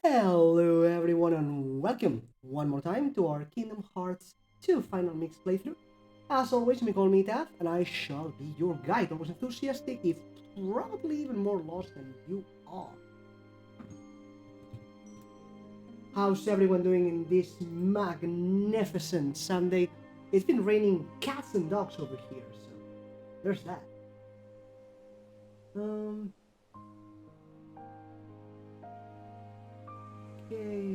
Hello everyone and welcome one more time to our Kingdom Hearts 2 Final Mix playthrough. As always, you may call me Taff, and I shall be your guide, always enthusiastic, if probably even more lost than you are. How's everyone doing in this magnificent Sunday? It's been raining cats and dogs over here, so there's that. Um, okay.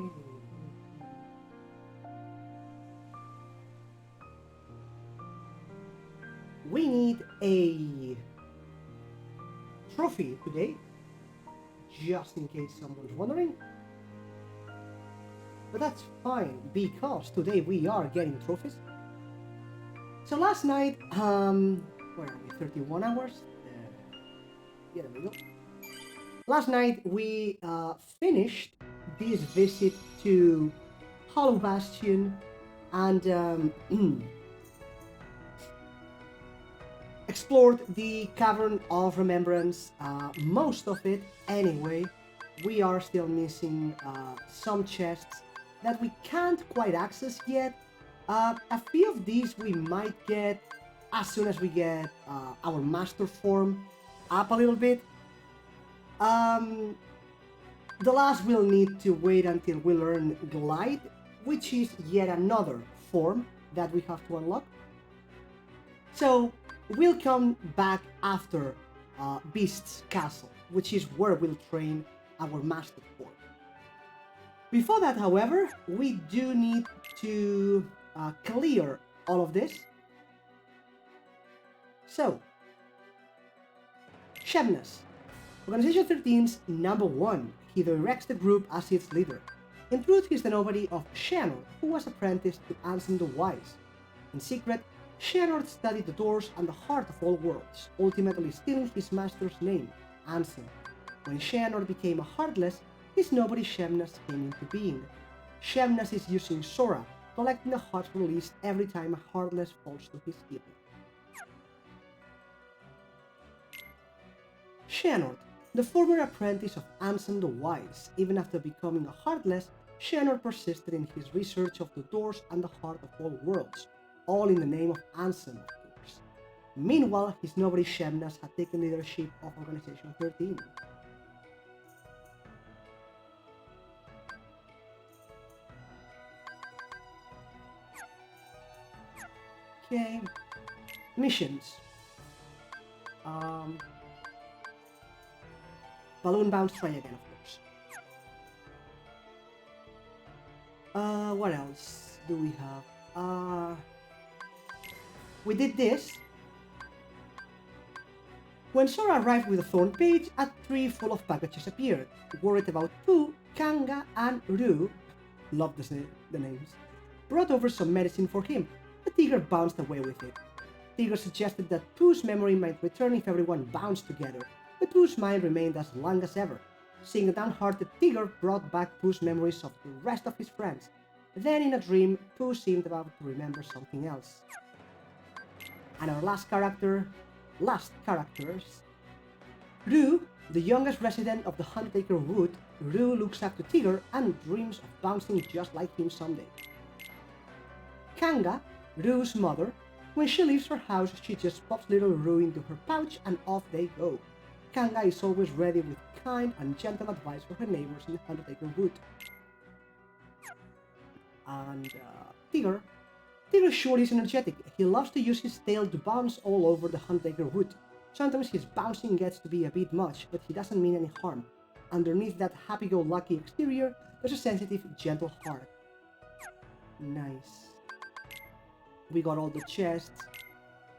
We need a trophy today, just in case someone's wondering. But that's fine, because today we are getting trophies. So last night, where are we, 31 hours? Yeah, there we go. Last night we finished this visit to Hollow Bastion and explored the Cavern of Remembrance, most of it anyway. We are still missing some chests that we can't quite access yet. A few of these we might get as soon as we get our master form up a little bit. The last we'll need to wait until we learn Glide, which is yet another form that we have to unlock. So we'll come back after Beast's Castle, which is where we'll train our master form. Before that, however, we do need to clear all of this. So, Shemnas, Organization 13's number 1, he directs the group as its leader. In truth, he's the nobody of Xehanort, who was apprenticed to Ansem the Wise. In secret, Xehanort studied the doors and the heart of all worlds, ultimately stealing his master's name, Ansem. When Xehanort became a Heartless, his nobody Xemnas came into being. Xemnas is using Sora, collecting the hearts released every time a Heartless falls to his keeping. Xehanort, the former apprentice of Ansem the Wise. Even after becoming a Heartless, Xehanort persisted in his research of the doors and the heart of all worlds, all in the name of Ansem, of course. Meanwhile, his nobody Xemnas had taken leadership of Organization 13. Okay, missions. Balloon bounce, try again, of course. What else do we have? We did this. When Sora arrived with a thorn page, a tree full of packages appeared. Worried about Pooh, Kanga, and Roo, love the names, brought over some medicine for him, but Tigger bounced away with it. Tigger suggested that Pooh's memory might return if everyone bounced together, but Pooh's mind remained as blank as ever. Seeing a downhearted Tigger brought back Pooh's memories of the rest of his friends. Then in a dream, Pooh seemed about to remember something else. And our last characters, Roo, the youngest resident of the Huntaker Wood. Roo looks up to Tigger and dreams of bouncing just like him someday. Kanga, Roo's mother. When she leaves her house, she just pops little Roo into her pouch and off they go. Kanga is always ready with kind and gentle advice for her neighbors in the Huntaker Wood. And Tigger sure is energetic. He loves to use his tail to bounce all over the Huntaker Wood. Sometimes his bouncing gets to be a bit much, but he doesn't mean any harm. Underneath that happy-go-lucky exterior, there's a sensitive, gentle heart. Nice. We got all the chests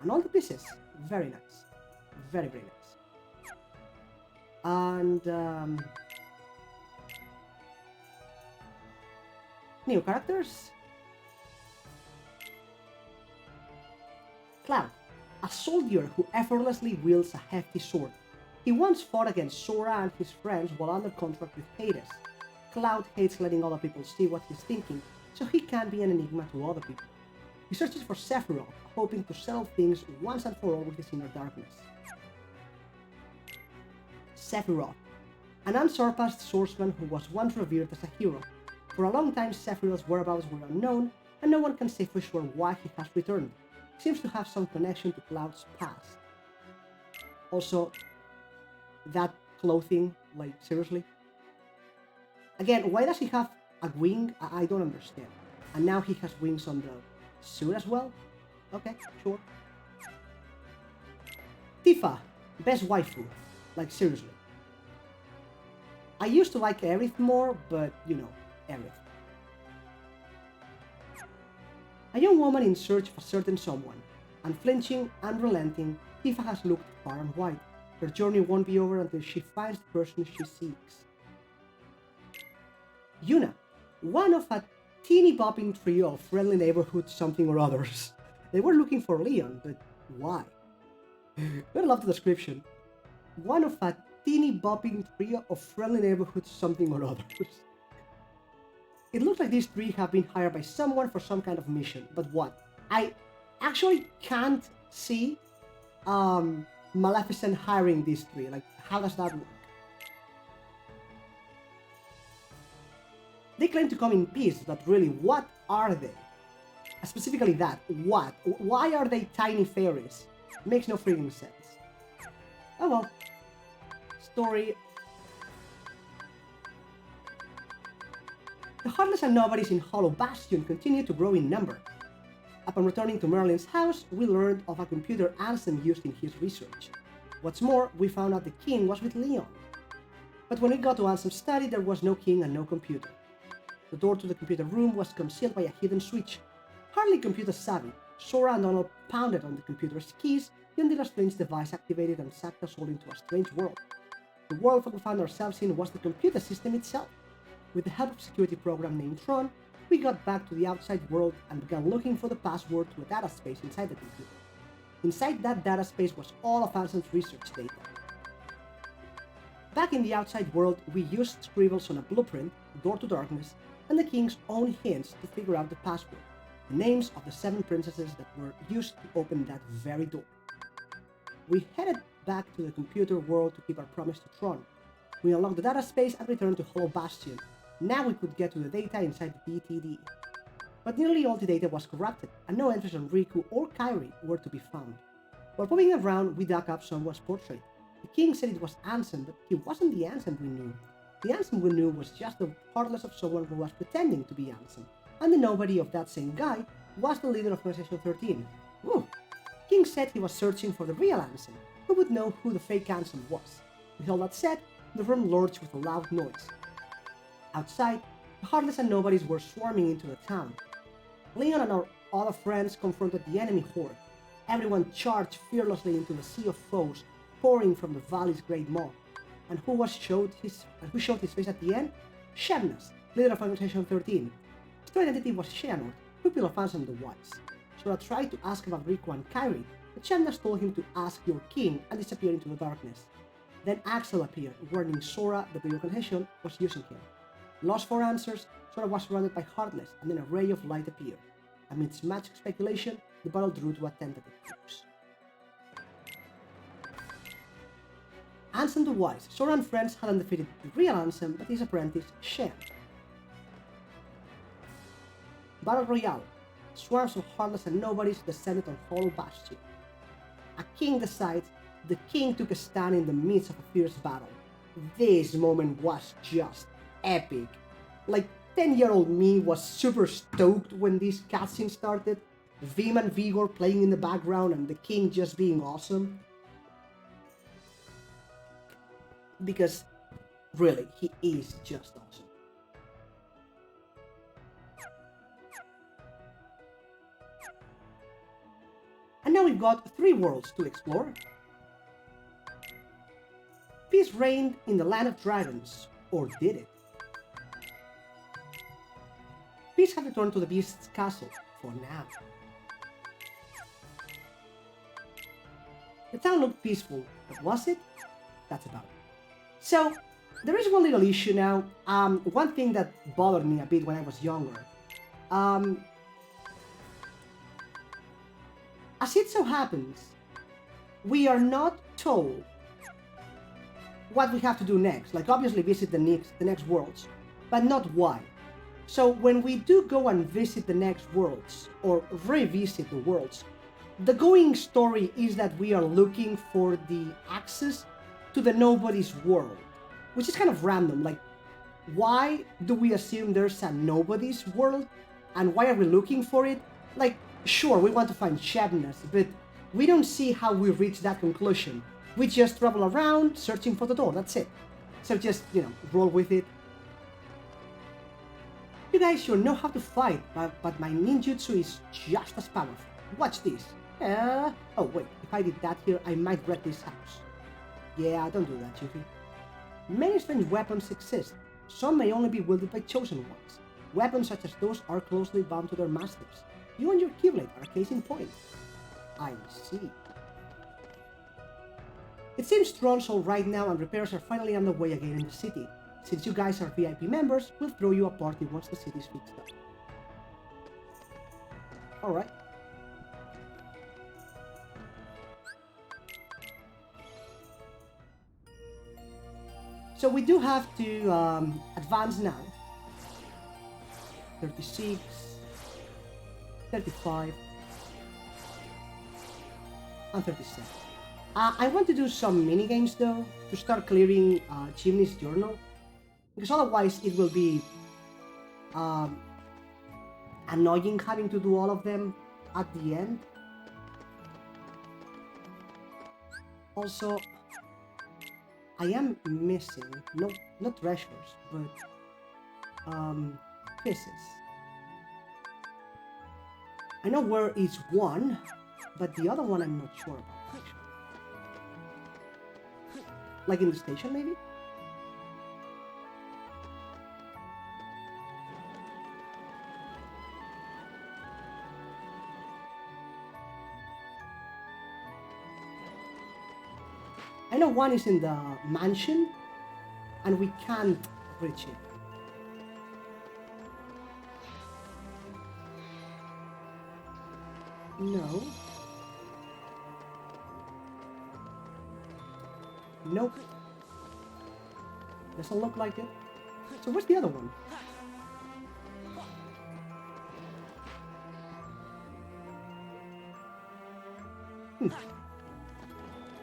and all the pieces. Very nice. Very, very nice. And new characters. Cloud, a soldier who effortlessly wields a hefty sword. He once fought against Sora and his friends while under contract with Hades. Cloud hates letting other people see what he's thinking, so he can be an enigma to other people. He searches for Sephiroth, hoping to settle things once and for all with his inner darkness. Sephiroth, an unsurpassed swordsman who was once revered as a hero. For a long time, Sephiroth's whereabouts were unknown, and no one can say for sure why he has returned. He seems to have some connection to Cloud's past. Also, that clothing, like, seriously? Again, why does he have a wing? I don't understand. And now he has wings on the suit as well? Okay, sure. Tifa, best waifu. Like, seriously. I used to like Aerith more, but, you know, Aerith. A young woman in search of a certain someone. Unflinching, unrelenting, Tifa has looked far and wide. Her journey won't be over until she finds the person she seeks. Yuna, one of a teeny bopping trio of friendly neighborhood something or others. They were looking for Leon, but why? I love the description. One of a teeny bopping trio of friendly neighborhood something or others. It looks like these three have been hired by someone for some kind of mission, but what? I actually can't see Maleficent hiring these three. Like, how does that work? They claim to come in peace, but really, what are they? Specifically that, what? Why are they tiny fairies? Makes no freaking sense. Oh well. Story. The Heartless and Nobodies in Hollow Bastion continue to grow in number. Upon returning to Merlin's house, we learned of a computer Ansem used in his research. What's more, we found out the king was with Leon. But when we got to Ansem's study, there was no king and no computer. The door to the computer room was concealed by a hidden switch. Hardly computer savvy, Sora and Donald pounded on the computer's keys, then the strange device activated and sucked us all into a strange world. The world we found ourselves in was the computer system itself. With the help of a security program named Tron, we got back to the outside world and began looking for the password to a data space inside the computer. Inside that data space was all of Ansem's research data. Back in the outside world, we used scribbles on a blueprint, Door to Darkness, and the king's own hints to figure out the password, the names of the 7 princesses that were used to open that very door. We headed back to the computer world to keep our promise to Tron. We unlocked the data space and returned to Hollow Bastion. Now we could get to the data inside the DTD. But nearly all the data was corrupted, and no entries on Riku or Kairi were to be found. While poking around, we dug up someone's portrait. The king said it was Ansem, but he wasn't the Ansem we knew. The Ansem we knew was just the heartless of someone who was pretending to be Ansem, and the nobody of that same guy was the leader of Organization 13. Ooh. King said he was searching for the real Ansem, who would know who the fake Ansem was. With all that said, the room lurched with a loud noise. Outside, the heartless and nobodies were swarming into the town. Leon and our other friends confronted the enemy horde. Everyone charged fearlessly into the sea of foes pouring from the valley's great maw. And who showed his face at the end? Shemnas, leader of Organization 13. His true identity was Xehanort, pupil of Ansem the Wise. Sora tried to ask about Riku and Kairi, but Shemnas told him to ask your king and disappeared into the darkness. Then Axel appeared, warning Sora that the organization was using him. Lost for answers, Sora was surrounded by Heartless, and then a ray of light appeared. Amidst much speculation, the battle drew to a tentative close. Ansem the Wise. Sora and friends hadn't defeated the real Ansem, but his apprentice, Shen. Battle Royale. Swarms of Heartless and Nobodies descended on Hollow Bastion. A king decides. The king took a stand in the midst of a fierce battle. This moment was just epic. Like, 10-year-old me was super stoked when this cutscene started. Vim and Vigor playing in the background and the king just being awesome. Because, really, he is just awesome. And now we've got 3 worlds to explore. Peace reigned in the land of dragons, or did it? Peace had returned to the beast's castle, for now. The town looked peaceful, but was it? That's about it. So, there is one little issue now, one thing that bothered me a bit when I was younger. As it so happens, we are not told what we have to do next. Like, obviously visit the next worlds, but not why. So when we do go and visit the next worlds, or revisit the worlds, the going story is that we are looking for the access to the nobody's world, which is kind of random. Like, why do we assume there's a nobody's world, and why are we looking for it? Like, sure, we want to find Shebnas, but we don't see how we reach that conclusion. We just travel around searching for the door, that's it. So just, roll with it. You guys should know how to fight, but my ninjutsu is just as powerful. Watch this. Oh wait, if I did that here, I might wreck this house. Yeah, don't do that, Chiefy. Many strange weapons exist. Some may only be wielded by chosen ones. Weapons such as those are closely bound to their masters. You and your Keyblade are a case in point. I see. It seems Tron's all right now and repairs are finally underway again in the city. Since you guys are VIP members, we'll throw you a party once the city's fixed up. Alright. So we do have to advance now. 36, 35, and 37. I want to do some mini games though to start clearing Chimney's journal, because otherwise it will be annoying having to do all of them at the end. Also, I am missing not treasures, but pieces. I know where is one, but the other one I'm not sure about. Like in the station, maybe? I know one is in the mansion, and we can't reach it. No. Nope. Doesn't look like it. So where's the other one?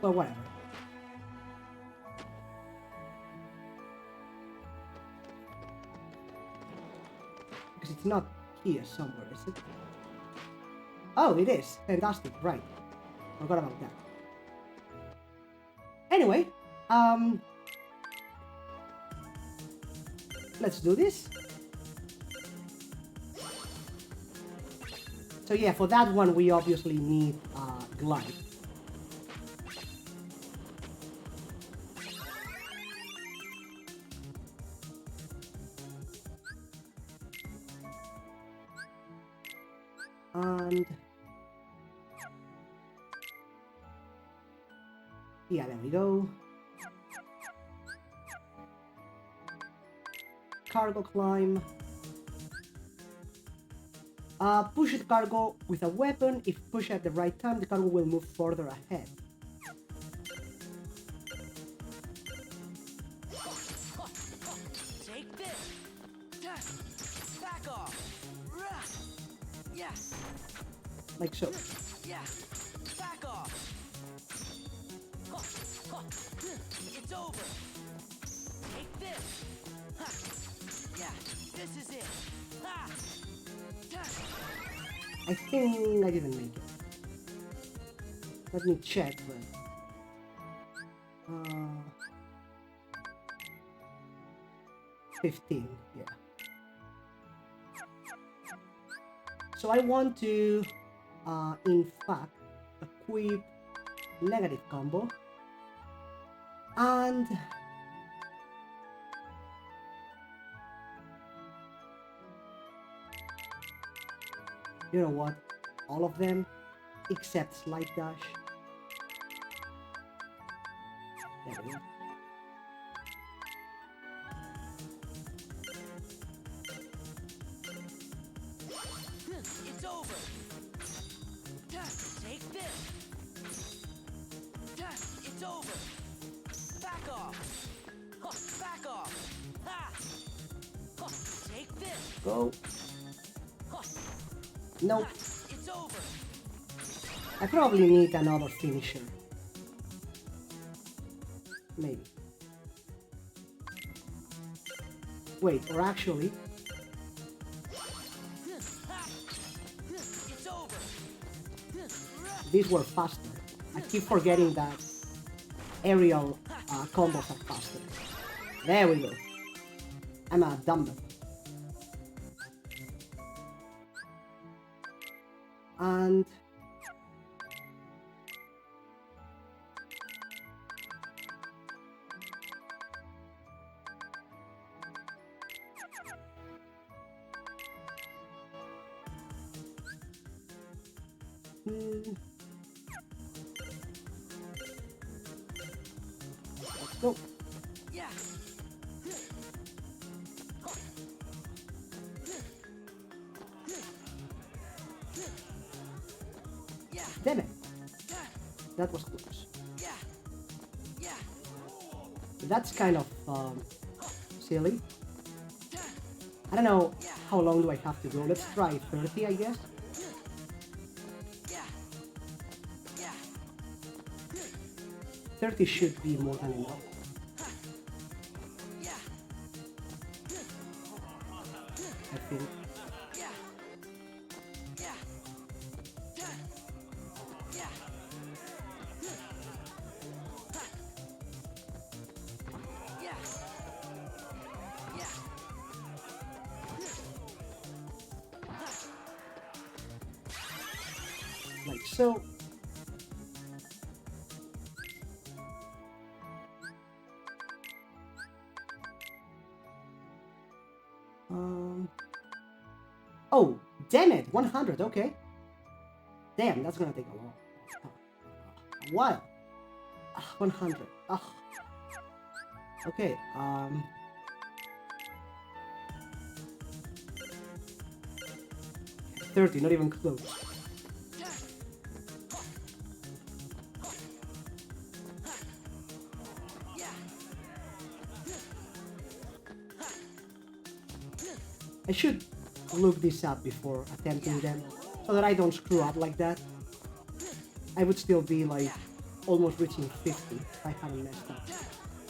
Well, whatever. Because it's not here somewhere, is it? Oh, it is. Fantastic. Right. Forgot about that. Anyway, let's do this. So yeah, for that one we obviously need glide. And yeah, there we go. Cargo climb. Push the cargo with a weapon. If pushed at the right time, the cargo will move further ahead. Take this. Back off. Yes. Like so. Yeah. Back off. It's over. Take this. Yeah. This is it. I think I didn't make it. Let me check, but 15, yeah. So I want to, in fact, equip negative combo, and you know what? All of them except Slight Dash. There we go. It's over. Take this. It's over. Back off. Back off. Ha. Take this. Go. Nope. It's over. I probably need another finisher. Maybe. Wait, or actually... It's over. These were faster. I keep forgetting that aerial combos are faster. There we go. I'm a dum-dum. And... let's go. Yeah. Yeah. Damn it. That was close. Yeah. Yeah. That's kind of silly. I don't know how long do I have to go. Let's try 30, I guess. Yeah. Yeah. 30 should be more than enough. Yeah. I think. Yeah. Yeah. Yeah. Yeah. Yeah. Like so. Oh, damn it! 100, okay. Damn, that's gonna take a while. 100. Okay, 30, not even close. I should look this up before attempting them, so that I don't screw up like that. I would still be like almost reaching 50 if I hadn't messed up.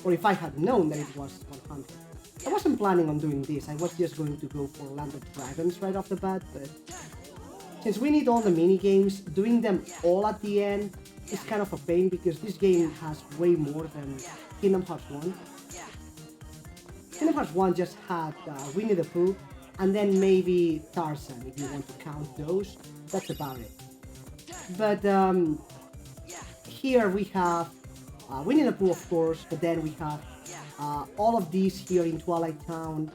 Or if I had known that it was 100. I wasn't planning on doing this, I was just going to go for Land of Dragons right off the bat, but since we need all the mini-games, doing them all at the end is kind of a pain because this game has way more than Kingdom Hearts 1. Kingdom Hearts 1 just had Winnie the Pooh, and then maybe Tarzan, if you want to count those. That's about it. But here we have Winnie the Pooh, of course, but then we have all of these here in Twilight Town,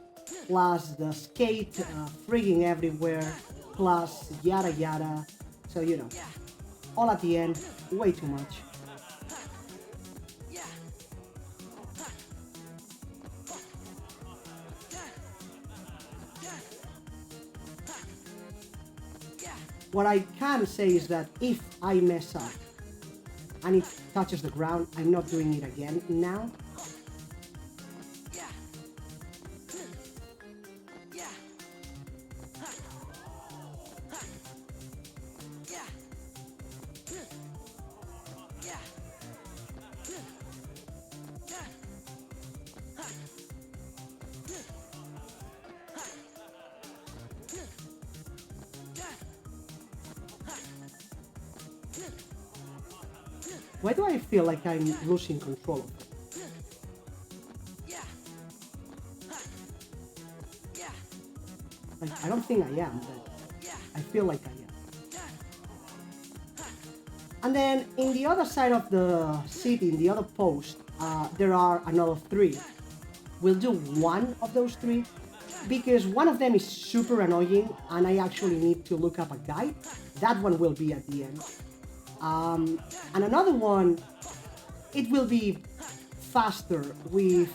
plus the skate frigging everywhere, plus yada yada. So, you know, all at the end, way too much. What I can say is that if I mess up and it touches the ground, I'm not doing it again now. Why do I feel like I'm losing control of it? Like, I don't think I am, but I feel like I am. And then in the other side of the city, in the other post, there are another 3. We'll do one of those 3 because one of them is super annoying and I actually need to look up a guide. That one will be at the end. And another one, it will be faster with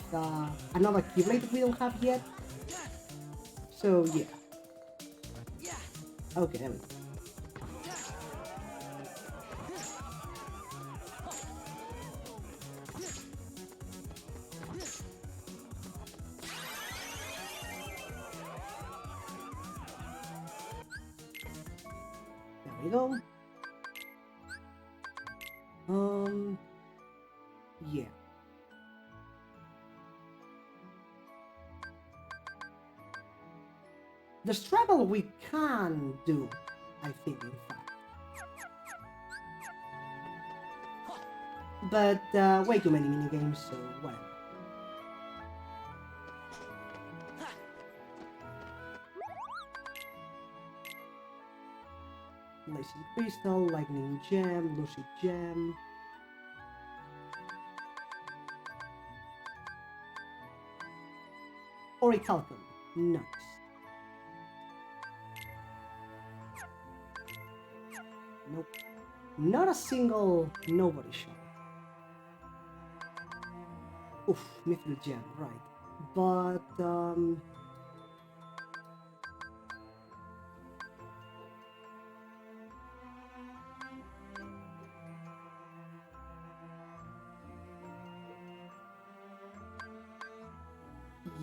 another Keyblade that we don't have yet. So yeah. Okay, there we go. we go. Yeah. The struggle we can do, I think, in fact. But way too many minigames, so whatever. Blazing Crystal, Lightning Gem, Lucid Gem. Orichalcum, nice. Nope. Not a single nobody shot. Oof, Mithril Gem, right. But,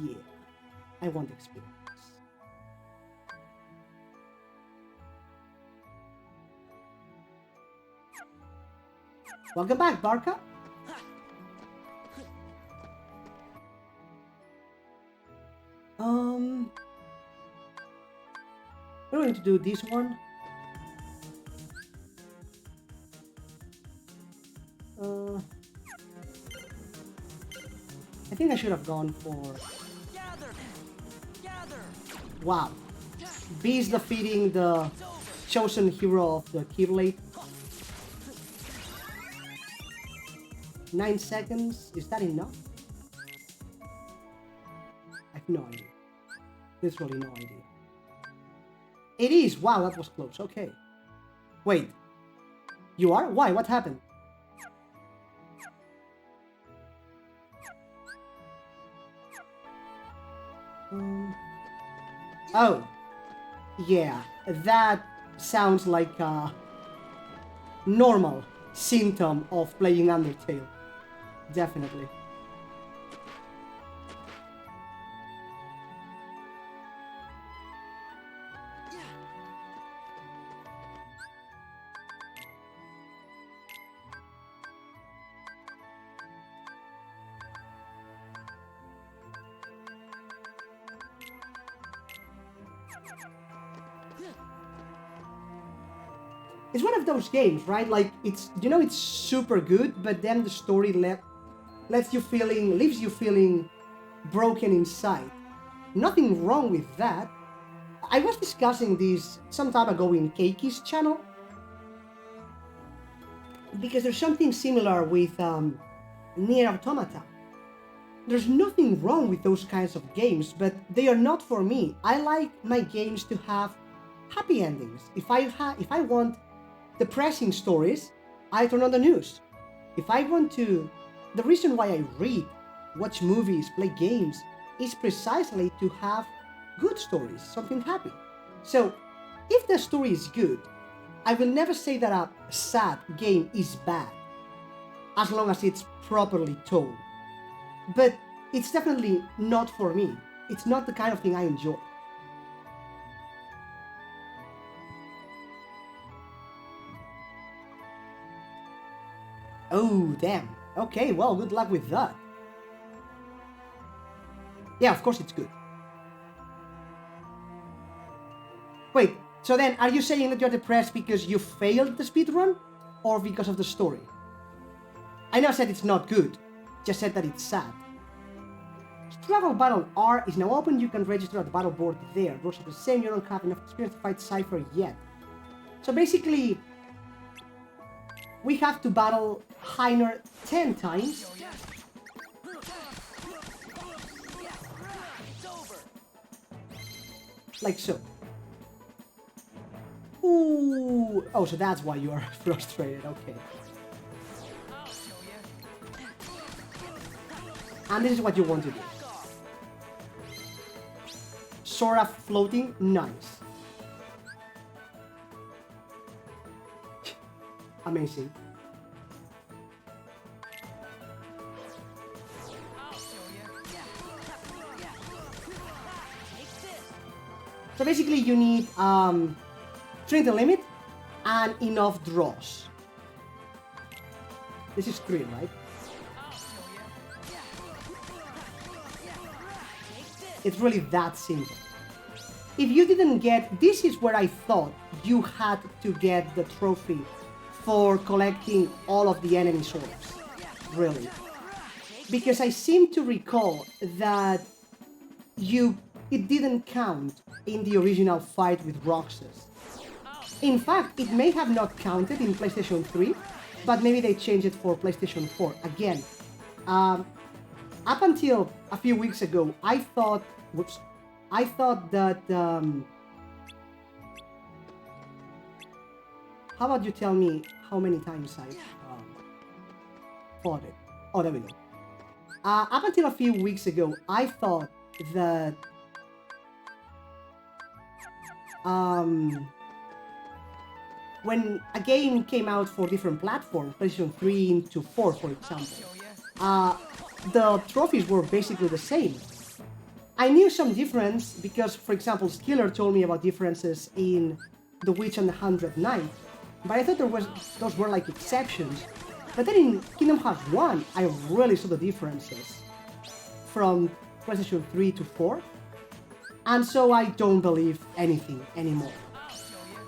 yeah, I want experience. Welcome back, Barca. We're going to do this one. I think I should have gone for... Gather! Gather! Wow. Beast defeating the chosen hero of the Keyblade. 9 seconds. Is that enough? I have no idea. Literally no idea. It is! Wow, that was close. Okay. Wait. You are? Why? What happened? Oh. Yeah. That sounds like a normal symptom of playing Undertale. Definitely. It's one of those games, right? Like, it's, you know, it's super good, but then the story leaves you feeling broken inside. Nothing wrong with that. I was discussing this some time ago in Keiki's channel, because there's something similar with Nier Automata. There's nothing wrong with those kinds of games, but they are not for me. I like my games to have happy endings. If I want depressing stories, I turn on the news. If I want to... The reason why I read, watch movies, play games, is precisely to have good stories, something happy. So, if the story is good, I will never say that a sad game is bad, as long as it's properly told. But it's definitely not for me. It's not the kind of thing I enjoy. Oh, damn. Okay, well, good luck with that. Yeah, of course it's good. Wait, so then, are you saying that you're depressed because you failed the speedrun? Or because of the story? I never said it's not good, just said that it's sad. Struggle Battle R is now open, you can register at the battle board there. Rules are the same, you don't have enough experience to fight Cypher yet. So basically, we have to battle Heiner 10 times. Like so. Ooh. Oh, so that's why you are frustrated, okay. And this is what you want to do. Sora floating, nice. Amazing. So basically you need Trinity Limit, and enough draws. This is 3, right? It's really that simple. If you didn't get... This is where I thought you had to get the trophy for collecting all of the enemy swords. Really. Because I seem to recall that it didn't count in the original fight with Roxas. In fact, it may have not counted in PlayStation 3, but maybe they changed it for PlayStation 4. Again, up until a few weeks ago, I thought that... how about you tell me how many times I fought it? Oh, there we go. Up until a few weeks ago, I thought that... when a game came out for different platforms, PlayStation 3 to 4, for example, the trophies were basically the same. I knew some difference because, for example, Skiller told me about differences in The Witch and the 100th Night, but I thought those were like exceptions. But then in Kingdom Hearts 1, I really saw the differences from PlayStation 3 to 4, and so I don't believe anything anymore.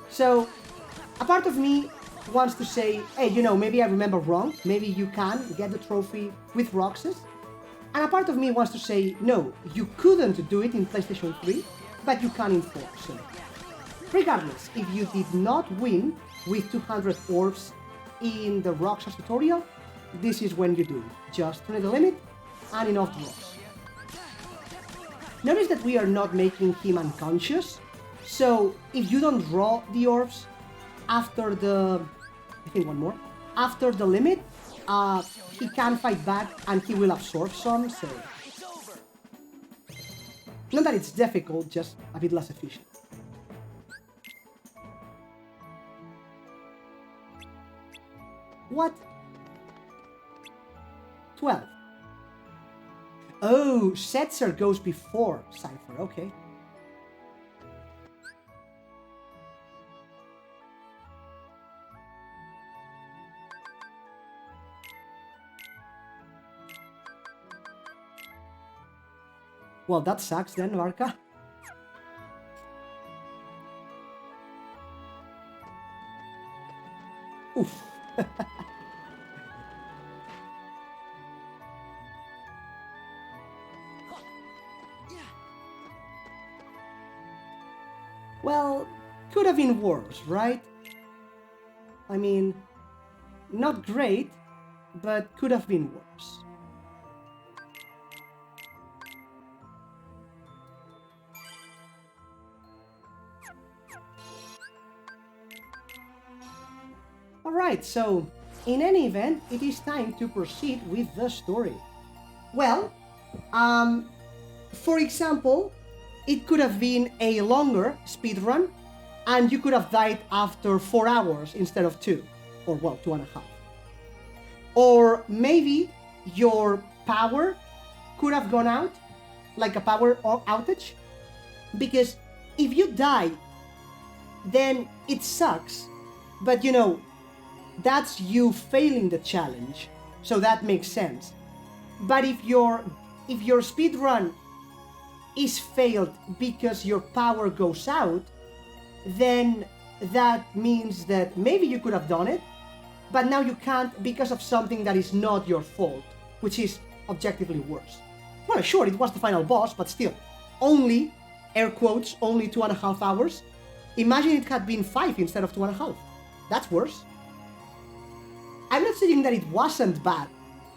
So a part of me wants to say, hey, you know, maybe I remember wrong, maybe you can get the trophy with Roxas. And a part of me wants to say, no, you couldn't do it in PlayStation 3, but you can in 4. So regardless, if you did not win with 200 orbs in the Roxas tutorial, this is when you do it. Just try the limit and enough draws. Notice that we are not making him unconscious, so if you don't draw the orbs after the... I think one more. After the limit, he can fight back and he will absorb some, so... Not that it's difficult, just a bit less efficient. What? 12. Oh, Setzer goes before Cypher, okay. Well, that sucks then, Varka. Oof. Well, could have been worse, right? I mean, not great, but could have been worse. Alright, so in any event, it is time to proceed with the story. Well, for example, it could have been a longer speedrun, and you could have died after 4 hours instead of 2, or well, 2.5. Or maybe your power could have gone out, like a power outage, because if you die, then it sucks, but you know, that's you failing the challenge, so that makes sense. But if your speedrun is failed because your power goes out, then that means that maybe you could have done it, but now you can't because of something that is not your fault, which is objectively worse. Well, sure, it was the final boss, but still, only, air quotes, only 2.5 hours. Imagine it had been 5 instead of 2.5. That's worse. I'm not saying that it wasn't bad.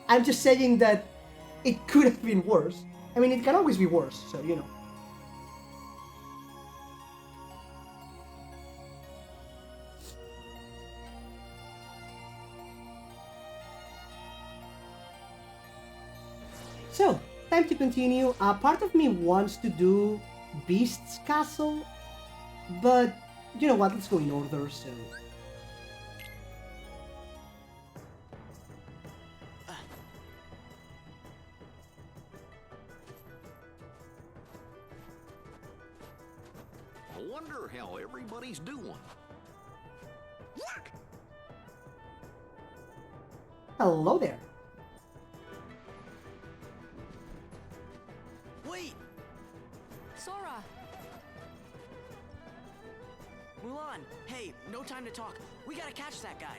I'm just saying that it could have been worse. I mean, it can always be worse, so you know. So, time to continue. Part of me wants to do Beast's Castle, but you know what, let's go in order, so... I wonder how everybody's doing. Hello there. Wait! Sora! Mulan, hey, no time to talk. We gotta catch that guy.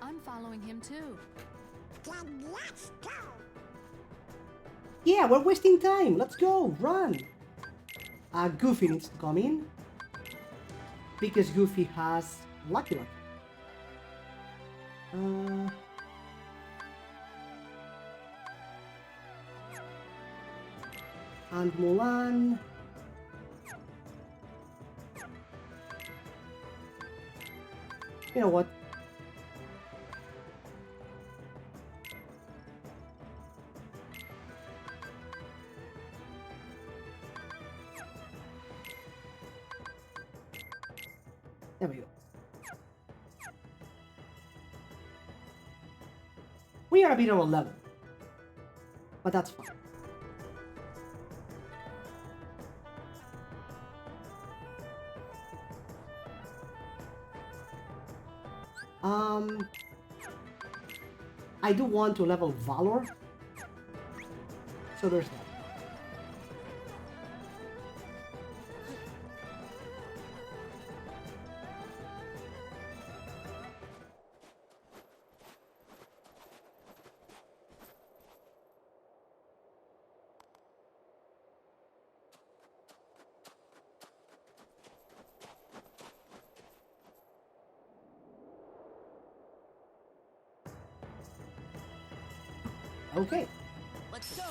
I'm following him too. Then let's go. Yeah, we're wasting time. Let's go. Run. Goofy needs to come in. Because Goofy has Lucky Luck. And Mulan. You know what? There we go. We are a bit on a level, but that's fine. I do want to level Valor, so there's that. Okay. Let's go!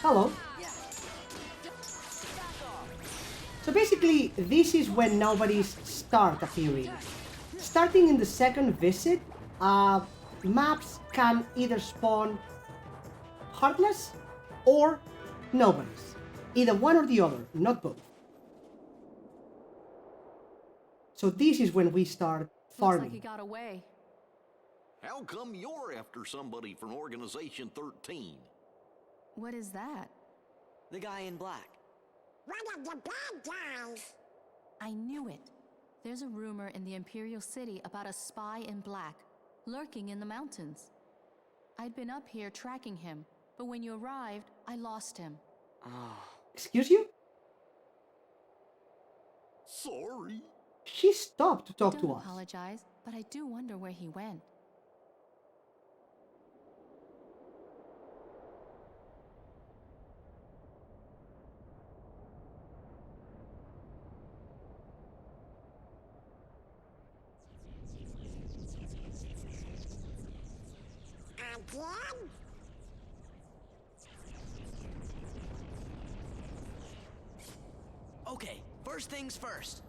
Hello. Yeah. Back off! So basically, this is when nobodies start appearing. Starting in the second visit, maps can either spawn Heartless or nobodies. Either one or the other, not both. So this is when we start Looks farming. like he got away. How come you're after somebody from Organization 13? What is that? The guy in black. One of the bad guys. I knew it. There's a rumor in the Imperial City about a spy in black, lurking in the mountains. I'd been up here tracking him, but when you arrived, I lost him. Excuse you? Sorry. She stopped to talk Don't to us. apologize, but I do wonder where he went. Again? Okay, first things first.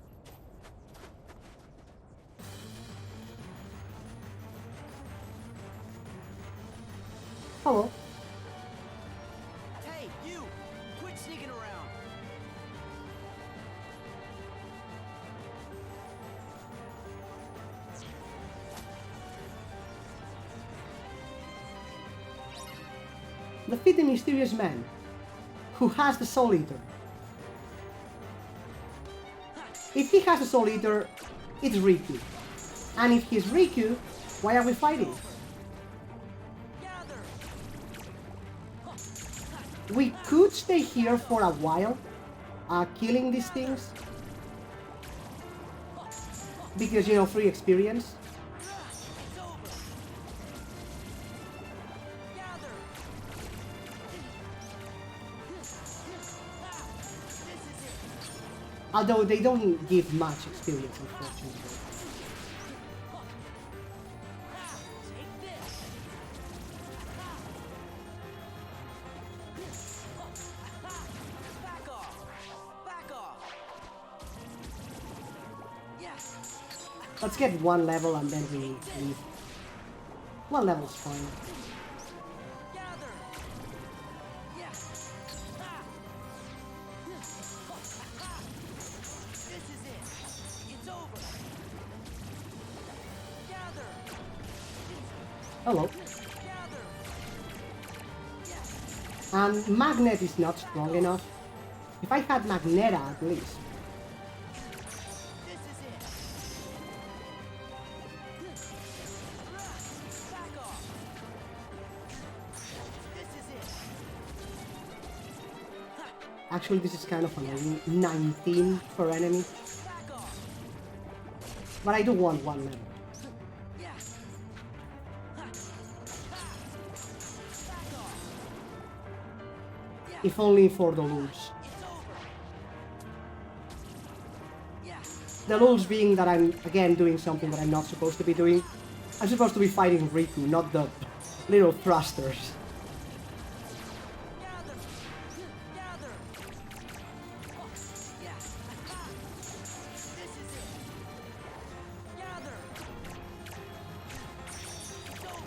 Hello. Hey, you! Quit sneaking around! Defeat the mysterious man who has the Soul Eater. If he has a Soul Eater, it's Riku. And if he's Riku, why are we fighting? Gather! We could stay here for a while, killing these things. Because, you know, free experience. It's over! Gather! This is it! Although they don't give much experience, unfortunately. Take this! Back off! Back off! Yes! Let's get one level and then we leave. One level's fine. Gather! Yes! This is it! It's over! Gather! Hello. Gather! Yes! And Magnet is not strong enough. If I had Magneta at least. This is it. Back off. This is it. Actually, this is kind of annoying. 19 per enemy. Back off. But I do want one level. Yeah. Back off. Yeah. If only for the lulz. It's over. Yeah. The lulz being that I'm, again, doing something that I'm not supposed to be doing. I'm supposed to be fighting Riku, not the little thrusters. Gather. Gather. Yeah. This is it. Gather. It's over.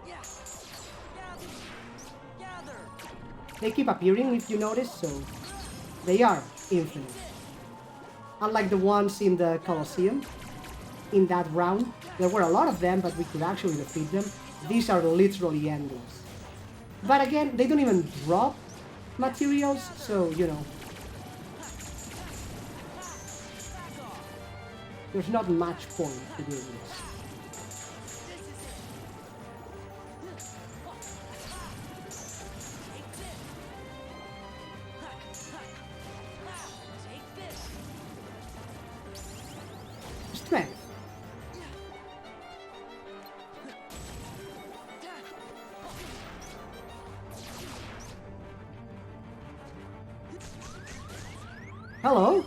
Yeah. Gather. Gather. They keep appearing if you notice, so they are infinite. Unlike the ones in the Colosseum, in that round, there were a lot of them, but we could actually defeat them. These are literally endless. But again, they don't even drop materials, so, you know, there's not much point to doing this. Take this. Strength. Hello?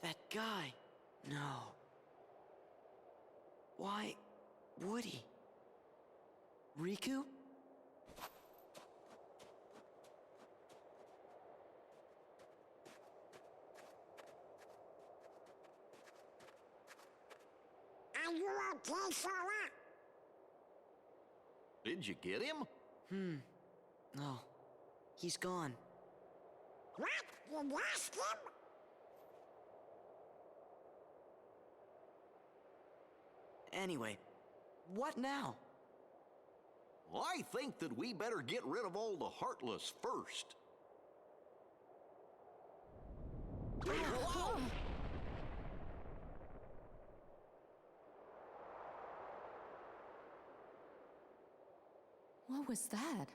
That guy. No. Why would he? Riku? Are you okay, Sora? Did you get him? No. He's gone. What? You lost him? Anyway, what now? I think that we better get rid of all the Heartless first. What was that?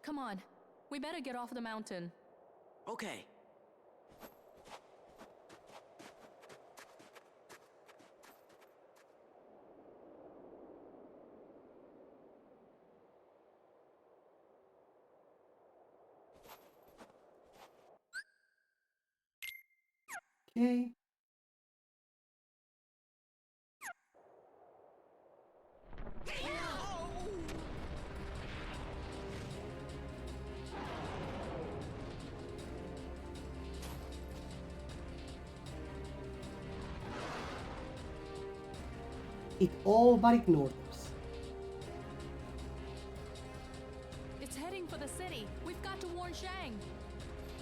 Come on, we better get off the mountain. Okay. Okay. It all but ignored us. It's heading for the city. We've got to warn Shang.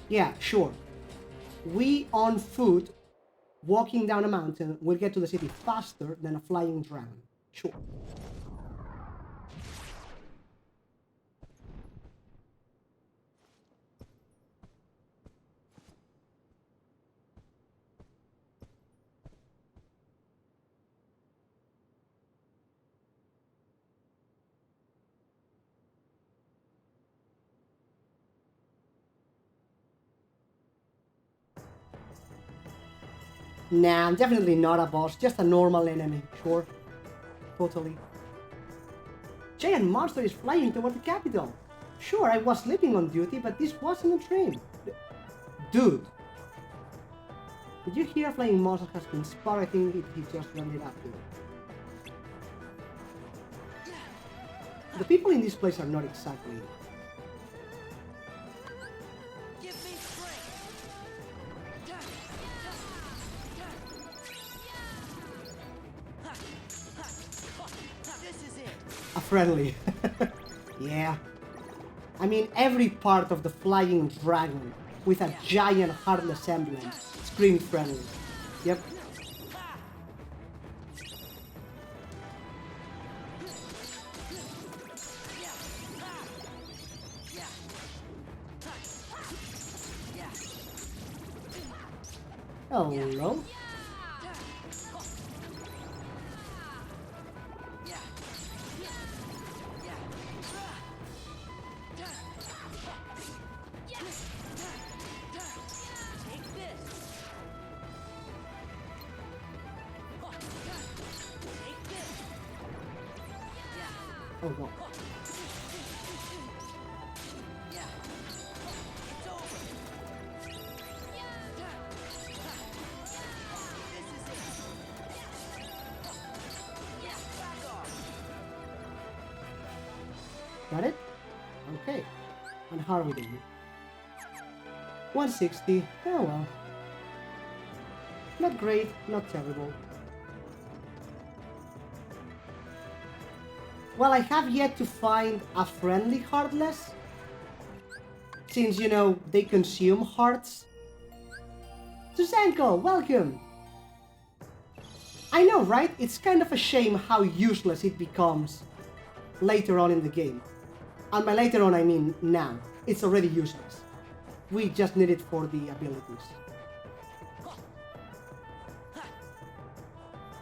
Yeah, sure. We on foot, walking down a mountain, will get to the city faster than a flying dragon. Sure. Nah, I'm definitely not a boss, just a normal enemy, sure. Totally. Giant monster is flying toward the capital. Sure, I was sleeping on duty, but this wasn't a dream. Dude. Did you hear Flying Monster has been spotted? I think he just landed up here. The people in this place are not exactly... Give me strength. This is it. a friendly. Yeah. I mean, every part of the flying dragon with a giant heartless emblem screamed friendly. Yep. Hello. Oh no. Got it? Okay. And how are we doing? 160. Oh well. Not great, not terrible. Well, I have yet to find a friendly Heartless. Since, you know, they consume hearts. Susanko, welcome! I know, right? It's kind of a shame how useless it becomes later on in the game. And by later on, I mean now. It's already useless. We just need it for the abilities.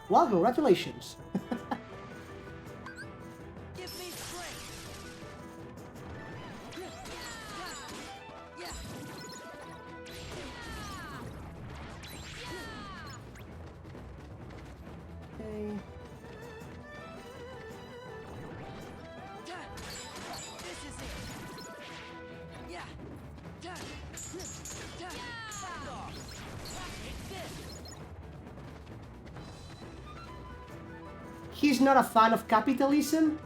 Well, congratulations. He's not a fan of capitalism,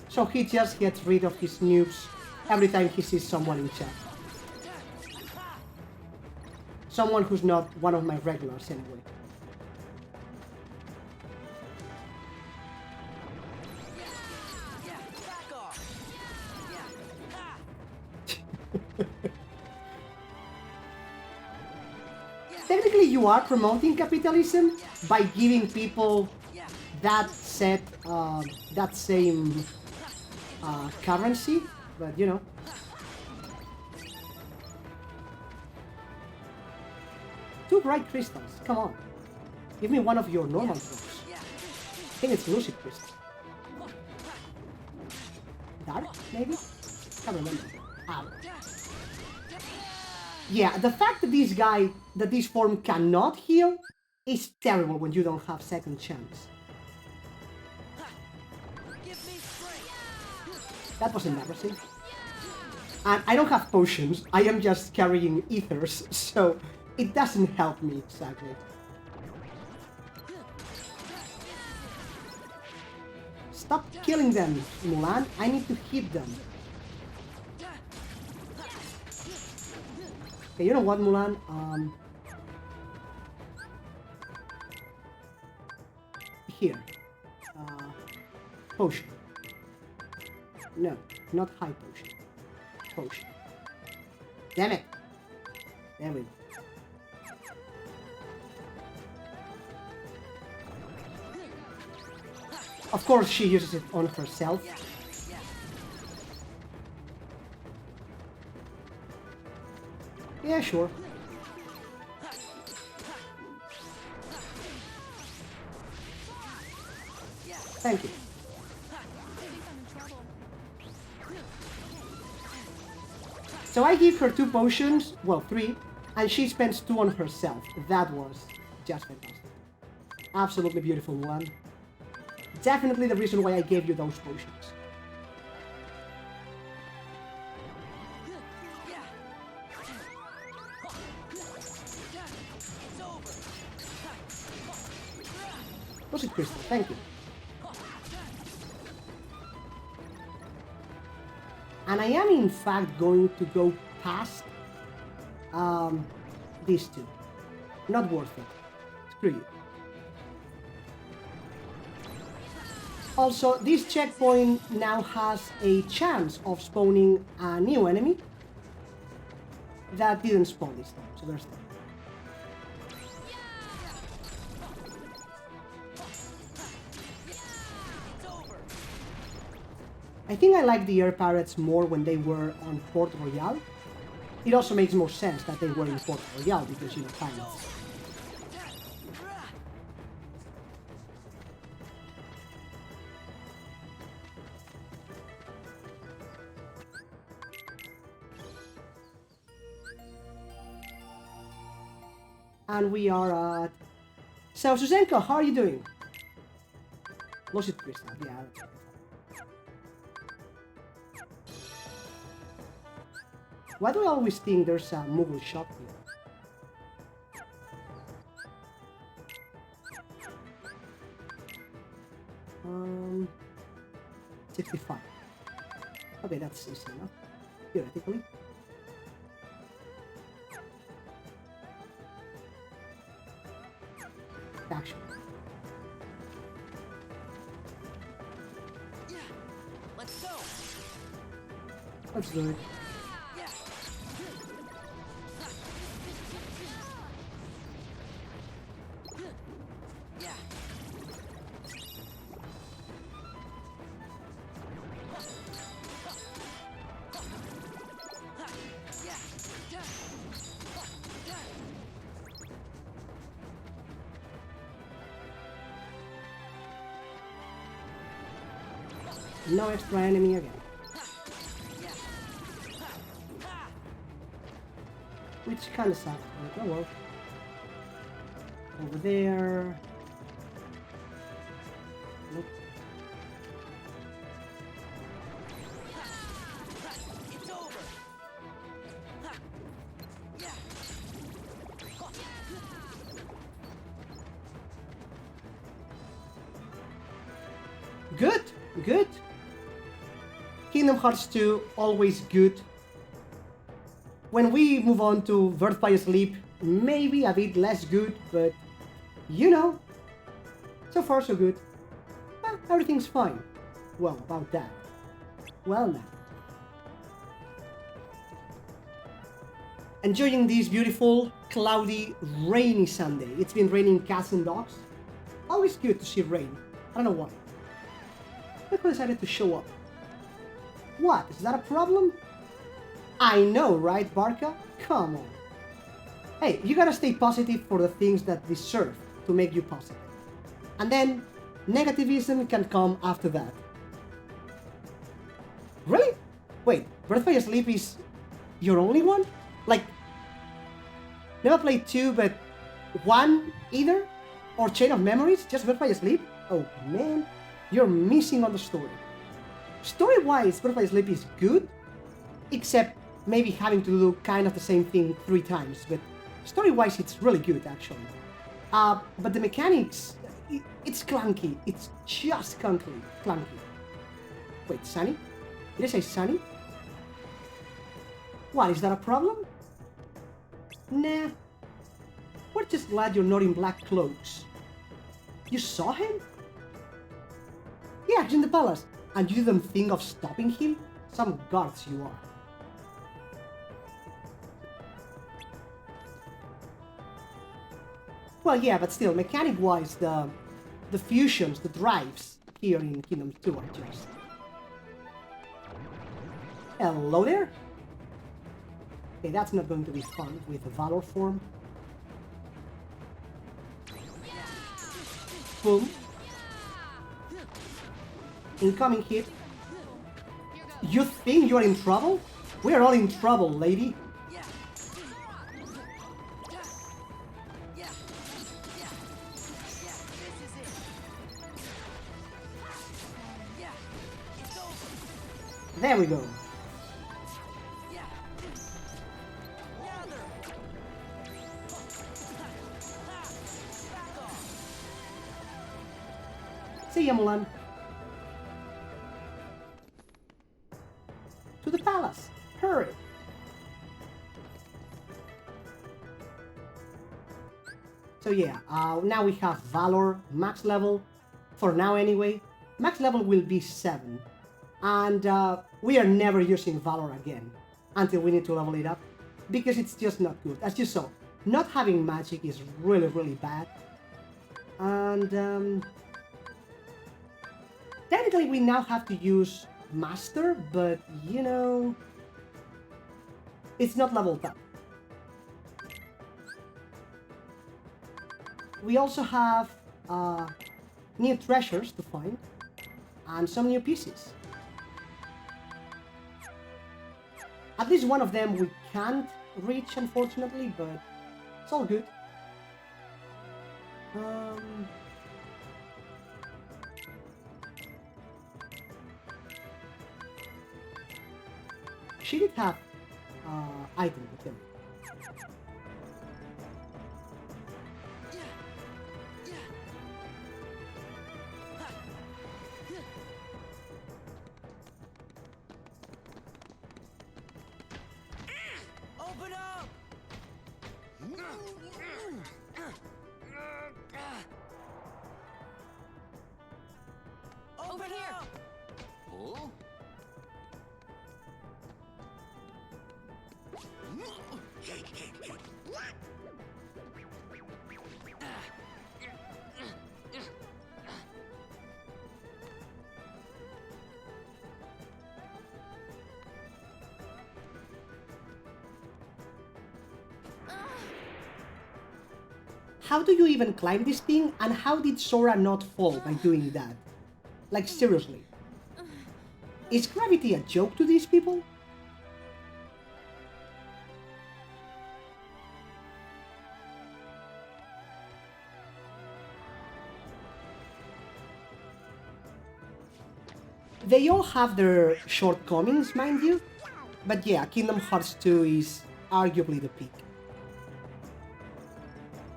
so he just gets rid of his noobs every time he sees someone in chat. Someone who's not one of my regulars, anyway. Technically, you are promoting capitalism by giving people that same currency, but you know. Two bright crystals, come on. Give me one of your normal drops. I think it's lucid crystal. Dark, maybe? Can't remember. Ow. Yeah, the fact that this form cannot heal is terrible when you don't have second chance. That was embarrassing. And I don't have potions, I am just carrying ethers, so it doesn't help me exactly. Stop killing them, Mulan, I need to hit them. Okay, you know what, Mulan? Here. Potion. No, not high potion. Potion. Damn it! There we go. Of course she uses it on herself. Yeah, sure. Thank you. So I give her 2 potions, well 3, and she spends 2 on herself. That was just fantastic. Absolutely beautiful one. Definitely the reason why I gave you those potions. Lucid Crystal, thank you. And I am in fact going to go past these two. Not worth it. Screw you. Also, this checkpoint now has a chance of spawning a new enemy that didn't spawn this time, so there's that. I think I like the air pirates more when they were on Port Royale. It also makes more sense that they were in Port Royale because, you know, pirates. And we are at... So, Suzenko, how are you doing? Lucid Crystal, yeah. Why do I always think there's a Moogle shop here? 65. Okay, that's easy enough, theoretically. Action. Yeah, let's go. Let's do it. Yeah. Yeah. No extra enemy again. Which kind of sucks, but oh well. Over there. Nope. It's over. Yeah. Good, good. Kingdom Hearts 2, always good. When we move on to Birth by Sleep, maybe a bit less good, but you know, so far so good. Well, everything's fine. Well, about that. Well now. Enjoying this beautiful, cloudy, rainy Sunday. It's been raining cats and dogs. Always good to see rain. I don't know why. Look who decided to show up. What? Is that a problem? I know, right, Barca? Come on. Hey, you gotta stay positive for the things that deserve to make you positive. And then, negativism can come after that. Really? Wait, Birth by Sleep is your only one? Like, never played 2, but 1 either? Or Chain of Memories? Just Birth by Sleep? Oh man, you're missing on the story. Story-wise, Birth by Sleep is good, except maybe having to do kind of the same thing 3 times, but story-wise it's really good actually. But the mechanics, it's clunky. It's just clunky. Wait, Sunny? Did I say Sunny? What, is that a problem? Nah. We're just glad you're not in black cloaks. You saw him? Yeah, he's in the palace. And you didn't think of stopping him? Some guards you are. Well, yeah, but still, mechanic-wise, the fusions, the drives here in Kingdom 2 are just... Hello there? Okay, that's not going to be fun with the Valor form. Boom. Incoming hit. You think you're in trouble? We're all in trouble, lady. There we go. See ya, Mulan. To the palace. Hurry. So yeah, now we have Valor max level. For now anyway. Max level will be 7. And we are never using Valor again until we need to level it up. Because it's just not good. As you saw, not having magic is really, really bad. And technically we now have to use Master, but you know, it's not leveled up. We also have new treasures to find and some new pieces. At least one of them we can't reach, unfortunately, but it's all good. She did have item with him. Open up! Open here. up! Huh? How do you even climb this thing, and how did Sora not fall by doing that? Like, seriously. Is gravity a joke to these people? They all have their shortcomings, mind you, but yeah, Kingdom Hearts 2 is arguably the peak.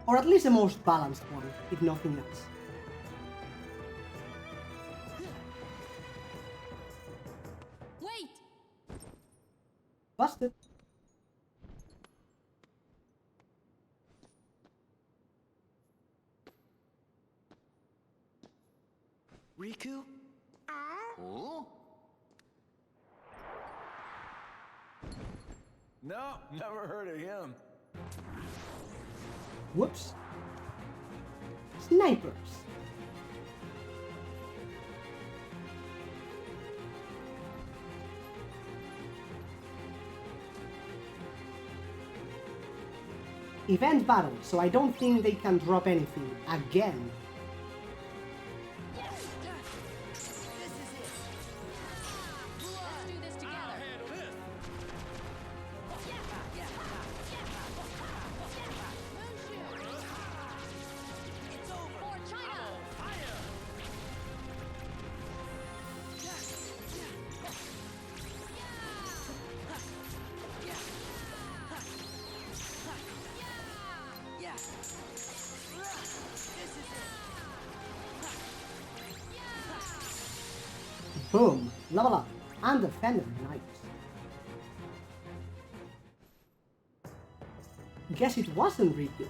Or at least the most balanced one, if nothing else. Wait! Busted. Riku? Huh? No, never heard of him. Whoops. Snipers. Event battle, so I don't think they can drop anything again. Let's do this together. It's over! For China! Yeah! This is it! Boom. Level up. And defend nice. Guess it wasn't Riku.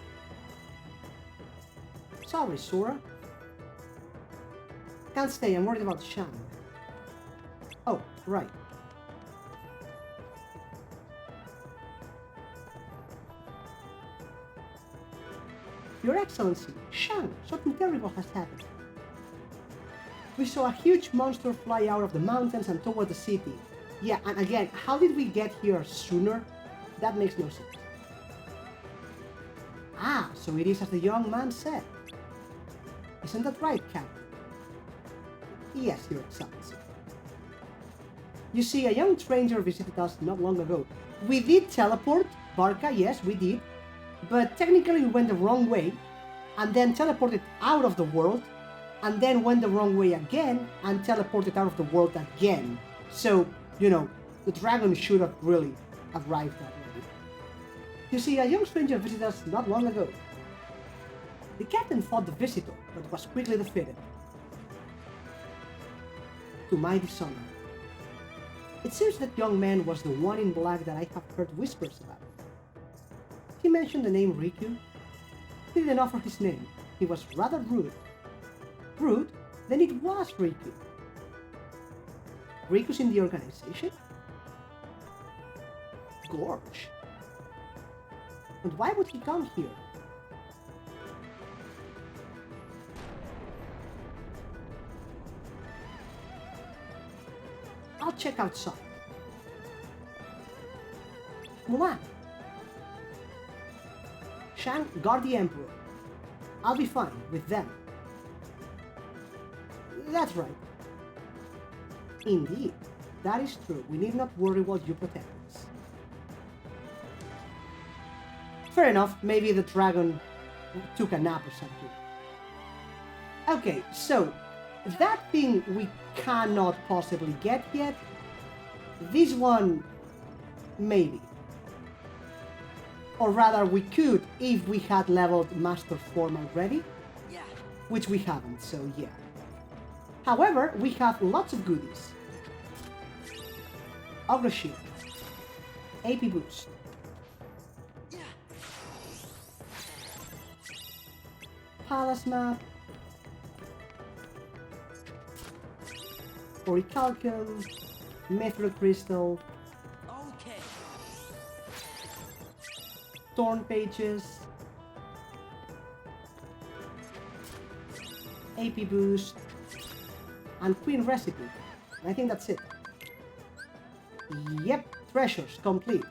Sorry, Sora. Can't stay, I'm worried about Shan. Oh, right. Your Excellency, Shan, something terrible has happened. We saw a huge monster fly out of the mountains and toward the city. Yeah, and again, how did we get here sooner? That makes no sense. Ah, so it is as the young man said. Isn't that right, Captain? Yes, Your Excellency. You see, a young stranger visited us not long ago. We did teleport, Barca, yes, we did. But technically we went the wrong way, and then teleported out of the world, and then went the wrong way again, and teleported out of the world again. So, you know, the dragon should have really arrived already. You see, a young stranger visited us not long ago. The captain fought the visitor, but was quickly defeated. to my dishonor. It seems that young man was the one in black that I have heard whispers about. He mentioned the name Riku. He didn't offer his name. He was rather rude. Rude? Then it was Riku. Riku's in the organization? Gorge. And why would he come here? I'll check outside. Mulan. Shang, guard the Emperor. I'll be fine with them. That's right. Indeed, that is true. We need not worry while you protect us. Fair enough, maybe the dragon took a nap or something. Okay, so that thing we cannot possibly get yet. This one, maybe. Or rather, we could if we had leveled Master Form already. Yeah. Which we haven't, so yeah. However, we have lots of goodies. Ogre Shield. AP Boost. Yeah. Palace Map. Orichalcum. Mithril Crystal. Okay. Torn Pages. AP Boost. And Queen Recipe. I think that's it. Yep, treasures complete.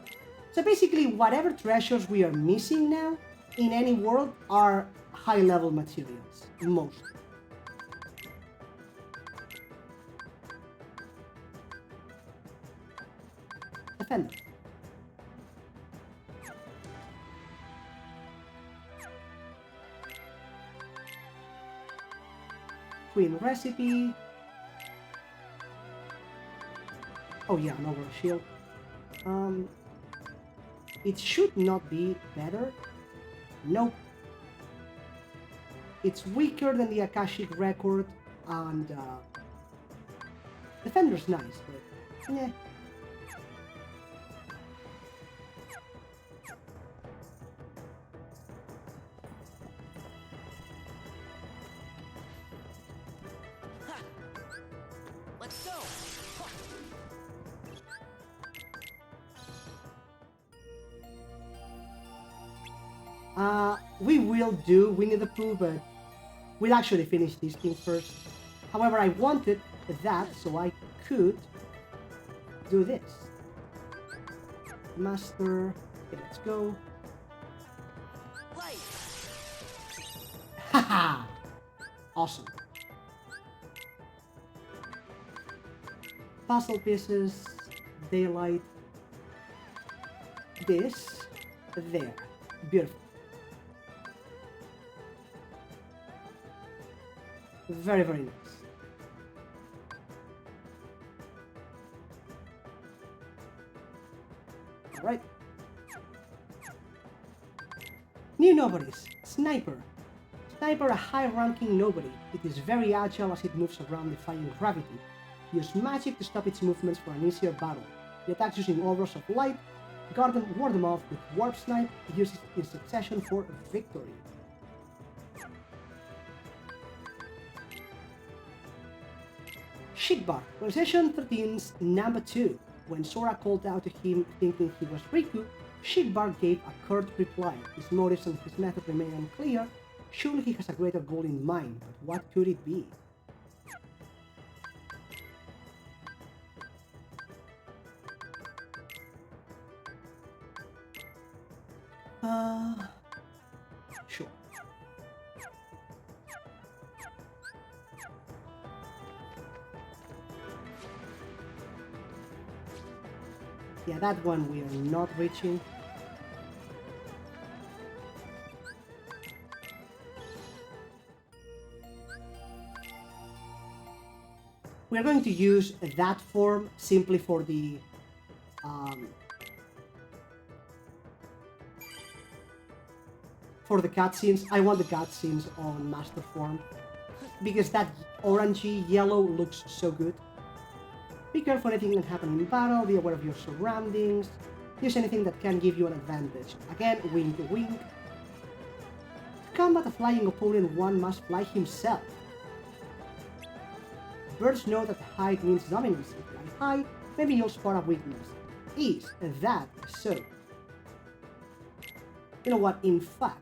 So basically, whatever treasures we are missing now in any world are high-level materials, most. Defender. Queen Recipe. Oh yeah, an Ogre Shield. It should not be better. Nope. It's weaker than the Akashic Record, and Defender's nice, but yeah. Let's go. We will do Winnie the Pooh, but we'll actually finish this thing first. However, I wanted that so I could do this. Master. Okay, let's go. Light. Haha! Awesome. Puzzle pieces, daylight. This, there. Beautiful. Very, very nice. Alright. New nobodies. Sniper. Sniper, a high-ranking nobody. It is very agile as it moves around defying gravity. Use magic to stop its movements for an easier battle. It attacks using auras of light. Ward them off with Warp Snipe. Use it in succession for victory. Shigbar, Conversation 13's number 2. When Sora called out to him thinking he was Riku, Shigbar gave a curt reply. His motives and his method remain unclear. Surely he has a greater goal in mind, but what could it be? Sure. Yeah, that one we are not reaching. We are going to use that form simply for the cutscenes. I want the cutscenes on Master Form because that orangey yellow looks so good. Be careful anything that can happen in battle, be aware of your surroundings, use anything that can give you an advantage. Again, wink wink. To combat a flying opponent, one must fly himself. Birds know that height means dominance. If you fly high, maybe you'll spot a weakness. Is that so? You know what, in fact...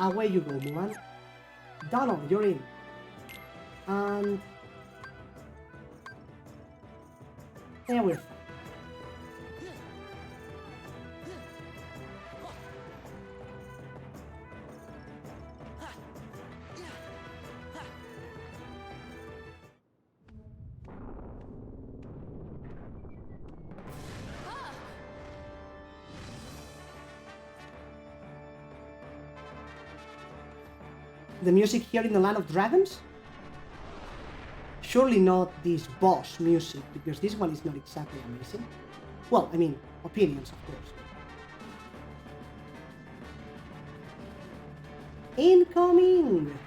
away you go, Mulan. Donald, you're in. And... yeah, we're fine. The music here in the Land of Dragons? Surely not this boss music, because this one is not exactly amazing. Well, I mean, opinions, of course. Incoming!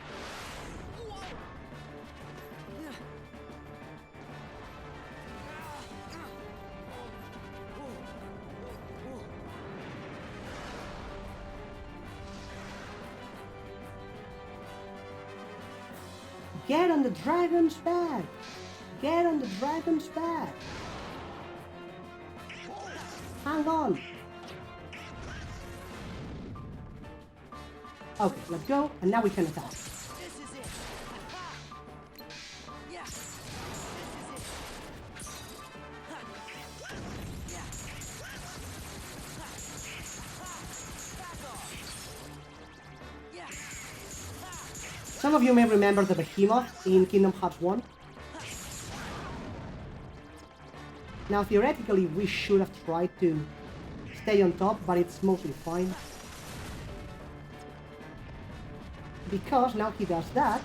Get on the dragon's back! Get on the dragon's back! Hang on! Okay, let's go, and now we can attack. Some of you may remember the behemoth in Kingdom Hearts 1. Now theoretically we should have tried to stay on top, but it's mostly fine. Because now he does that.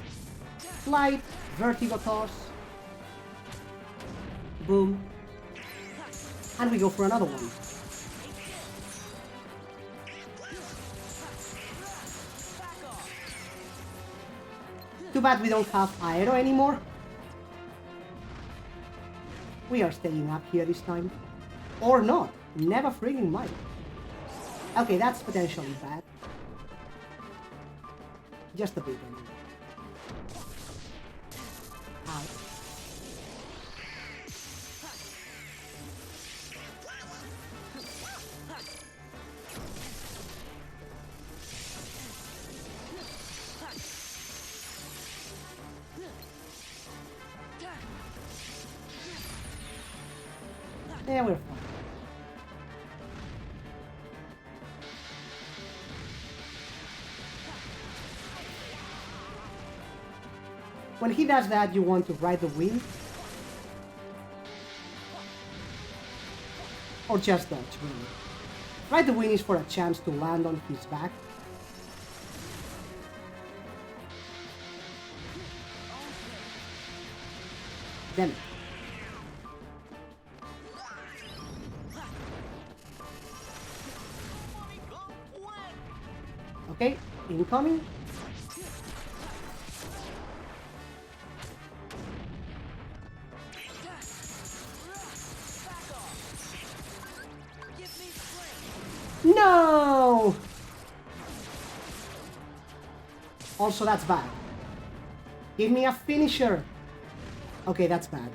Flight, vertigo toss. Boom. And we go for another one. Too bad we don't have Aero anymore. We are staying up here this time. Or not. Never frigging mind. Okay, that's potentially bad. Just a bit anyway. Ow. Yeah, we're fine. When he does that, you want to ride the wind. Or just dodge, really. Ride the wind is for a chance to land on his back. Then okay, incoming. No! Also, that's bad. Give me a finisher. Okay, that's bad.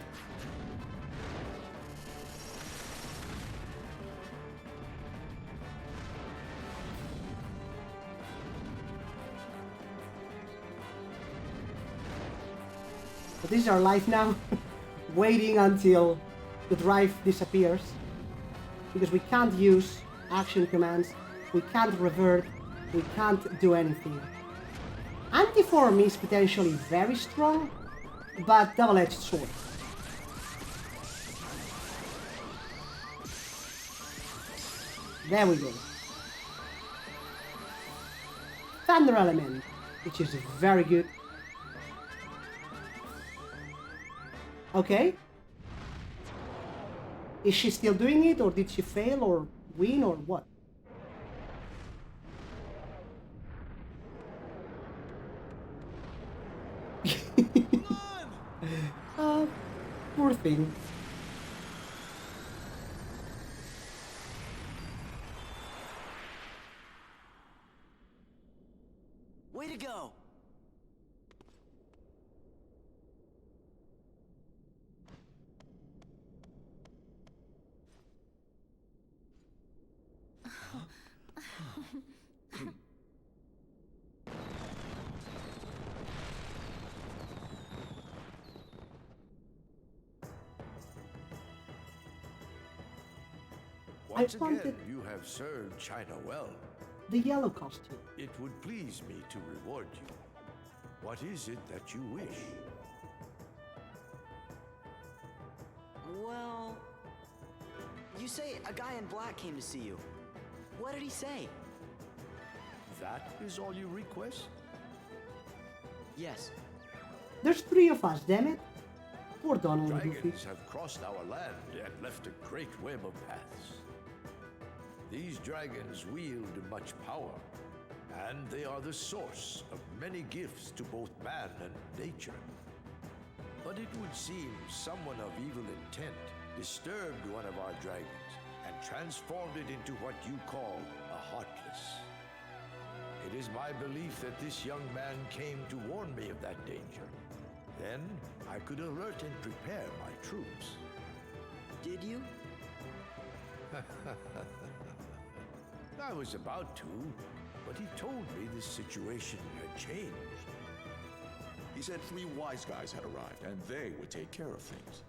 But this is our life now. Waiting until the drive disappears. Because we can't use action commands, we can't revert, we can't do anything. Anti-form is potentially very strong, but double-edged sword. There we go. Thunder element, which is very good. Okay. Is she still doing it, or did she fail, or win or what? uh, poor thing. Way to go! Once wanted- again, you have served China well. The yellow costume. It would please me to reward you. What is it that you wish? Well, you say a guy in black came to see you. What did he say? That is all you request? Yes. There's 3 of us, damn it. Poor Donald and Goofy. Dragons have crossed our land and left a great web of paths. These dragons wield much power, and they are the source of many gifts to both man and nature. But it would seem someone of evil intent disturbed one of our dragons and transformed it into what you call a heartless. It is my belief that this young man came to warn me of that danger. Then I could alert and prepare my troops. Did you? I was about to, but he told me this situation had changed. He said 3 wise guys had arrived, and they would take care of things.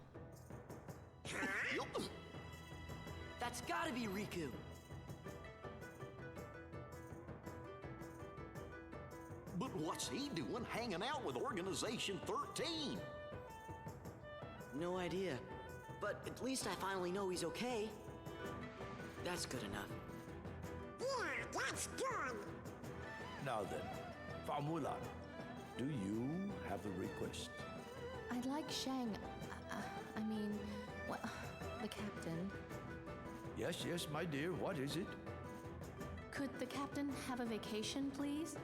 That's gotta be Riku. But what's he doing hanging out with Organization 13? No idea. But at least I finally know he's okay. That's good enough. Yeah, that's good. Now then, Famulan, do you have a request? I'd like Shang. I mean, well, the captain. Yes, yes, my dear, what is it? Could the captain have a vacation, please?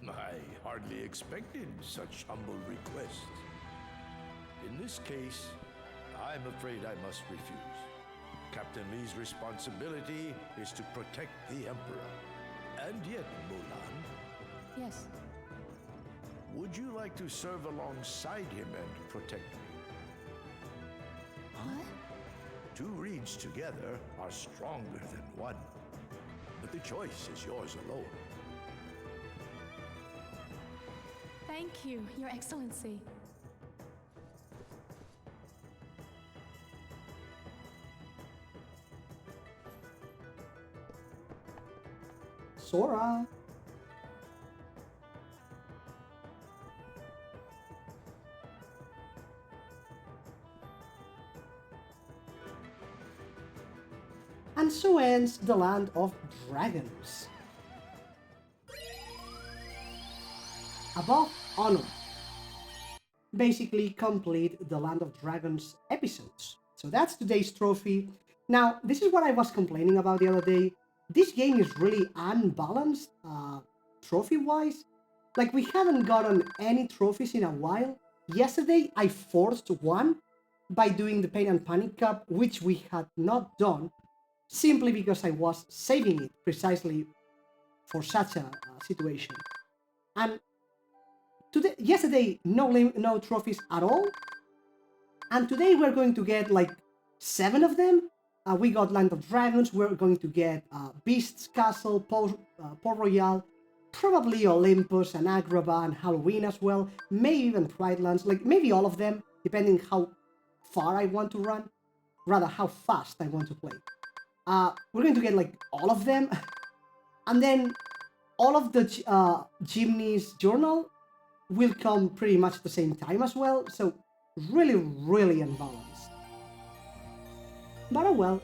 I hardly expected such humble requests. In this case, I'm afraid I must refuse. Captain Lee's responsibility is to protect the Emperor. And yet, Mulan, Yes. would you like to serve alongside him and protect me? What? 2 reeds together are stronger than one. But the choice is yours alone. Thank you, Your Excellency. Sora. And so ends the Land of Dragons. Above honor. Basically complete the Land of Dragons episodes. So that's today's trophy. Now, this is what I was complaining about the other day. This game is really unbalanced, trophy-wise. Like, we haven't gotten any trophies in a while. Yesterday, I forced one by doing the Pain and Panic Cup, which we had not done, simply because I was saving it precisely for such a situation. And yesterday, no trophies at all. And today we're going to get like 7 of them. We got Land of Dragons, we're going to get Beast's Castle, Port Royal, probably Olympus and Agrabah and Halloween as well, maybe even Pride Lands, like maybe all of them, depending how far I want to run, rather how fast I want to play. We're going to get like all of them, and then all of the Jimny's Journal will come pretty much at the same time as well, so really, really unbalanced. But oh well,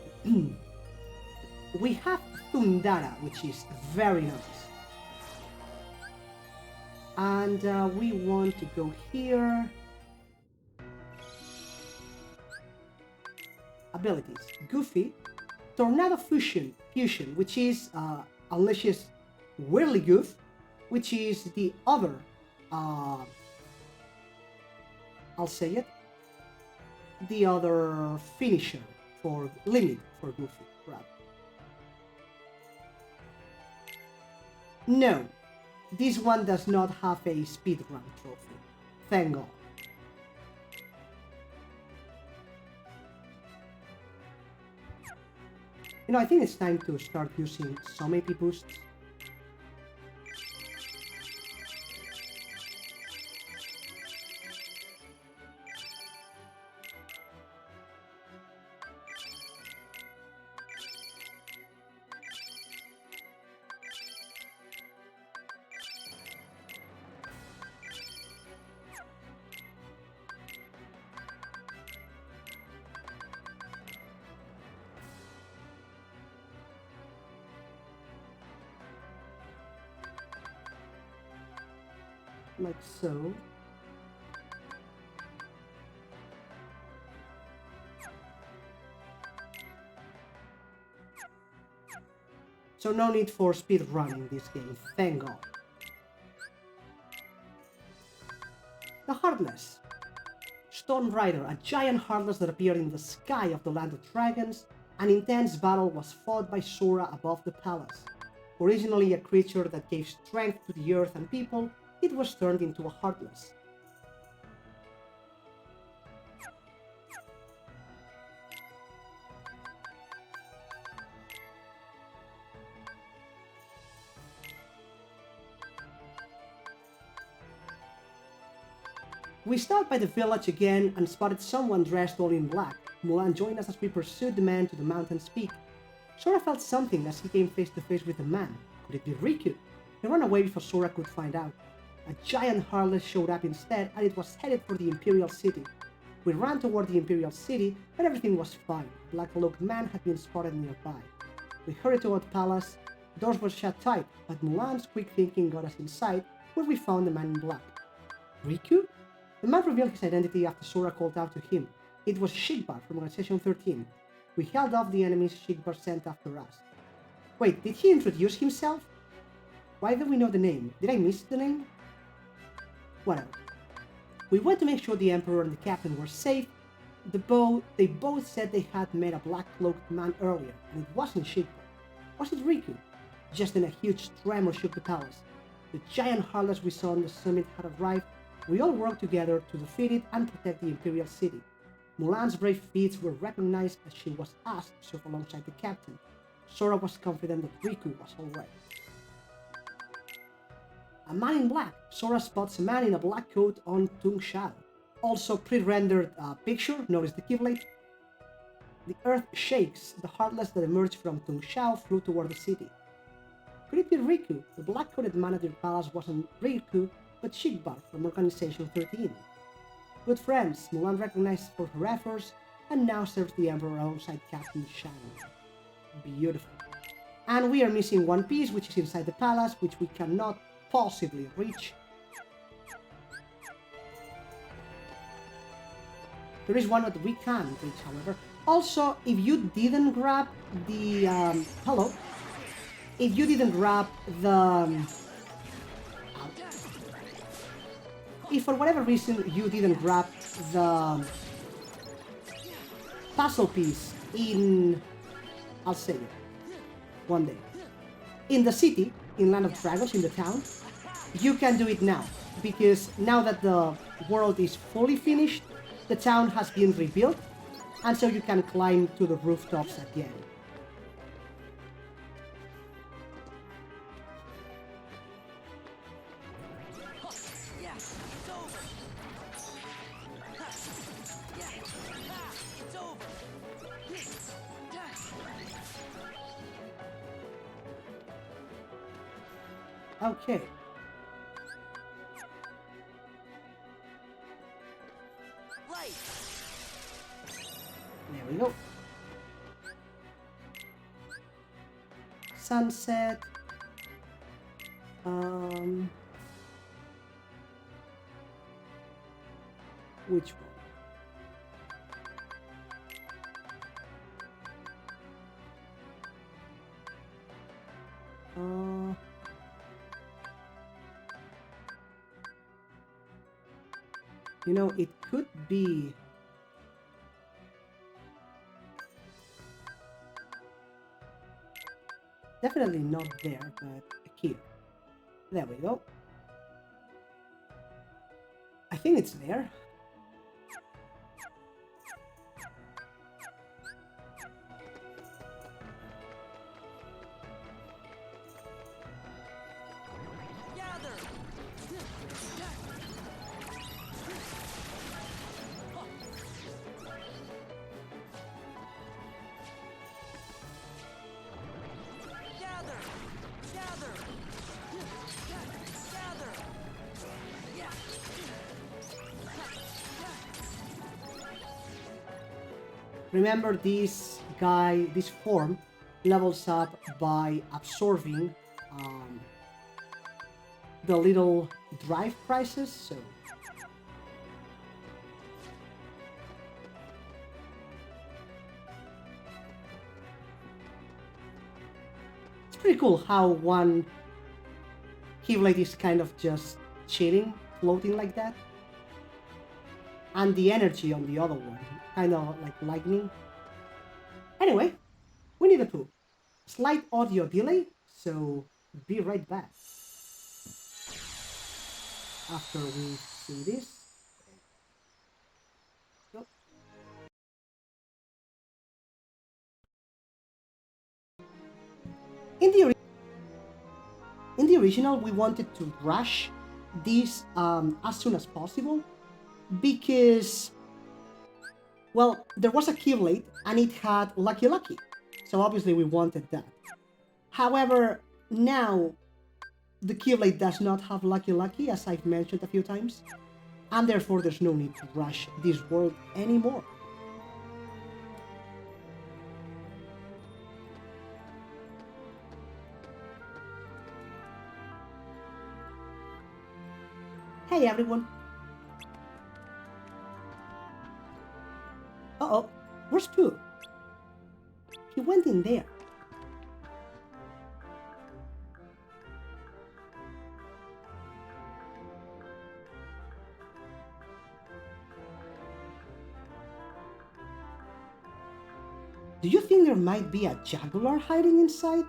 we have Thundara, which is very nice. And we want to go here. abilities. Goofy, Tornado Fusion, which is unleashes Whirly Goof, which is the other, I'll say it, the other finisher for limit for Goofy, rather. No, this one does not have a speedrun trophy. Thank God. You know, I think it's time to start using some AP boosts. Like so. So no need for speed running this game, thank God. The Heartless. Stone Rider, a giant Heartless that appeared in the sky of the Land of Dragons. An intense battle was fought by Sora above the palace. Originally a creature that gave strength to the earth and people, it was turned into a Heartless. We stopped by the village again and spotted someone dressed all in black. Mulan joined us as we pursued the man to the mountain's peak. Sora felt something as he came face to face with the man. Could it be Riku? He ran away before Sora could find out. A giant Heartless showed up instead, and it was headed for the Imperial City. We ran toward the Imperial City, but everything was fine. A black-cloaked man had been spotted nearby. We hurried toward the palace. The doors were shut tight, but Mulan's quick thinking got us inside, where we found the man in black. Riku? The man revealed his identity after Sora called out to him. It was Shigbar from Organization 13. We held off the enemies Shigbar sent after us. Wait, did he introduce himself? Why do we know the name? Did I miss the name? Whatever. We went to make sure the Emperor and the Captain were safe. They both said they had met a black-cloaked man earlier, and it wasn't Shigbar. Was it Riku? Just then a huge tremor shook the palace. The giant Heartless we saw on the summit had arrived. We all worked together to defeat it and protect the Imperial City. Mulan's brave feats were recognized as she was asked to serve alongside the Captain. Sora was confident that Riku was alright. A man in black. Sora spots a man in a black coat on Tung Shao. Also pre-rendered picture, notice the keyblade. The earth shakes. The Heartless that emerged from Tung Shao flew toward the city. Could it be Riku? The black-coated man at the palace wasn't Riku, but Shigbar from Organization 13. Good friends, Mulan recognized for her efforts, and now serves the Emperor alongside Captain Shang. Beautiful. And we are missing one piece, which is inside the palace, which we cannot possibly reach. There is one that we can reach, however. Also, if you didn't grab the... hello. If you didn't grab the... if for whatever reason you didn't grab the puzzle piece in... I'll say it. One day. In the city, in Land of Dragons, in the town, you can do it now. Because now that the world is fully finished, the town has been rebuilt, and so you can climb to the rooftops again. Okay. There we go. Sunset. Which one? You know, it could be... Definitely not there, but here. There we go. I think it's there. Remember, this guy, this form, levels up by absorbing the little drive prices, so... It's pretty cool how one Keyblade is kind of just chilling, floating like that. And the energy on the other one, kind of like lightning. Anyway, we need a poo. Slight audio delay, so be right back. After we see this. Go. In the original, we wanted to rush this as soon as possible, because, well, there was a Keyblade and it had Lucky Lucky, so obviously we wanted that. However, now the Keyblade does not have Lucky Lucky, as I've mentioned a few times, and therefore there's no need to rush this world anymore. Hey everyone! Uh-oh, where's Pooh? He went in there. Do you think there might be a Jaguar hiding inside?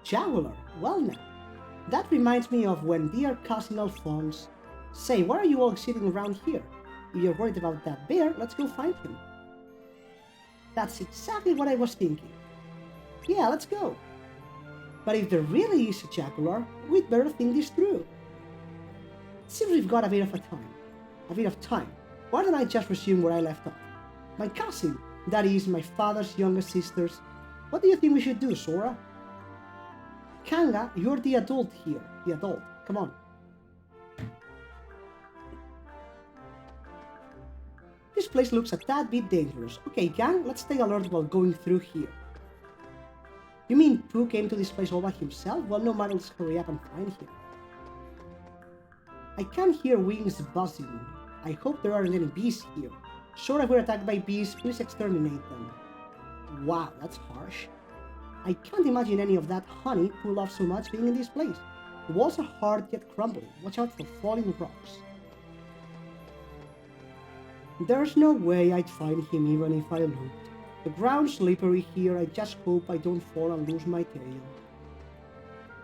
Jaguar? Well now, that reminds me of when dear cousin Alphonse... Say, why are you all sitting around here? If you're worried about that bear, let's go find him. That's exactly what I was thinking. Yeah, let's go. But if there really is a Jaguar, we'd better think this through. Seems we've got a bit of time. Why don't I just resume where I left off? My cousin, that is, my father's youngest sisters. What do you think we should do, Sora? Kanga, you're the adult here. The adult. Come on. This place looks a tad bit dangerous. Okay, gang, let's stay alert while going through here. You mean Pooh came to this place all by himself? Well, no matter, let's hurry up and find him. I can hear wings buzzing. I hope there aren't any bees here. Sora, if we're attacked by bees, please exterminate them. Wow, that's harsh. I can't imagine any of that honey Pooh loves so much being in this place. The walls are hard yet crumbling. Watch out for falling rocks. There's no way I'd find him even if I looked. The ground's slippery here. I just hope I don't fall and lose my tail.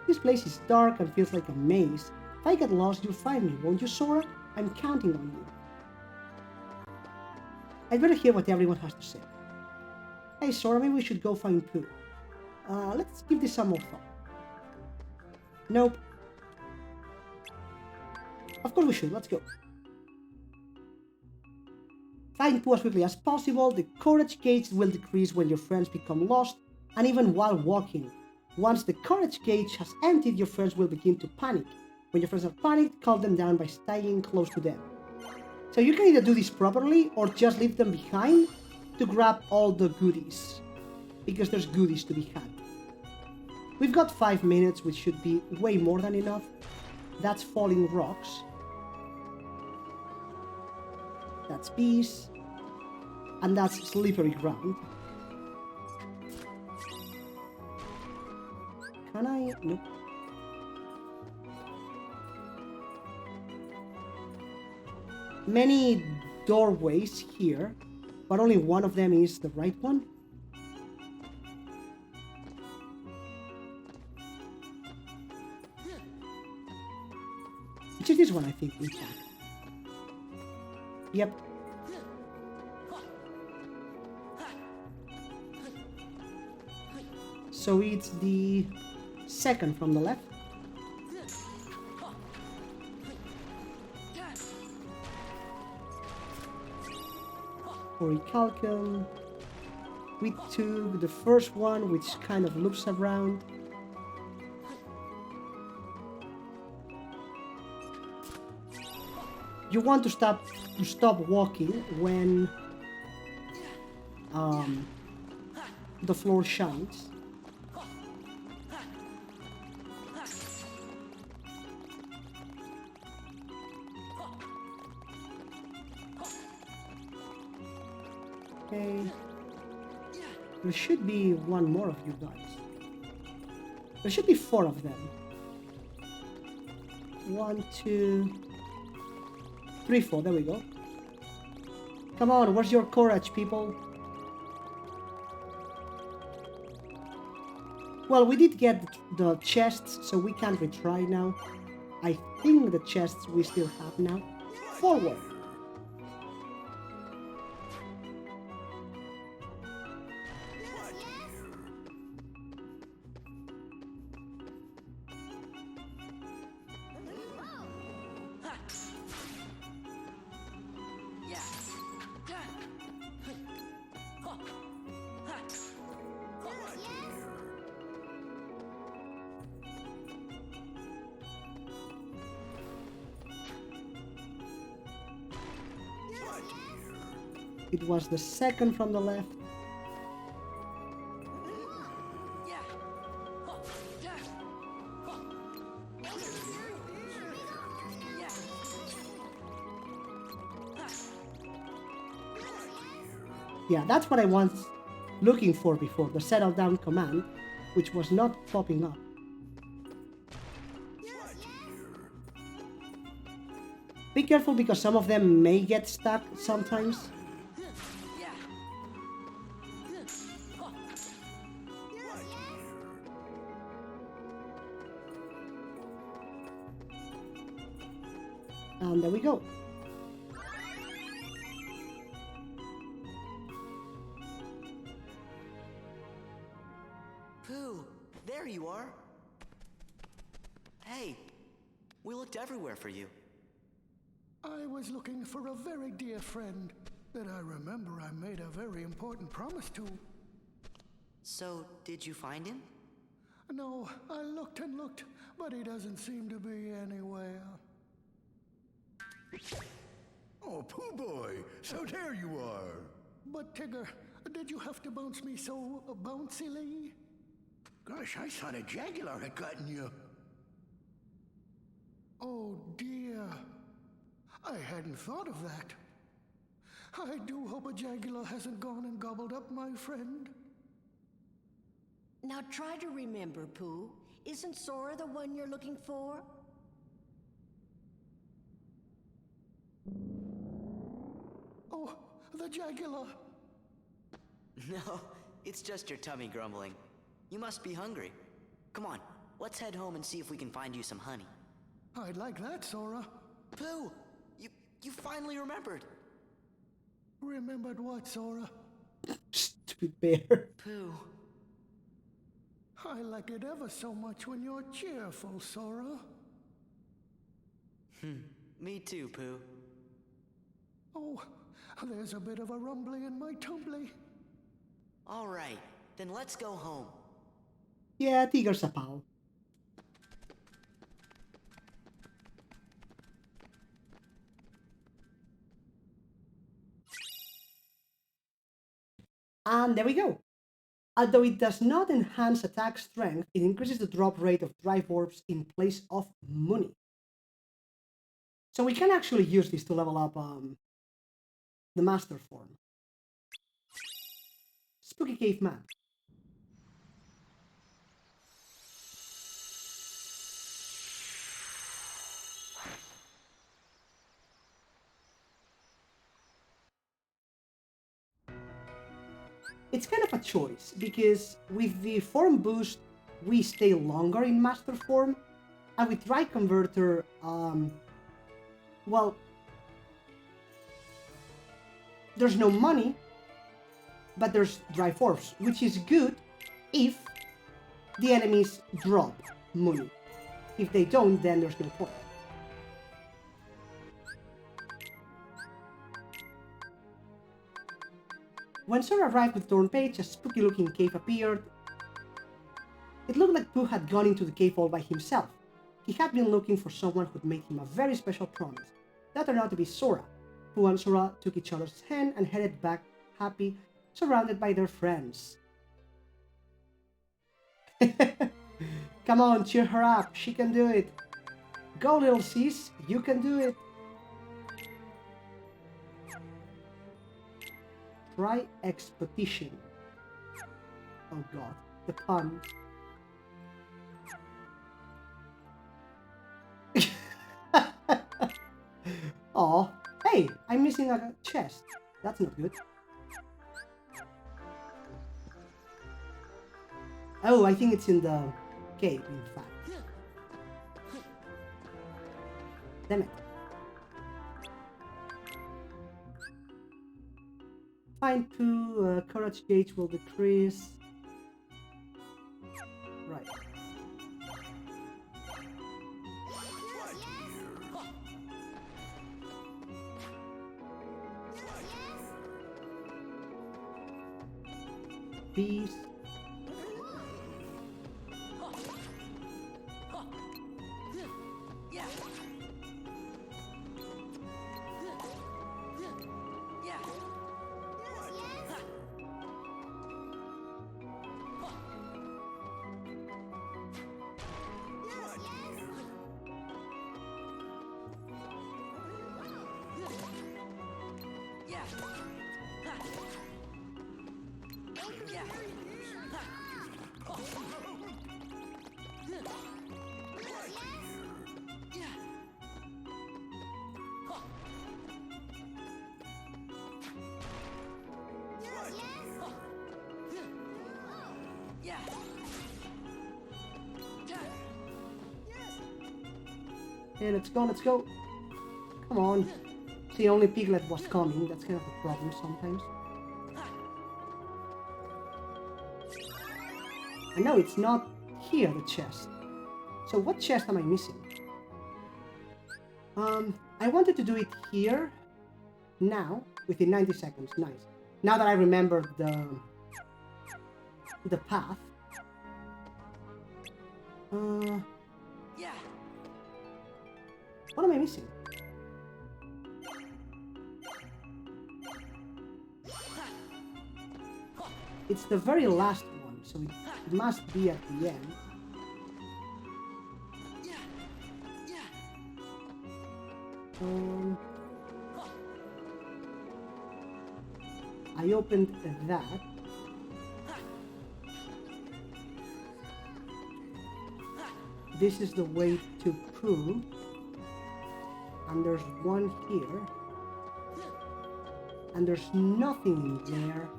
This place is dark and feels like a maze. If I get lost, you'll find me, won't you, Sora? I'm counting on you. I'd better hear what everyone has to say. Hey Sora, maybe we should go find Pooh. Let's give this some more thought. Nope. Of course we should, let's go. Find Pooh as quickly as possible. The courage gauge will decrease when your friends become lost, and even while walking. Once the courage gauge has emptied, your friends will begin to panic. When your friends are panicked, calm them down by staying close to them. So you can either do this properly, or just leave them behind to grab all the goodies. Because there's goodies to be had. We've got 5 minutes, which should be way more than enough. That's falling rocks. That's bees. And that's slippery ground. Can I? Nope. Many doorways here, but only one of them is the right one. Which is this one, I think, in fact. Yep. So it's the second from the left. Orichalcum. We took the first one, which kind of loops around. You want to stop walking when the floor shines. Okay. There should be one more of you guys. There should be 4 of them. 1, 2, 3, 4. There we go. Come on, where's your courage, people? Well, we did get the chests, so we can retry now. I think the chests we still have now. Forward! It was the second from the left. Yeah, that's what I was looking for before, the settle down command, which was not popping up. Be careful because some of them may get stuck sometimes. And there we go. Pooh, there you are. Hey, we looked everywhere for you. I was looking for a very dear friend that I remember I made a very important promise to. So, did you find him? No, I looked and looked, but he doesn't seem to be anywhere. Oh, Pooh Boy, so there you are. But Tigger, did you have to bounce me so bouncily? Gosh, I thought a jaguar had gotten you. Oh dear. I hadn't thought of that. I do hope a jaguar hasn't gone and gobbled up my friend. Now try to remember, Pooh. Isn't Sora the one you're looking for? Oh, the jaguar. No, it's just your tummy grumbling. You must be hungry. Come on, let's head home and see if we can find you some honey. I'd like that, Sora. Pooh, you finally remembered. Remembered what, Sora? Stupid bear. Pooh. I like it ever so much when you're cheerful, Sora. Me too, Pooh. Oh, there's a bit of a rumbly in my tumbly. All right, then let's go home. Yeah, Tigger's a pal. And there we go. Although it does not enhance attack strength, it increases the drop rate of drive orbs in place of money. So we can actually use this to level up the master form. Spooky Cave Map. It's kind of a choice, because with the form boost, we stay longer in Master Form, and with Dry Converter, well, there's no money, but there's Dry Force, which is good if the enemies drop money. If they don't, then there's no point. When Sora arrived with Thornpage, a spooky-looking cave appeared. It looked like Pooh had gone into the cave all by himself. He had been looking for someone who'd made him a very special promise. That turned out to be Sora. Pooh and Sora took each other's hand and headed back, happy, surrounded by their friends. Come on, cheer her up, she can do it. Go, little sis, you can do it. Try expedition. Oh god, the pun. Oh, hey, I'm missing a chest. That's not good. Oh, I think it's in the cave, in fact. Damn it. Find Pooh, courage gauge will decrease. Right. Peace. Okay, let's go, let's go. Come on. See, only Piglet was coming. That's kind of the problem sometimes. I know it's not here, the chest. So what chest am I missing? I wanted to do it here, now, within 90 seconds. Nice. Now that I remember the path. What am I missing? It's the very last one, so it must be at the end. I opened that. This is the way to Pooh. And there's one here. And there's nothing in there.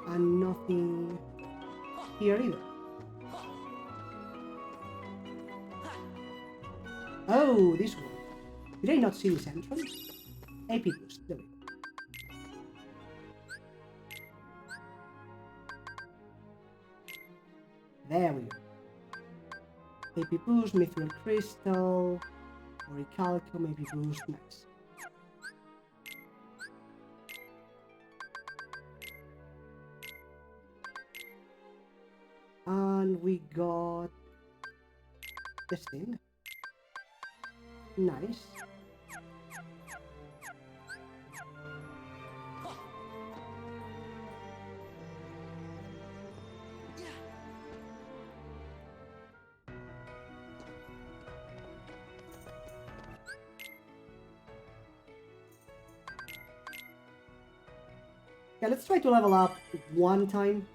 And nothing here either. Oh, this one. Did I not see this entrance? AP boost. There we go. There we go. AP boost, mithril crystal, orichalcum, AP boost, nice. And we got this thing. Nice. Yeah, let's try to level up one time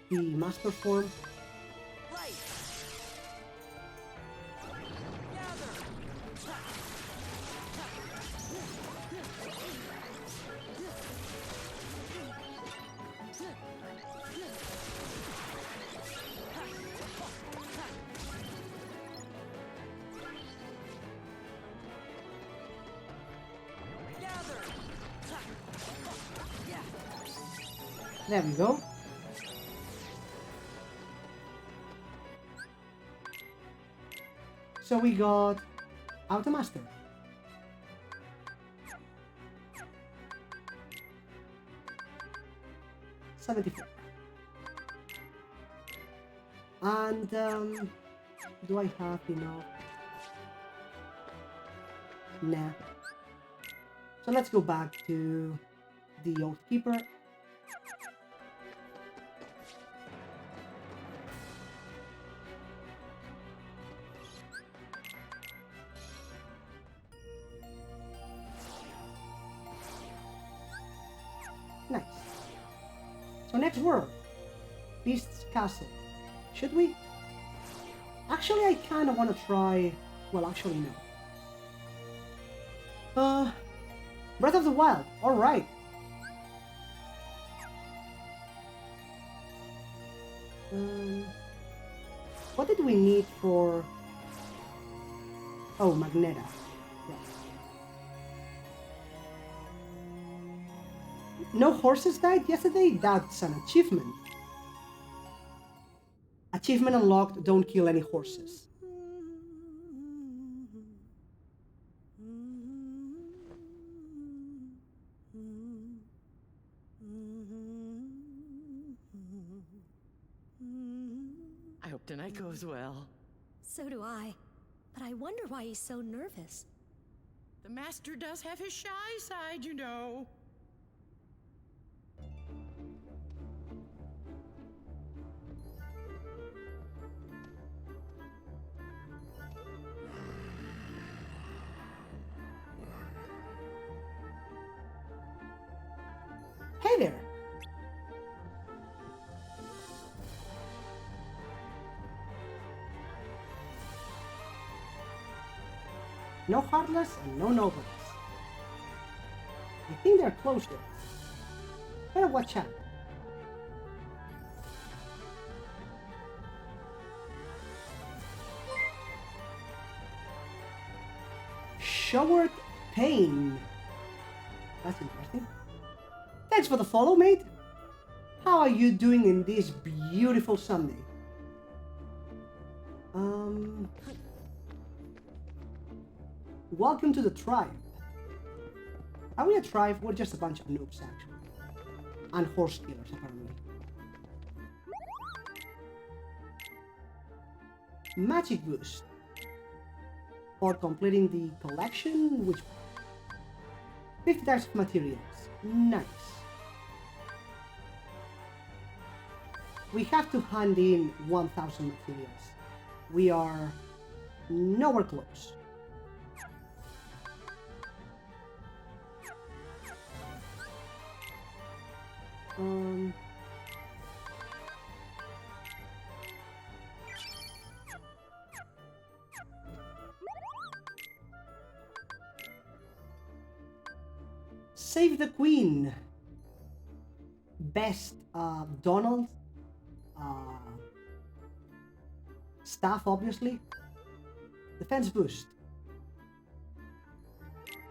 the master form. There we go. So we got Automaster. $74. And do I have enough? Nah. So let's go back to the Oath Keeper. Nice. So next world, Beast's Castle. Should we? Actually, I kind of want to try. Well, actually, no. Breath of the Wild. All right. What did we need for? Oh, Magneta. Right. No horses died yesterday? That's an achievement. Achievement unlocked, don't kill any horses. I hope tonight goes well. So do I. But I wonder why he's so nervous. The master does have his shy side, you know. Hey there! No Heartless and no Nobles. I think they're close there. Better watch out. Showered Pain. That's interesting. Thanks for the follow, mate. How are you doing in this beautiful Sunday? Welcome to the tribe. Are we a tribe? We're just a bunch of noobs, actually. And horse killers, apparently. Magic boost. For completing the collection, which 50 types of materials. Nice. We have to hand in 1,000 materials. We are nowhere close. Save the Queen. Best Donald staff, obviously. Defense boost.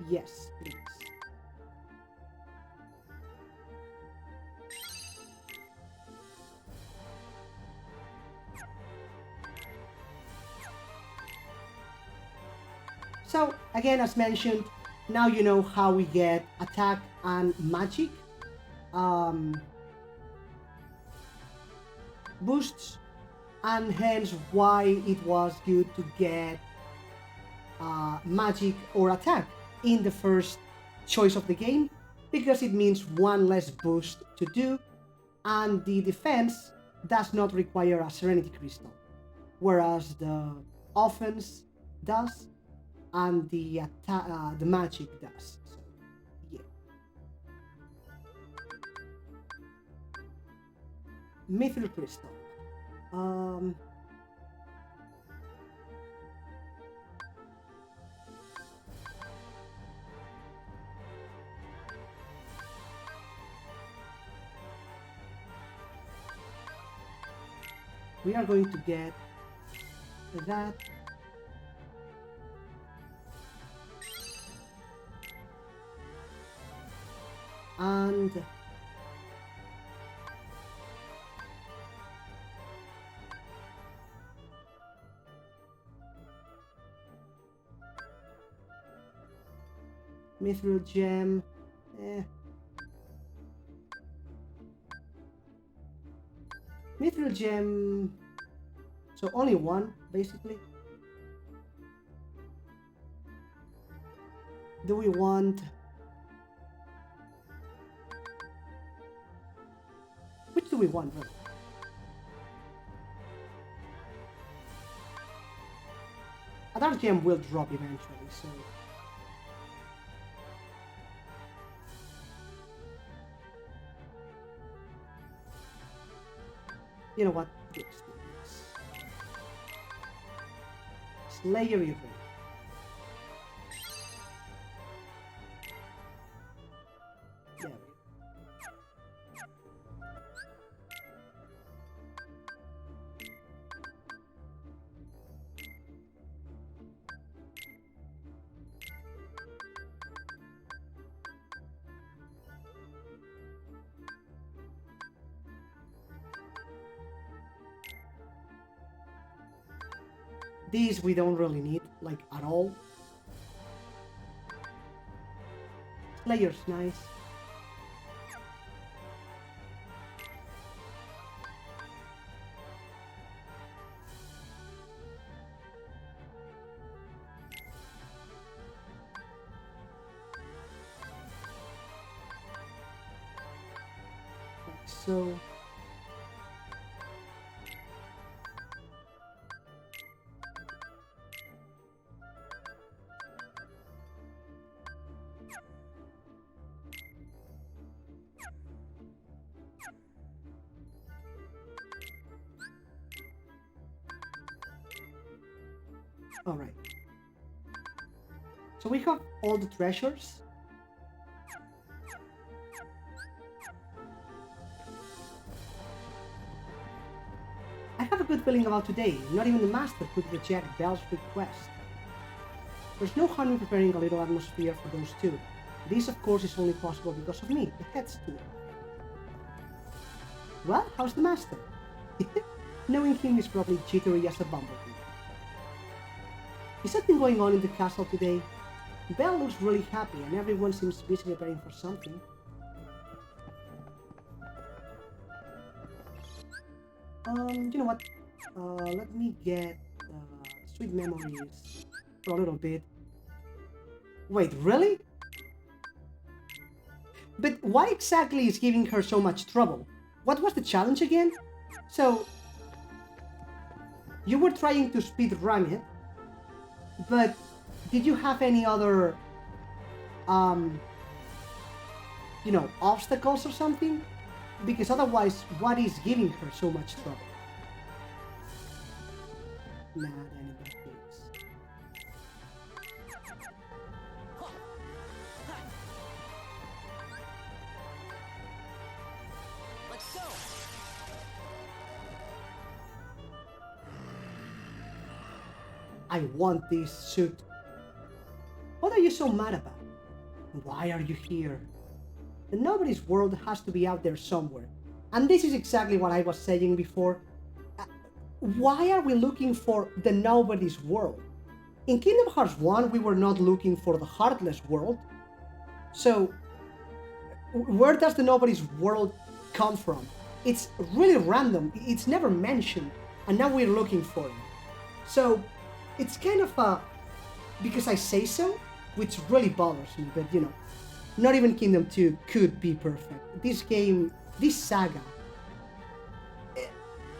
Yes, please. So, again, as mentioned, now you know how we get attack and magic boosts, and hence why it was good to get magic or attack in the first choice of the game, because it means one less boost to do, and the defense does not require a Serenity Crystal, whereas the offense does, and the magic does. So, yeah. Mithril Crystal. We are going to get that. And Mithril gem. Mithril gem. So only one, basically. Do we want... Which do we want, really? A dark gem will drop eventually, so... You know what? This. Slayer event. There we go. These we don't really need, like, at all. Slayer's nice. Like so. Alright. So we have all the treasures. I have a good feeling about today. Not even the master could reject Belle's request. There's no harm in preparing a little atmosphere for those two. This, of course, is only possible because of me, the head steward. Well, how's the master? Knowing him is probably jittery as a bumblebee. Is something going on in the castle today? Belle looks really happy and everyone seems busy preparing for something. You know what? Let me get sweet memories for a little bit. Wait, really? But why exactly is giving her so much trouble? What was the challenge again? So, you were trying to speedrun it, but did you have any other, you know, obstacles or something? Because otherwise, what is giving her so much trouble? Not any bad things. Let's go. I want this suit. What are you so mad about? Why are you here? The nobody's world has to be out there somewhere. And this is exactly what I was saying before. Why are we looking for the nobody's world? In Kingdom Hearts 1, we were not looking for the Heartless world. So, where does the nobody's world come from? It's really random. It's never mentioned. And now we're looking for it. So, it's kind of because I say so, which really bothers me, but you know, not even Kingdom 2 could be perfect. This game, this saga,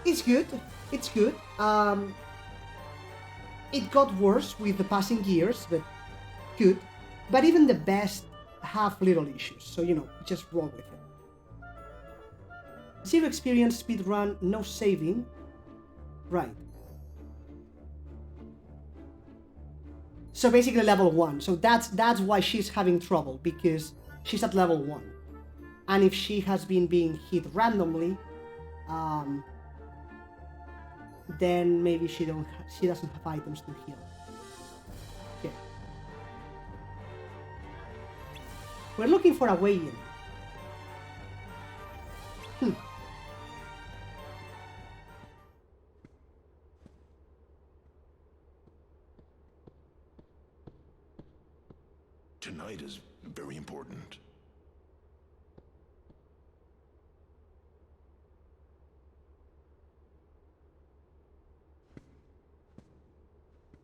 it's good. It's good. It got worse with the passing years, but good. But even the best have little issues, so you know, just roll with it. Zero experience, speedrun, no saving. Right. So basically level 1. So that's why she's having trouble, because she's at level 1. And if she has been being hit randomly, then maybe she doesn't have items to heal. Okay. We're looking for a way in. Tonight is Very important.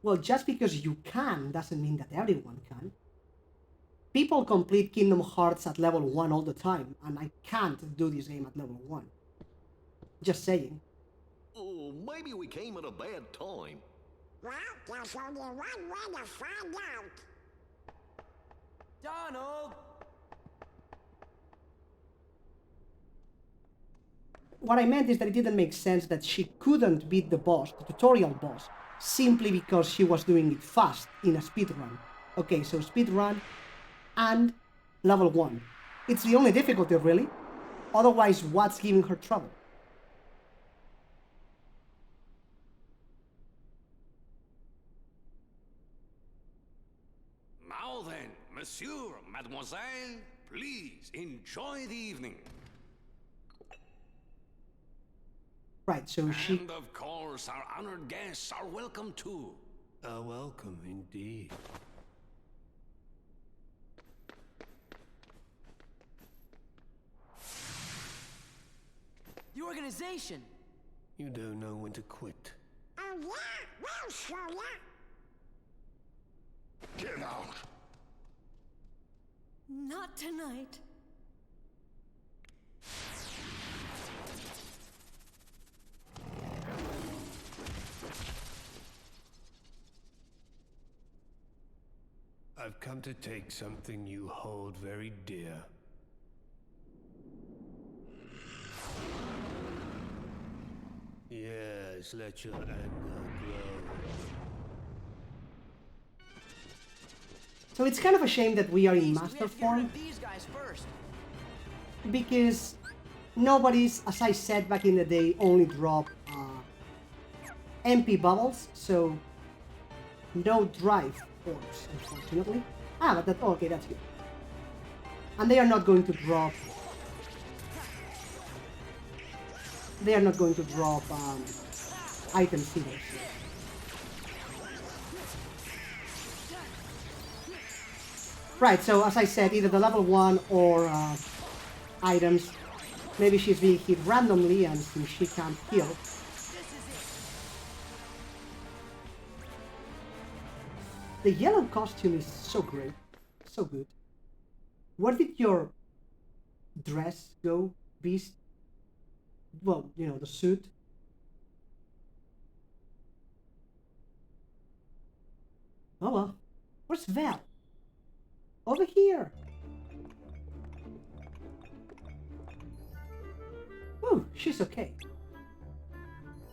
Well, just because you can doesn't mean that everyone can. People complete Kingdom Hearts at level 1 all the time, and I can't do this game at level 1. Just saying. Oh, maybe we came at a bad time. Well, there's only one way to find out. Donald! What I meant is that it didn't make sense that she couldn't beat the boss, the tutorial boss, simply because she was doing it fast in a speedrun. Okay, so speedrun and level 1. It's the only difficulty, really. Otherwise, what's giving her trouble? Now then, monsieur, mademoiselle, please enjoy the evening. Right, so she... And of course, our honored guests are welcome too. A welcome indeed. The organization! You don't know when to quit. Oh yeah? Well, show ya. Get out! Not tonight. I've come to take something you hold very dear. Yes, let your anger grow. So it's kind of a shame that we are in master form, These guys first. because nobody's, as I said back in the day, only drop MP bubbles, so no drive orbs, unfortunately. Ah, but that, okay, that's good. And they are not going to drop... They are not going to drop items either. Right, so as I said, either the level 1 or items. Maybe she's being hit randomly and since she can't heal. The yellow costume is so great. So good. Where did your dress go, Beast? Well, you know, the suit. Oh well. Where's Val? Over here. Oh, she's okay.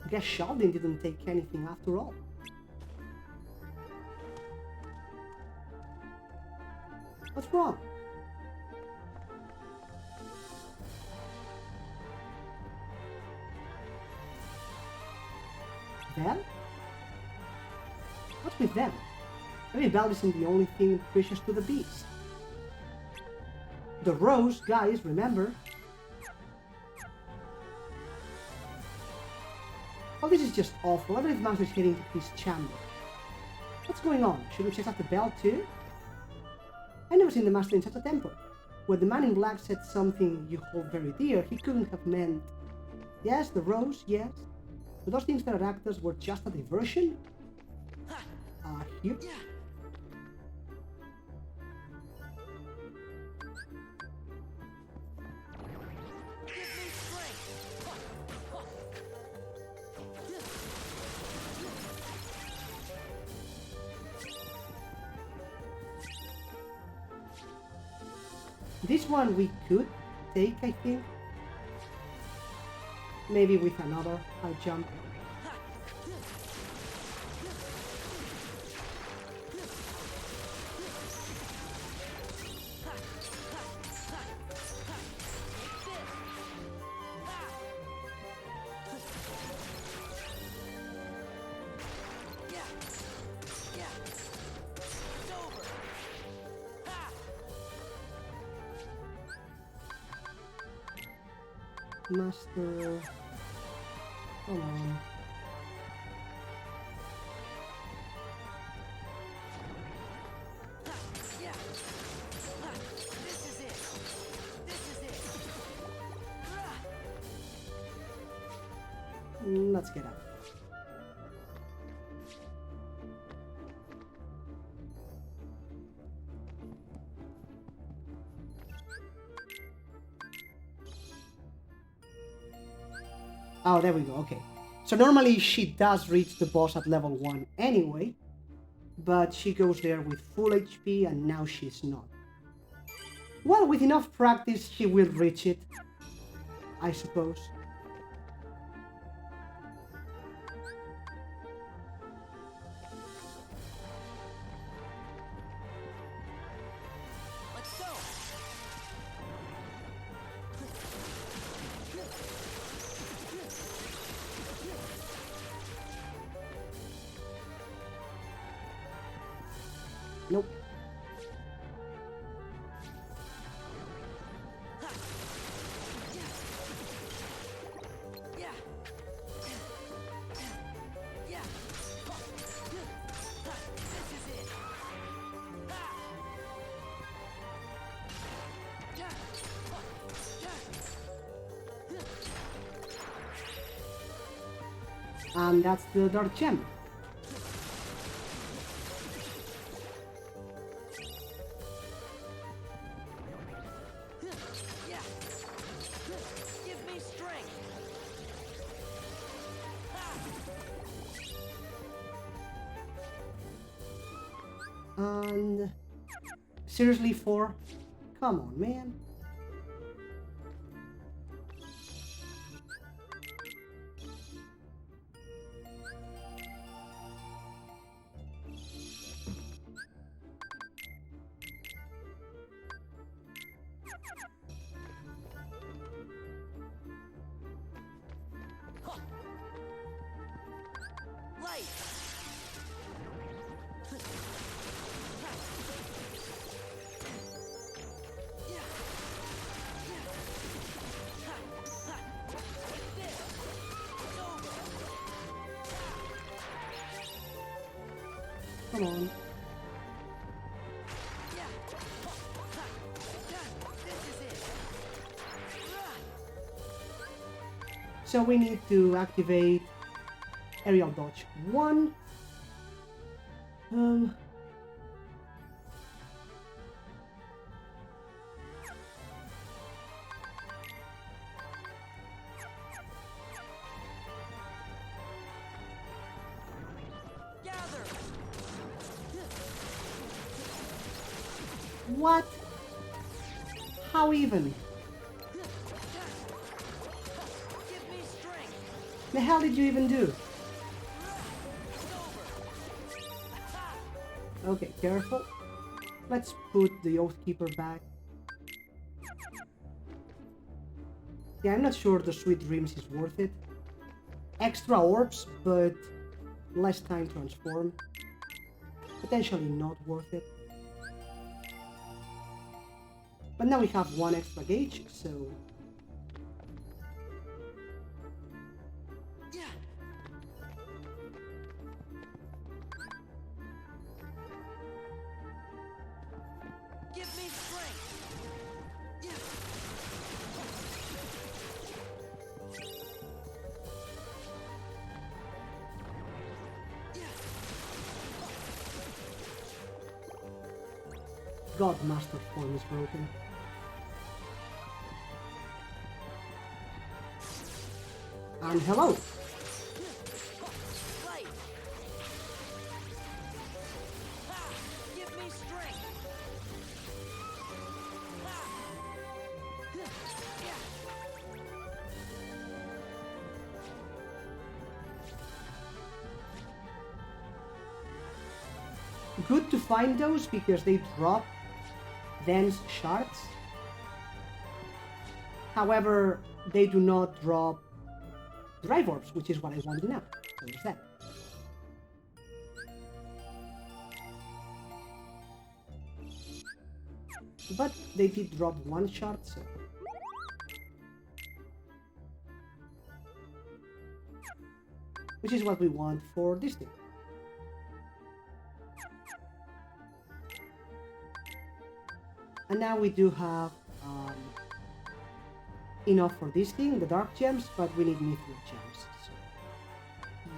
Guess Sheldon didn't take anything after all. What's wrong? Val? What's with them? Maybe Val isn't the only thing precious to the beast. The rose, guys, remember? Oh, this is just awful. I believe Master's heading to his chamber. What's going on? Should we check out the bell too? I never seen the Master in such a temper. When the man in black said something you hold very dear, he couldn't have meant... Yes, the rose, yes. But those things that are actors were just a diversion? Here? This one we could take, I think. Maybe with another high jump. Master... Come on. Let's get out. Oh, there we go, okay. So normally she does reach the boss at level 1 anyway, but she goes there with full HP and now she's not. Well, with enough practice she will reach it, I suppose. Let's go. Nope. And that's the dark gem. Give me strength. And seriously, 4? Come on, man. Light. Come on. So we need to activate aerial dodge 1. What? How even? The hell did you even do? Okay, careful. Let's put the Oathkeeper back. Yeah, I'm not sure the Sweet Dreams is worth it. Extra orbs, but less time transform. Potentially not worth it. But now we have 1 extra gauge, so... Give me strength. God, Master Form is broken. And hello! Light. Give me strength. Good to find those because they drop dense shards. However, they do not drop drive orbs, which is what I want now. So there's that. But they did drop 1 shard, so... which is what we want for this thing. And now we do have enough for this thing, the dark gems, but we need mithril gems. So.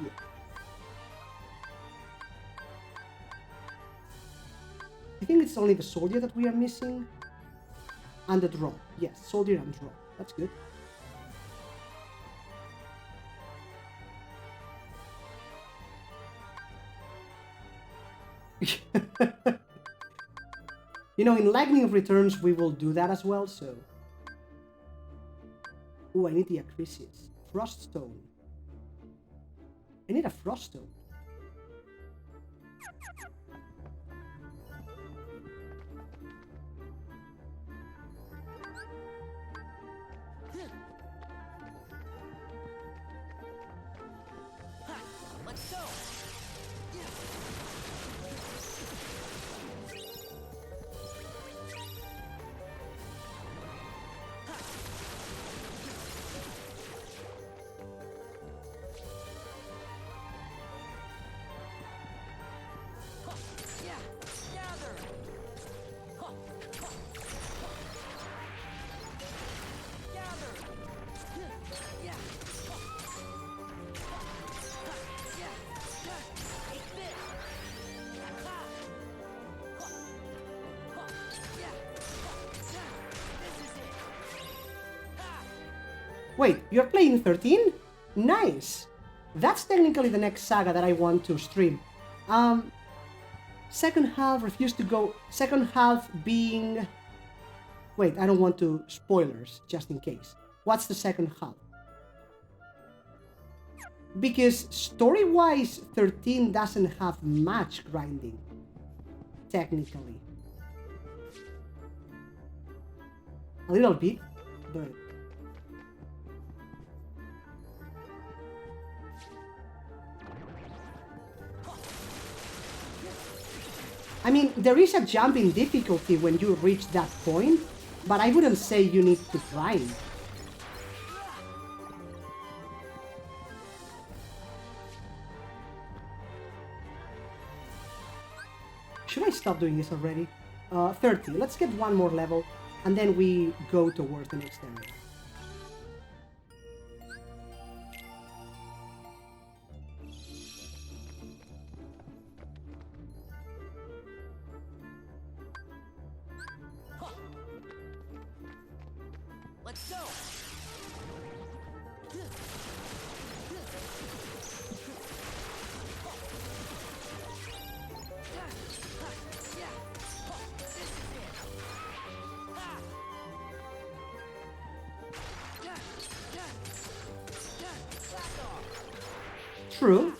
Yeah. I think it's only the soldier that we are missing. And the draw. Yes, soldier and draw. That's good. You know, in Lightning Returns, we will do that as well, so... Ooh, I need the Acrisius. Froststone. I need a Froststone. Let's go! Wait, you're playing 13? Nice! That's technically the next saga that I want to stream. Second half refused to go... Second half being... Wait, I don't want to... Spoilers, just in case. What's the second half? Because story-wise, 13 doesn't have much grinding. Technically. A little bit, but... I mean, there is a jump in difficulty when you reach that point, but I wouldn't say you need to grind. Should I stop doing this already? 30. Let's get one more level, and then we go towards the next area. Let's go!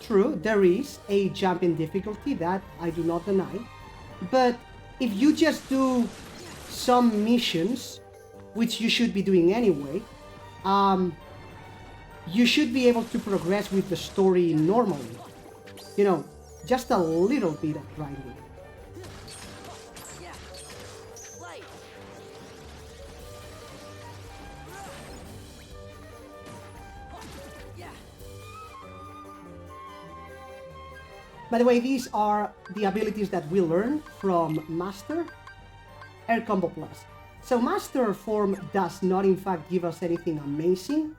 True, there is a jump in difficulty, that I do not deny. But if you just do some missions, which you should be doing anyway, you should be able to progress with the story normally. You know, just a little bit of grinding. By the way, these are the abilities that we learn from Master. Air Combo Plus. So Master Form does not in fact give us anything amazing.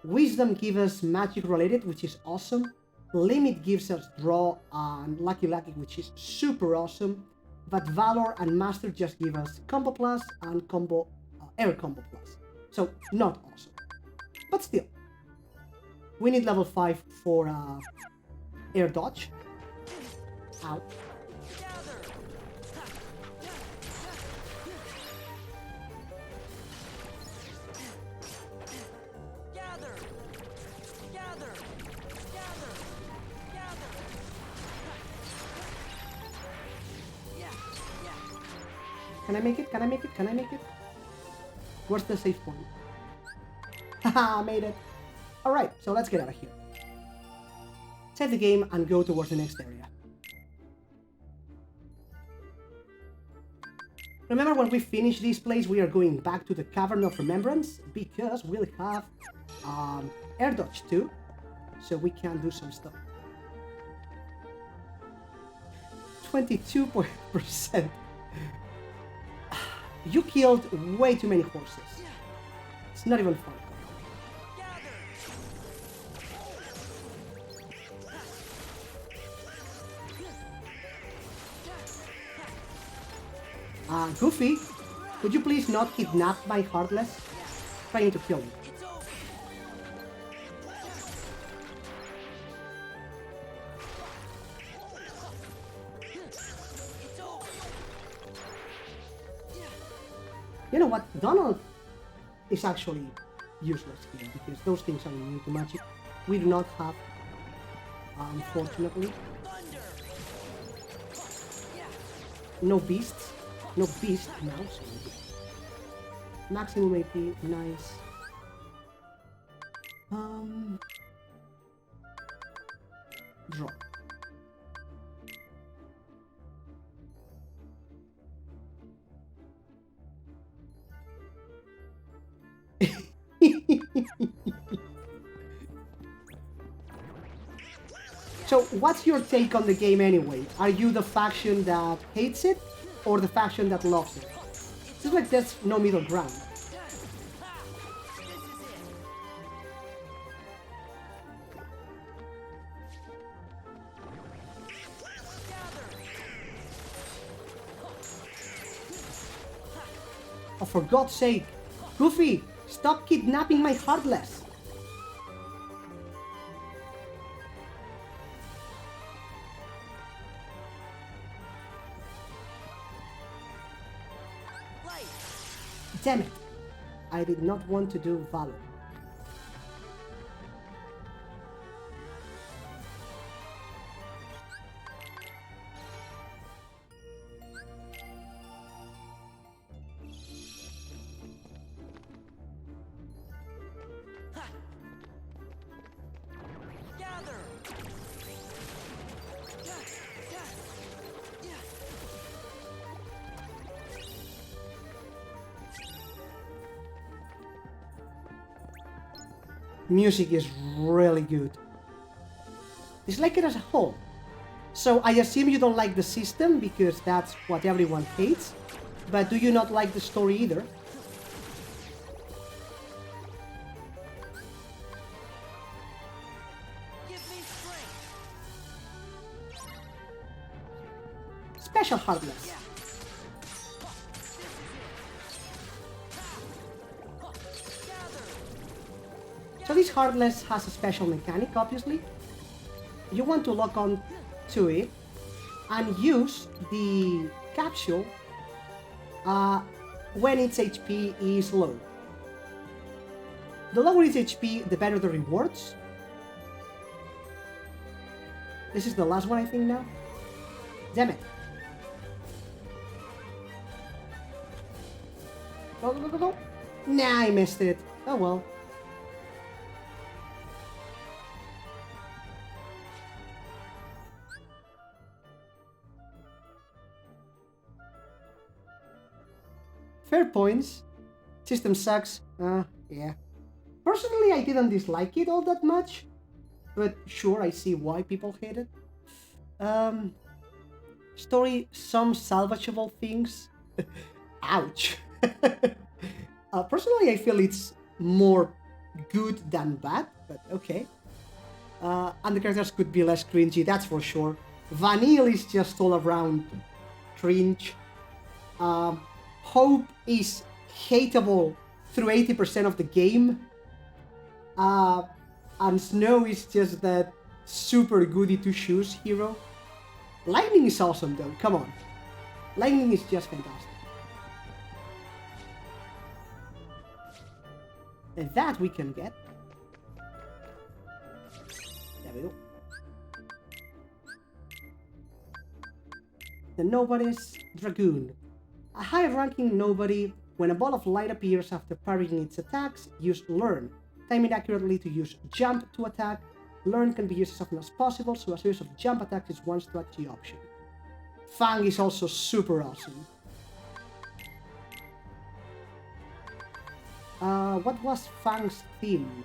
Wisdom gives us magic related, which is awesome. Limit gives us draw and Lucky, which is super awesome. But Valor and Master just give us Combo Plus and Combo Air Combo Plus. So not awesome. But still. We need level 5 for Air Dodge. Ow. Can I make it? Can I make it? Can I make it? Where's the save point? Haha, made it. Alright, so let's get out of here. Save the game and go towards the next area. Remember, when we finish this place, we are going back to the Cavern of Remembrance, because we'll have air dodge too, so we can do some stuff. 22%. You killed way too many horses. It's not even fun. Goofy, could you please not kidnap my Heartless? Trying to kill me. You know what? Donald is actually useless here because those things are immune to magic. We do not have, unfortunately, no beasts. No beast now, so maximum AP, nice. Draw. So, what's your take on the game anyway? Are you the faction that hates it, or the faction that loves it? It seems like there's no middle ground. Oh, for God's sake! Goofy, stop kidnapping my Heartless! Damn it! I did not want to do Valor. Music is really good. Dislike it as a whole. So I assume you don't like the system because that's what everyone hates. But do you not like the story either? Special Heartless. So this Heartless has a special mechanic, obviously. You want to lock on to it and use the capsule when its HP is low. The lower its HP, the better the rewards. This is the last one, I think, now. Damn it. Go, go, go, go. Nah, I missed it. Oh well. Fair points. System sucks. Yeah. Personally, I didn't dislike it all that much. But sure, I see why people hate it. Story, some salvageable things. Ouch. Personally, I feel it's more good than bad, but okay. And the characters could be less cringy, that's for sure. Vanille is just all around cringe. Hope is hateable through 80% of the game. And Snow is just that super goody two-shoes hero. Lightning is awesome though, come on. Lightning is just fantastic. And that we can get. There we go. The Nobody's Dragoon. A high-ranking nobody, when a ball of light appears after parrying its attacks, use Learn. Time it accurately to use Jump to attack. Learn can be used as often as possible, so a series of jump attacks is one strategy option. Fang is also super awesome. What was Fang's theme?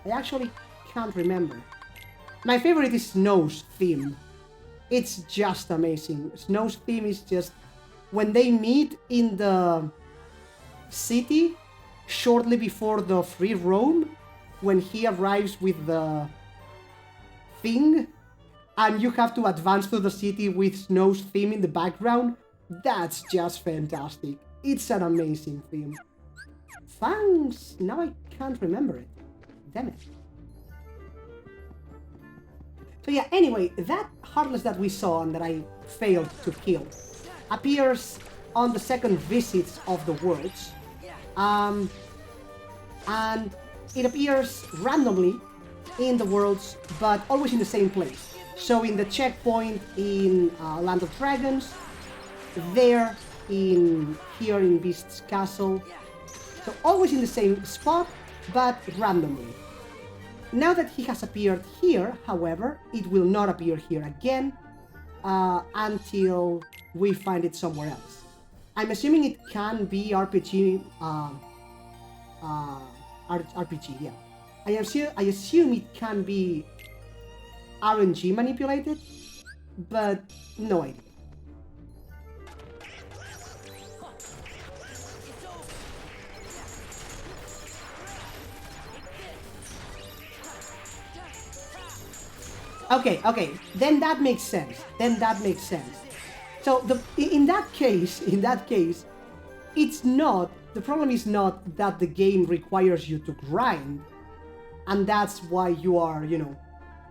I actually can't remember. My favorite is Snow's theme. It's just amazing. Snow's theme is just when they meet in the city shortly before the free roam, when he arrives with the thing, and you have to advance through the city with Snow's theme in the background. That's just fantastic. It's an amazing theme. Thanks. Now I can't remember it. Damn it. So yeah, anyway, that Heartless that we saw and that I failed to kill appears on the second visits of the worlds. And it appears randomly in the worlds, but always in the same place. So in the checkpoint in Land of Dragons, there here in Beast's Castle. So always in the same spot, but randomly. Now that he has appeared here, however, it will not appear here again until we find it somewhere else. I'm assuming it can be RPG, RPG, yeah. I assume it can be RNG manipulated, but no idea. Okay, then that makes sense. So in that case, it's not, the problem is not that the game requires you to grind, and that's why you are,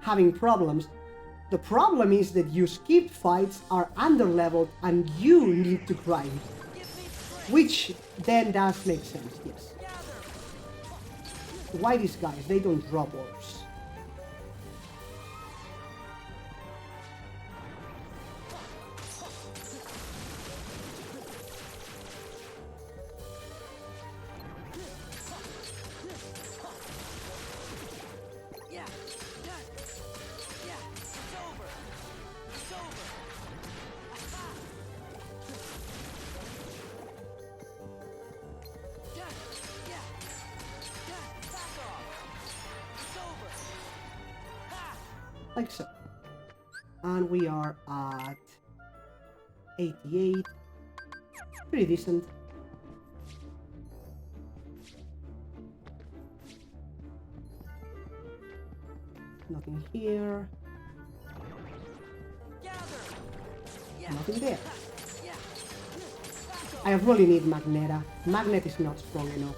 having problems. The problem is that your skipped fights are underleveled and you need to grind. Which then does make sense, yes. Why these guys? They don't drop orbs. Like so. And we are at 88. Pretty decent. Nothing here. Nothing there. I really need Magneta. Magnet is not strong enough.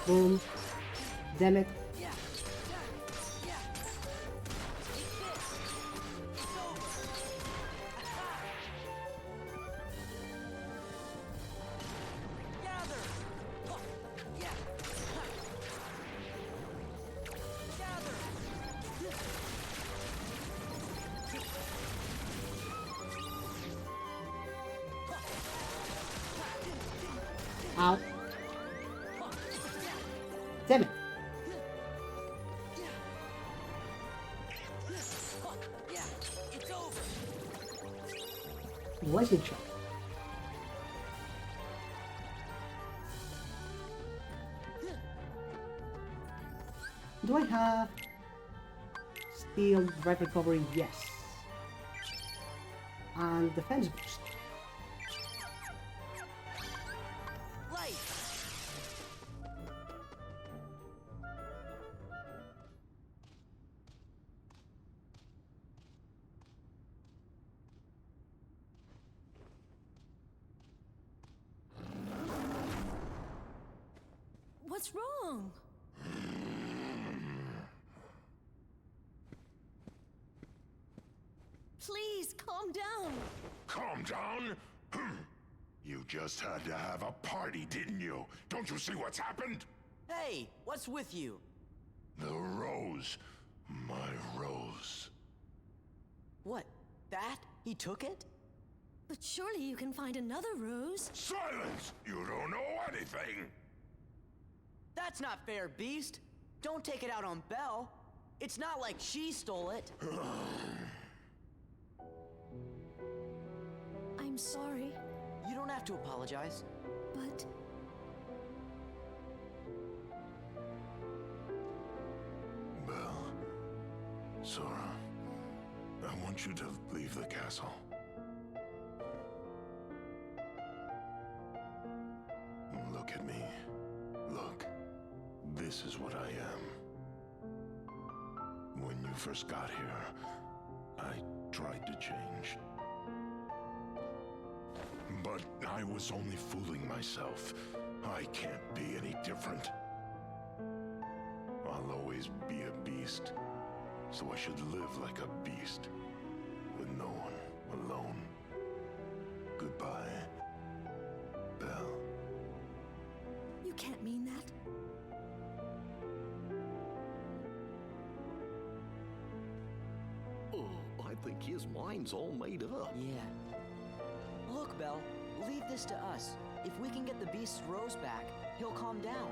Boom. Damn it. Ow. Damn it. Blazing shot. Do I have steel drive recovery? Yes. And defense boost. What's wrong? Please, calm down. Calm down? You just had to have a party, didn't you? Don't you see what's happened? Hey, what's with you? The rose. My rose. What? That? He took it? But surely you can find another rose. Silence! You don't know anything! That's not fair, Beast. Don't take it out on Belle. It's not like she stole it. I'm sorry. You don't have to apologize. But... Belle. Sora. I want you to leave the castle. Look at me. Look. This is what I am. When you first got here, I tried to change. But I was only fooling myself. I can't be any different. I'll always be a beast. So I should live like a beast. With no one, alone. Goodbye, Belle. You can't mean that. Oh, I think his mind's all made up. Yeah. Look, Belle, leave this to us. If we can get the beast's rose back, he'll calm down.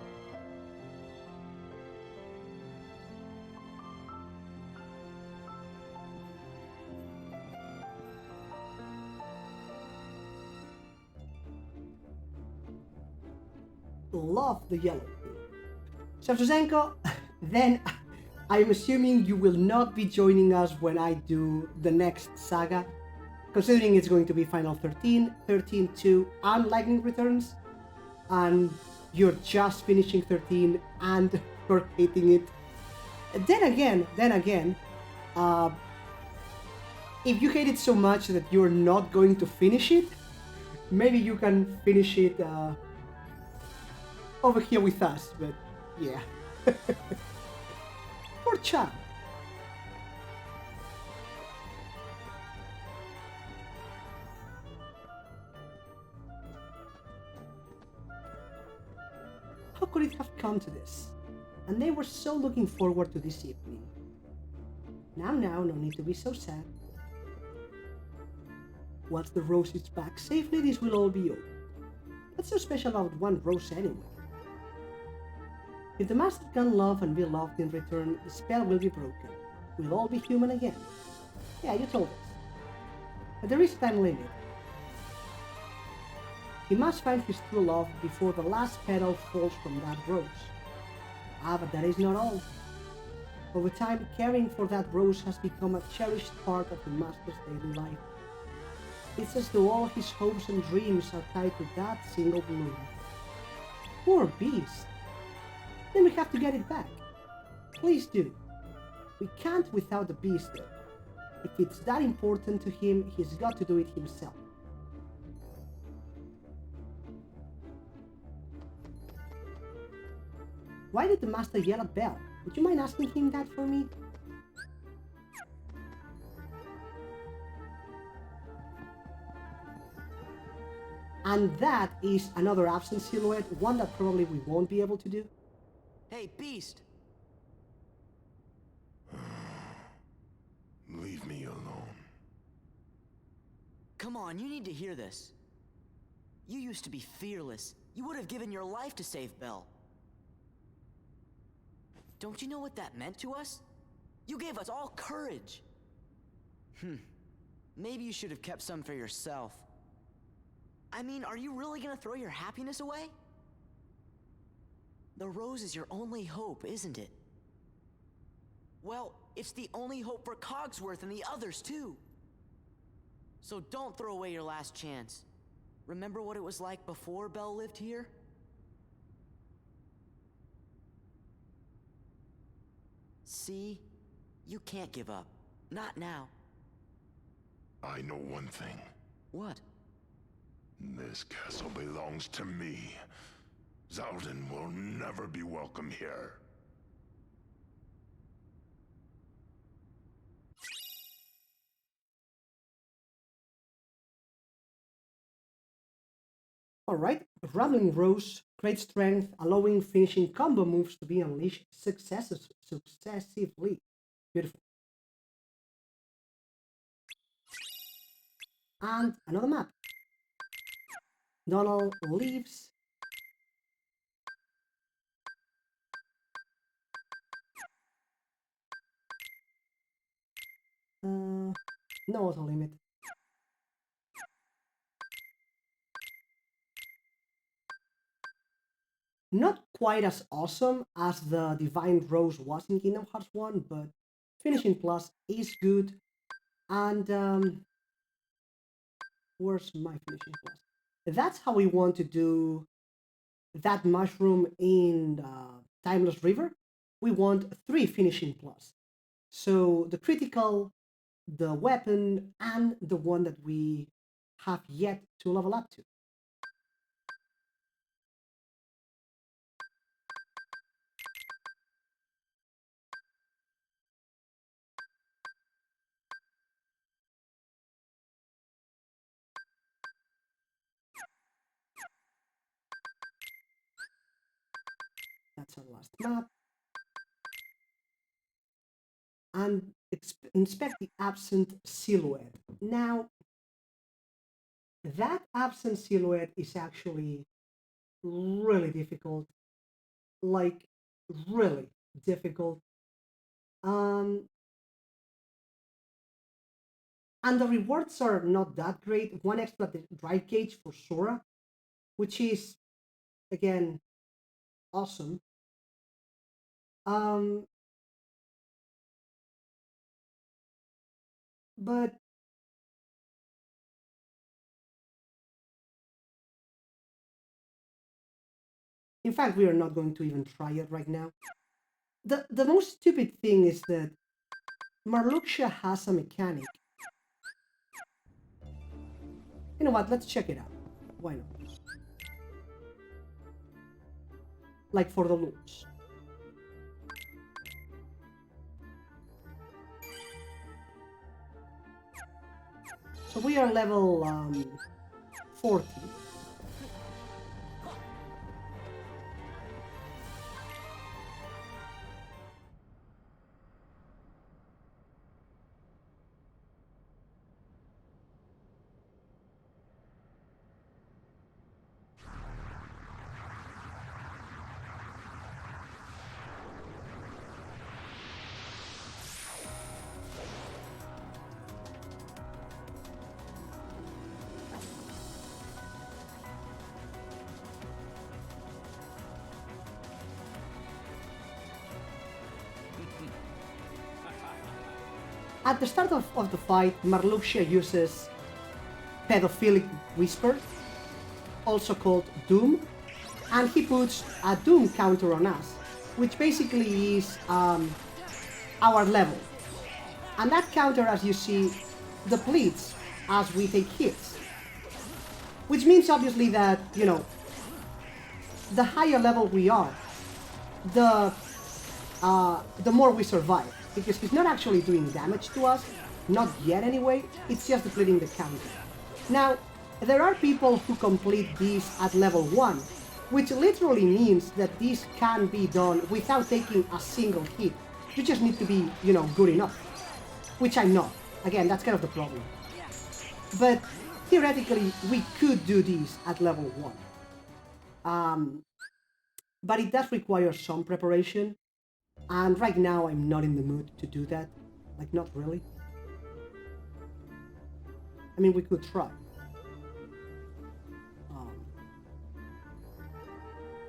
Love the yellow. Shevchenko, then I'm assuming you will not be joining us when I do the next saga, considering it's going to be Final 13, 13-2, and Lightning Returns, and you're just finishing 13 and you're hating it. Then again, if you hate it so much that you're not going to finish it, maybe you can finish it over here with us, but yeah. Poor child. How could it have come to this? And they were so looking forward to this evening. Now, no need to be so sad. Once the rose is back safely, this will all be over. What's so special about one rose anyway? If the master can love and be loved in return, the spell will be broken. We'll all be human again. Yeah, you told us. But there is a time limit. He must find his true love before the last petal falls from that rose. Ah, but that is not all. Over time, caring for that rose has become a cherished part of the master's daily life. It's as though all his hopes and dreams are tied to that single bloom. Poor beast! Then we have to get it back. Please do. We can't without the beast though. If it's that important to him, he's got to do it himself. Why did the master yell at Belle? Would you mind asking him that for me? And that is another absent silhouette, one that probably we won't be able to do. Hey, Beast! Leave me alone. Come on, you need to hear this. You used to be fearless. You would have given your life to save Belle. Don't you know what that meant to us? You gave us all courage. Maybe you should have kept some for yourself. I mean, are you really gonna throw your happiness away? The rose is your only hope, isn't it? Well, it's the only hope for Cogsworth and the others, too. So don't throw away your last chance. Remember what it was like before Belle lived here? See? You can't give up. Not now. I know one thing. What? This castle belongs to me. Zaldin will never be welcome here. Alright, Rambling Rose, great strength, allowing finishing combo moves to be unleashed successively. Beautiful. And another map. Donald leaves. No auto limit. Not quite as awesome as the Divine Rose was in Kingdom Hearts 1, but finishing plus is good. And where's my finishing plus? That's how we want to do that mushroom in Timeless River. We want 3 finishing plus. So the critical, the weapon, and the one that we have yet to level up to. That's our last map. And inspect the absent silhouette. Now, that absent silhouette is actually really difficult. Like, really difficult. And the rewards are not that great. 1 extra drive gauge for Sora, which is, again, awesome. But in fact, we are not going to even try it right now. The most stupid thing is that Marluxia has a mechanic. You know what? Let's check it out. Why not? Like for the loots. So we are level 40. At the start of the fight, Marluxia uses Pedophilic Whisper, also called Doom, and he puts a Doom counter on us, which basically is our level. And that counter, as you see, depletes as we take hits. Which means, obviously, that, you know, the higher level we are, the more we survive. Because he's not actually doing damage to us, not yet anyway, it's just depleting the counter. Now, there are people who complete these at level 1, which literally means that this can be done without taking a single hit. You just need to be, you know, good enough. Which I'm not. Again, that's kind of the problem. But theoretically, we could do these at level 1. But it does require some preparation. And right now, I'm not in the mood to do that. Like, not really. I mean, we could try.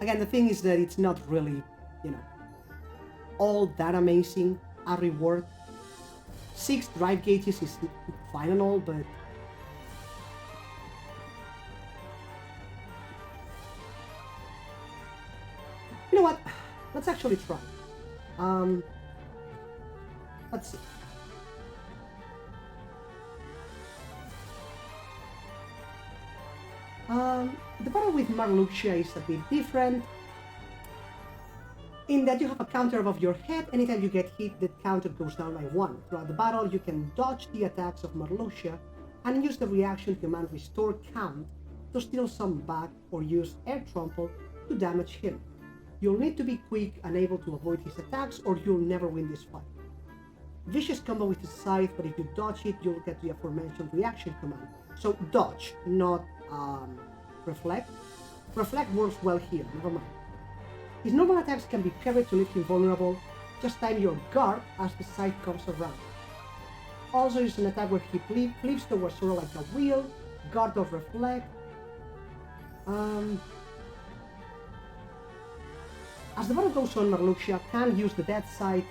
Again, the thing is that it's not really, you know, all that amazing a reward. 6 drive gauges is fine and all, but you know what? Let's actually try. Let's see. The battle with Marluxia is a bit different in that you have a counter above your head. Anytime you get hit, that counter goes down by 1. Throughout the battle, you can dodge the attacks of Marluxia and use the reaction command Restore Count to steal some back or use Air Trample to damage him. You'll need to be quick and able to avoid his attacks or you'll never win this fight. Vicious combo with his scythe, but if you dodge it, you'll get the aforementioned reaction command. So dodge, not reflect. Reflect works well here, never mind. His normal attacks can be carried to leave him vulnerable. Just time your guard as the scythe comes around. Also use an attack where he flips towards Sora like a wheel, guard or reflect. As the battle goes on, Marluxia can use the dead side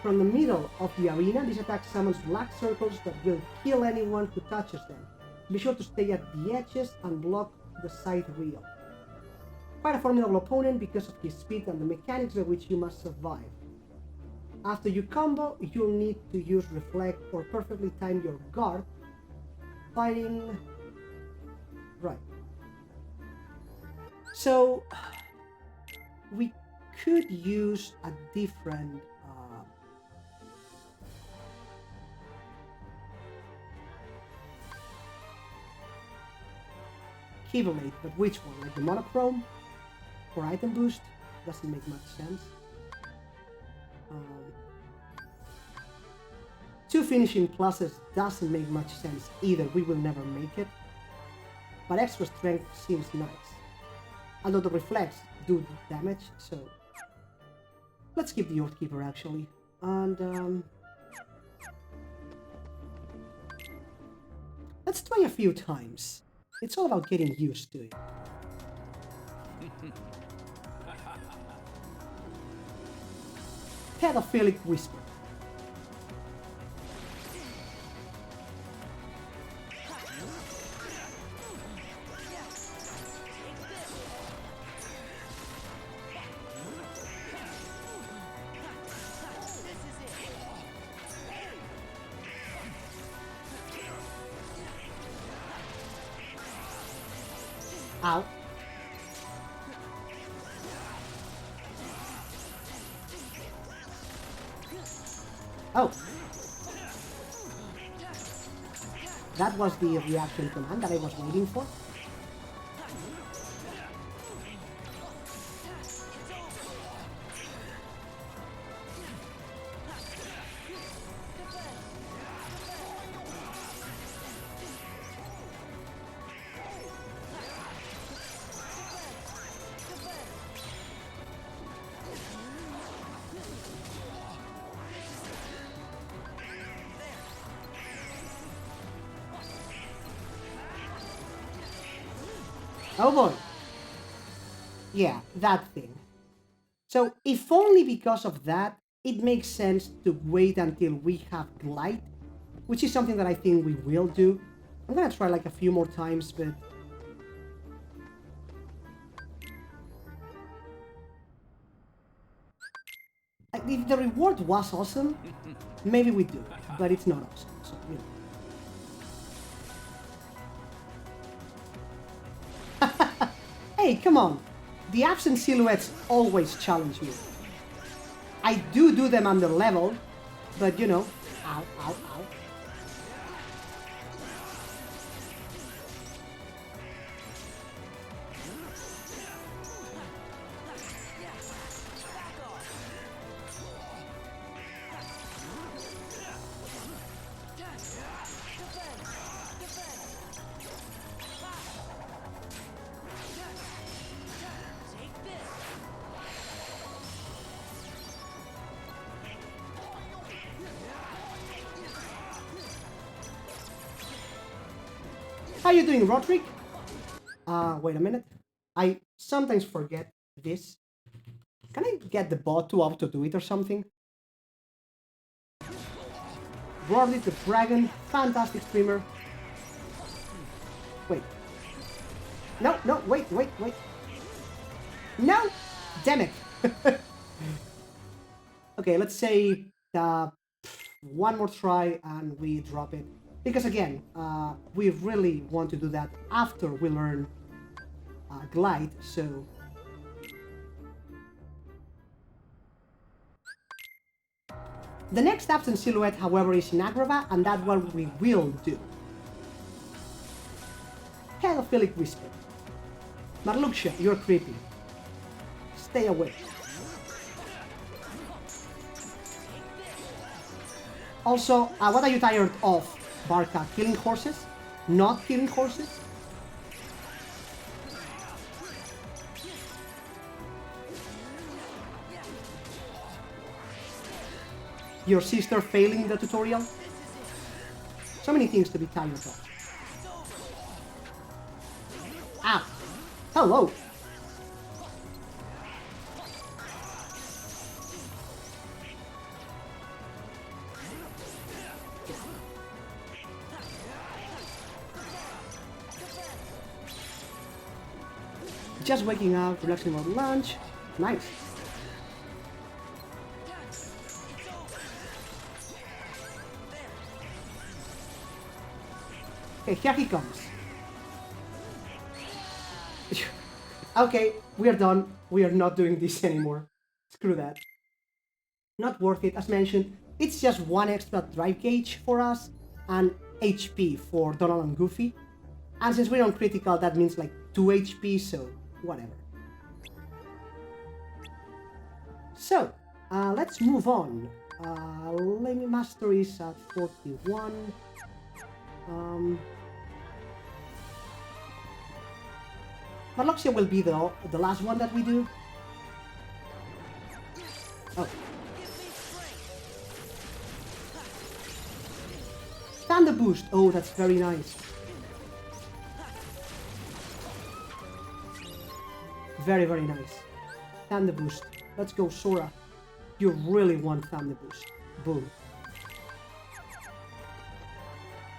From the middle of the arena, this attack summons black circles that will kill anyone who touches them. Be sure to stay at the edges and block the side wheel. Quite a formidable opponent because of his speed and the mechanics by which you must survive. After you combo, you'll need to use Reflect or perfectly time your guard, fighting... Right. So, we could use a different... Keyblade, but which one? Like the monochrome? For item boost? Doesn't make much sense. Two finishing pluses doesn't make much sense either, we will never make it. But extra strength seems nice. Although the reflex do damage, so... Let's keep the Oath Keeper actually. And let's try a few times. It's all about getting used to it. Pedophilic Whisper. Ow. Oh. That was the reaction command that I was waiting for. Oh boy. Yeah, that thing. So, if only because of that, it makes sense to wait until we have Glide, which is something that I think we will do. I'm gonna try like a few more times, but... If the reward was awesome, maybe we do, but it's not awesome, so, you know. Hey, come on. The absent silhouettes always challenge me. I do them under level, but you know, ow, ow, ow. How you doing, Roderick? Wait a minute. I sometimes forget this. Can I get the bot to auto-do it or something? Roderick the Dragon, fantastic streamer. Wait. No, wait. No! Damn it! Okay, let's say one more try and we drop it. Because again, we really want to do that after we learn Glide, so... The next absent silhouette, however, is in Agrava, and that's what we will do. Pedophilic Whisper. Marluxia, you're creepy. Stay away. Also, what are you tired of, Barca? Killing horses? Not killing horses? Your sister failing the tutorial? So many things to be tired of. Ah! Hello! Just waking up, relaxing about lunch. Nice. Okay, here he comes. Okay, we are done. We are not doing this anymore. Screw that. Not worth it, as mentioned. It's just one extra drive gauge for us and HP for Donald and Goofy. And since we're on critical, that means like 2 HP, so whatever. So, let's move on. Let me master is at 41. Marloxia will be the last one that we do. Oh. Thunder boost. Oh, that's very nice. Very, very nice. Thunder boost. Let's go, Sora. You really want Thunder boost. Boom.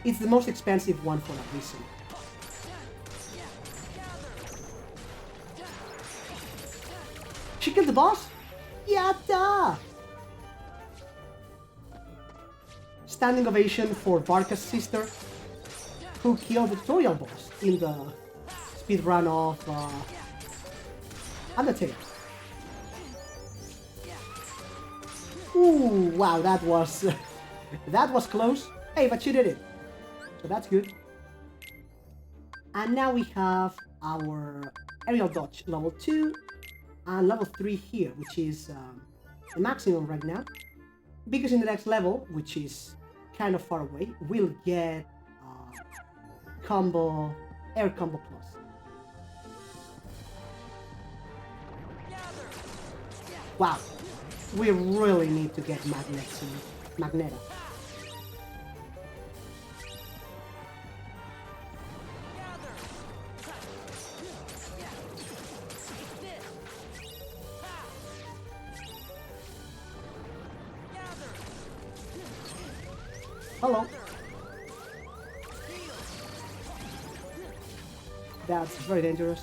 It's the most expensive one for that reason. She killed the boss? Yatta! Standing ovation for Barca's sister, who killed the tutorial boss in the speedrun of Undertale. Ooh, wow, that was that was close. Hey, but she did it, so that's good. And now we have our aerial dodge level 2 and level 3 here, which is the maximum right now. Because in the next level, which is kind of far away, we'll get combo, air combo plus. Wow, we really need to get magnets in Magneta. Hello. That's very dangerous.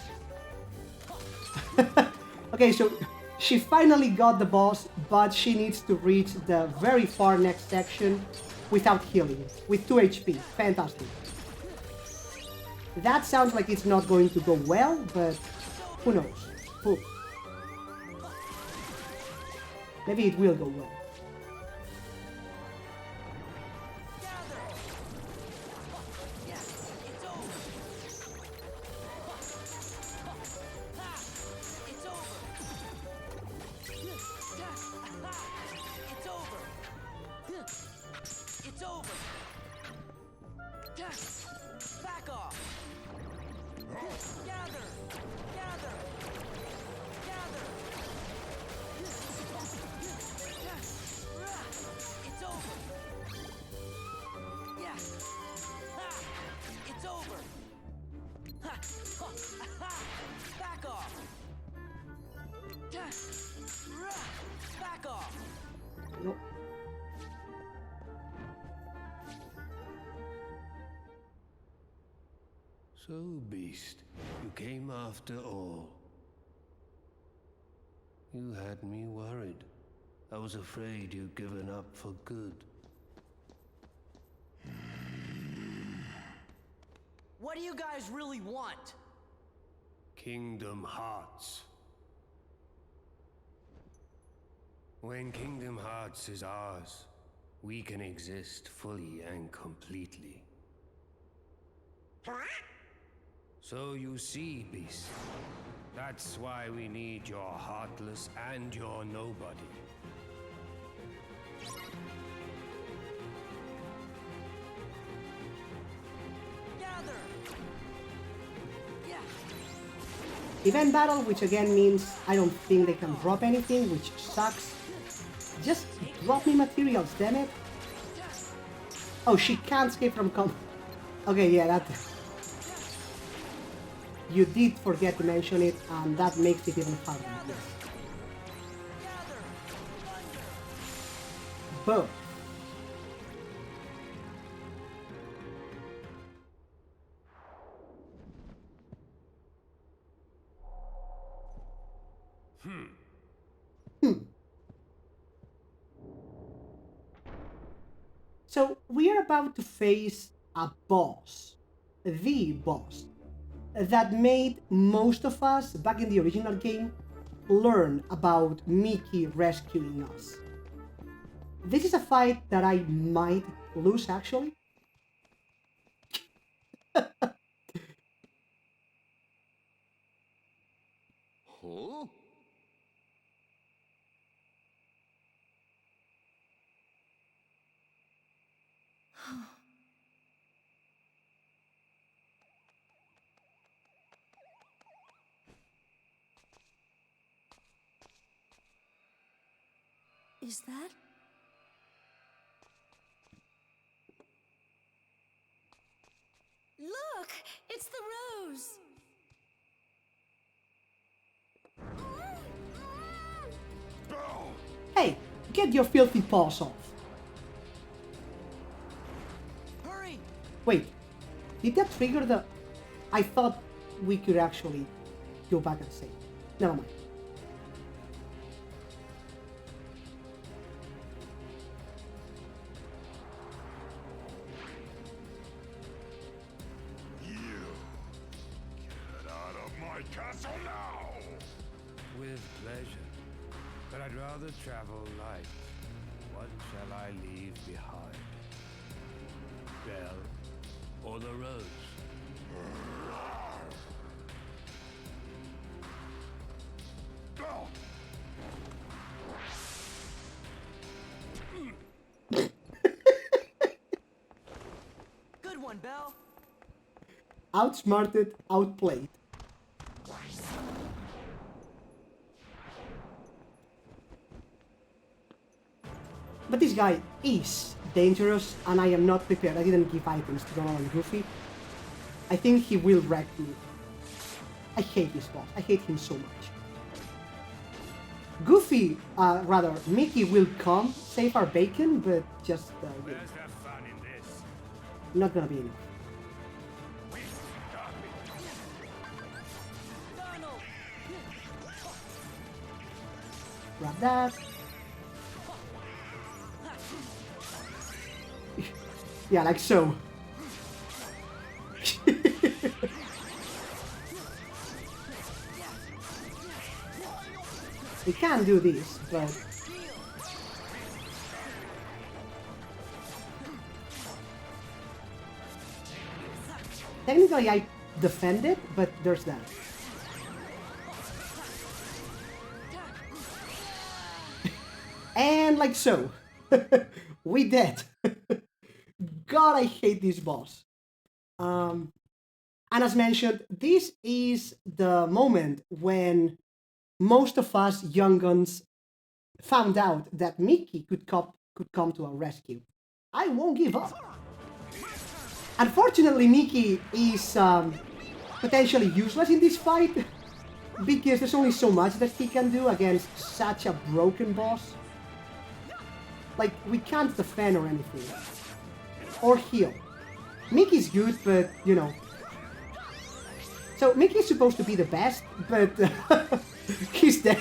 Okay, so she finally got the boss, but she needs to reach the very far next section without healing, with 2 HP. Fantastic. That sounds like it's not going to go well, but who knows? Who? Maybe it will go well. Nope. So, Beast, you came after all. You had me worried. I was afraid you'd given up for good. What do you guys really want? Kingdom Hearts. When Kingdom Hearts is ours, we can exist fully and completely. So you see, Beast, that's why we need your Heartless and your Nobody. Event battle, which again means I don't think they can drop anything, which sucks. Just drop me materials, damn it. Oh, she can't escape from Okay, yeah, that... You did forget to mention it, and that makes it even harder, yes. Boom. So we are about to face a boss, the boss, that made most of us back in the original game learn about Mickey rescuing us. This is a fight that I might lose actually. Huh? Is that? Look! It's the rose! Hey, get your filthy paws off. Hurry! Wait, did that trigger the... I thought we could actually go back and save. Never mind. Castle now! With pleasure. But I'd rather travel light. What shall I leave behind? Belle or the rose? Good one, Belle. Outsmarted, outplayed. But this guy is dangerous, and I am not prepared. I didn't give items to Donald and Goofy. I think he will wreck me. I hate this boss. I hate him so much. Goofy, rather, Mickey will come, save our bacon, but just, Where's the fun in this? not gonna be enough. Grab that. Yeah, like so. We can do this, but... Technically I defended, but there's that. And like so. We dead. God, I hate this boss. And as mentioned, this is the moment when most of us young guns found out that Mickey could come to our rescue. I won't give up. Unfortunately, Mickey is potentially useless in this fight because there's only so much that he can do against such a broken boss. Like, we can't defend or anything. Or heal. Mickey's good, but, you know. So, Mickey's supposed to be the best, but he's dead.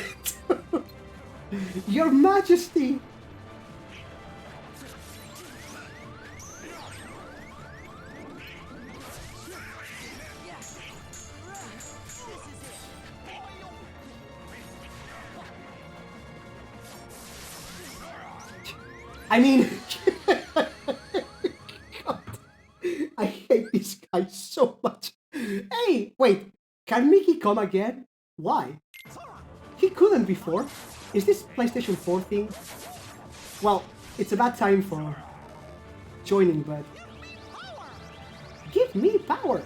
Your Majesty! I mean, God, I hate this guy so much. Hey, wait, can Mickey come again? Why? He couldn't before. Is this PlayStation 4 thing? Well, it's about time for joining, but... Give me power!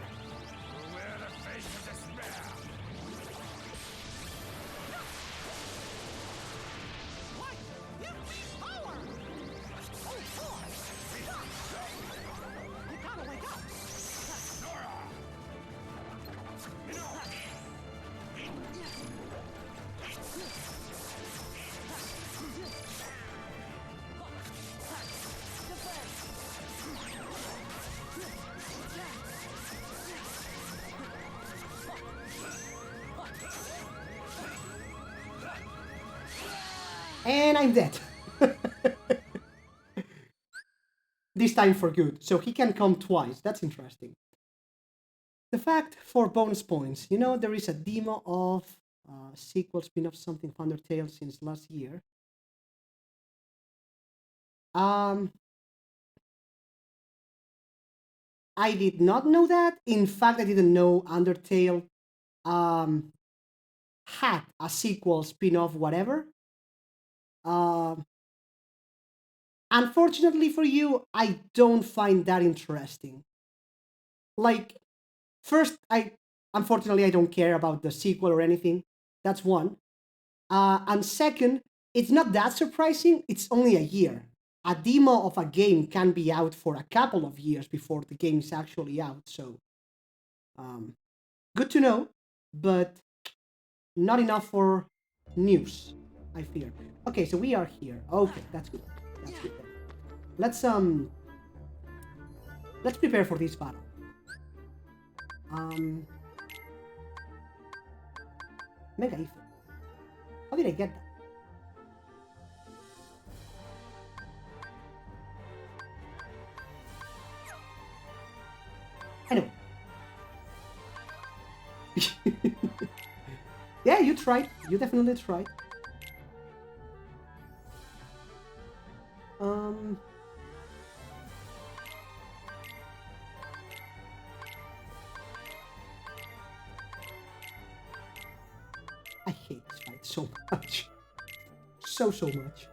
And I'm dead. This time for good, so he can come twice. That's interesting. The fact for bonus points, you know, there is a demo of sequel spin-off something of Undertale since last year. I did not know that. In fact, I didn't know Undertale had a sequel, spin-off, whatever. Unfortunately for you, I don't find that interesting. Like, first, unfortunately I don't care about the sequel or anything. That's one. And second, it's not that surprising. It's only a year. A demo of a game can be out for a couple of years before the game is actually out. So, good to know, but not enough for news, I fear. Okay, so we are here. Okay, that's good. That's good then. Let's prepare for this battle. Mega Ether. How did I get that? Anyway. Yeah, you tried. You definitely tried. I hate this fight so much. So much.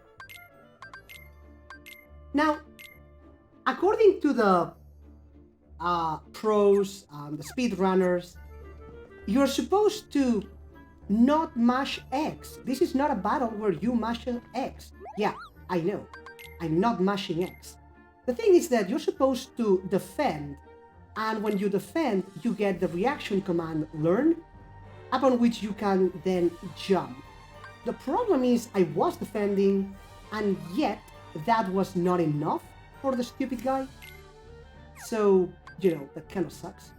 Now, according to the pros, the speedrunners, you're supposed to not mash X. This is not a battle where you mash X. Yeah, I know. I'm not mashing X. The thing is that you're supposed to defend, and when you defend, you get the reaction command learn, upon which you can then jump. The problem is I was defending, and yet that was not enough for the stupid guy. So, you know, that kind of sucks.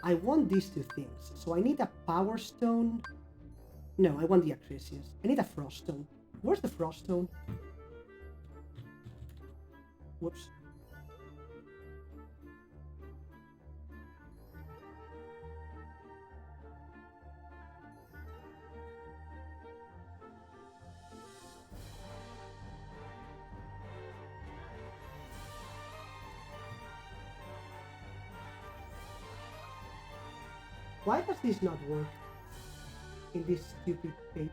I want these two things. So I need a power stone. No, I want the Acrisius. I need a frost stone. Where's the frost stone? Whoops. Why does this not work in this stupid page?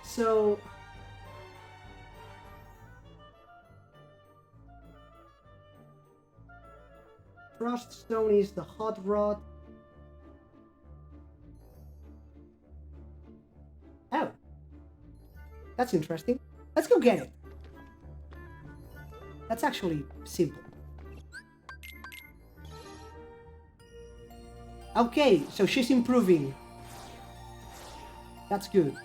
So Frost Stone is the hot rod. Oh, that's interesting. Let's go get it. That's actually simple. Okay, so she's improving. That's good.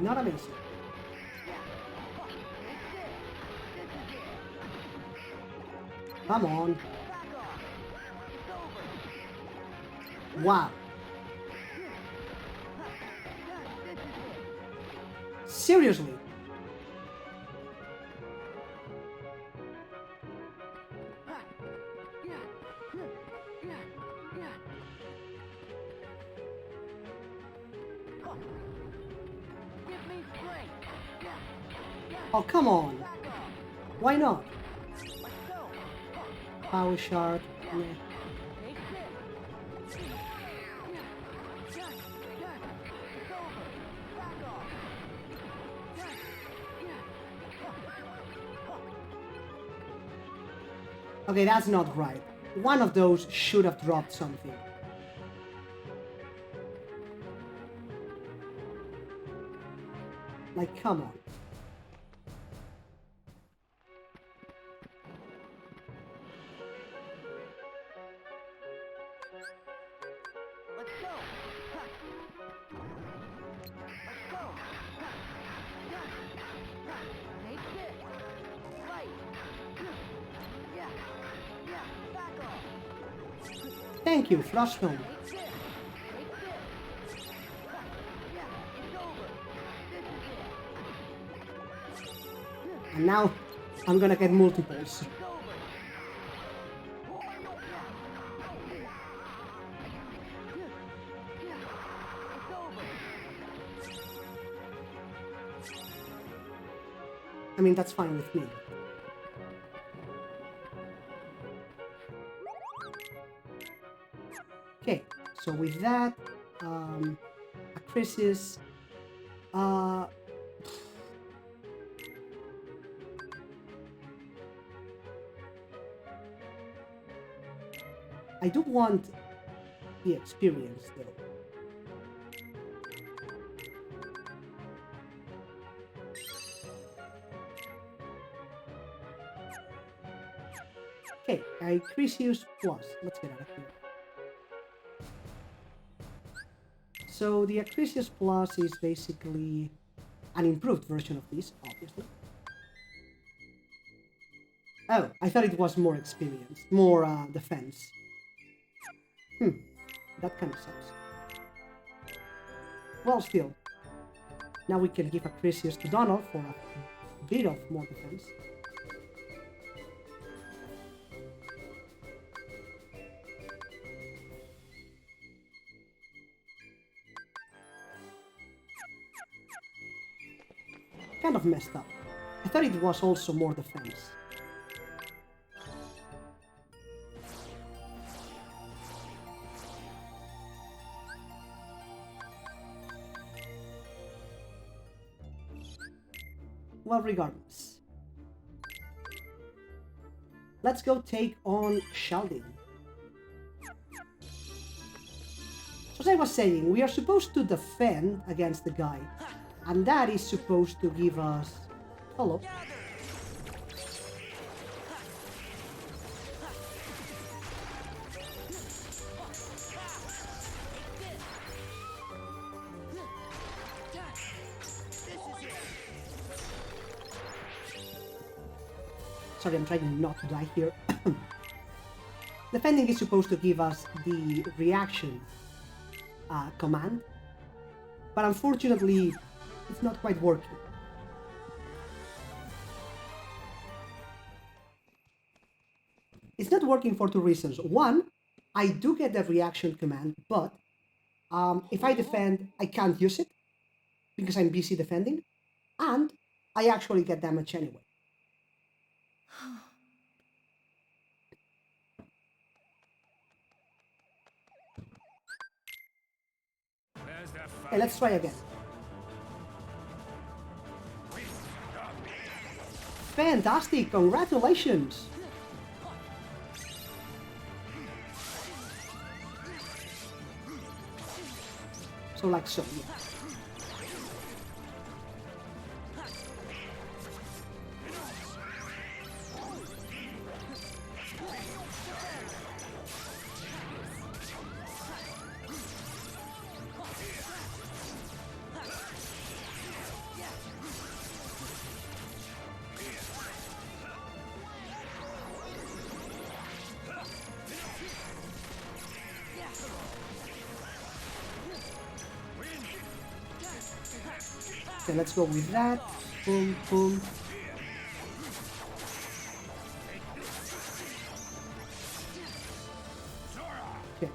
Not amazing. Come on. Wow. Seriously. Oh, come on. Why not? Power shard. Yeah. Okay, that's not right. One of those should have dropped something. Like, come on. Let's go. Let's go. Take it. Right. Yeah. Back off. Thank you, Froststone. And now I'm gonna get multiples. I mean, that's fine with me. Okay, so with that, Acrisius, I do want the experience though. Okay, Acrisius Plus. Let's get out of here. So the Acrisius Plus is basically an improved version of this, obviously. Oh, I thought it was more experience, more defense. That kind of sucks. Well, still. Now we can give Acrisius to Donald for a bit of more defense. Kind of messed up. I thought it was also more defense. Well, regardless. Let's go take on Sheldon. So as I was saying, we are supposed to defend against the guy. And that is supposed to give us... Hello. Sorry, I'm trying not to die here. Defending is supposed to give us the reaction command. But unfortunately, it's not quite working. It's not working for two reasons. One, I do get the reaction command, but if I defend, I can't use it because I'm busy defending, and I actually get damage anyway. Okay, let's try again. Fantastic! Congratulations! So like so, yeah. Okay, let's go with that. Boom, boom. Okay.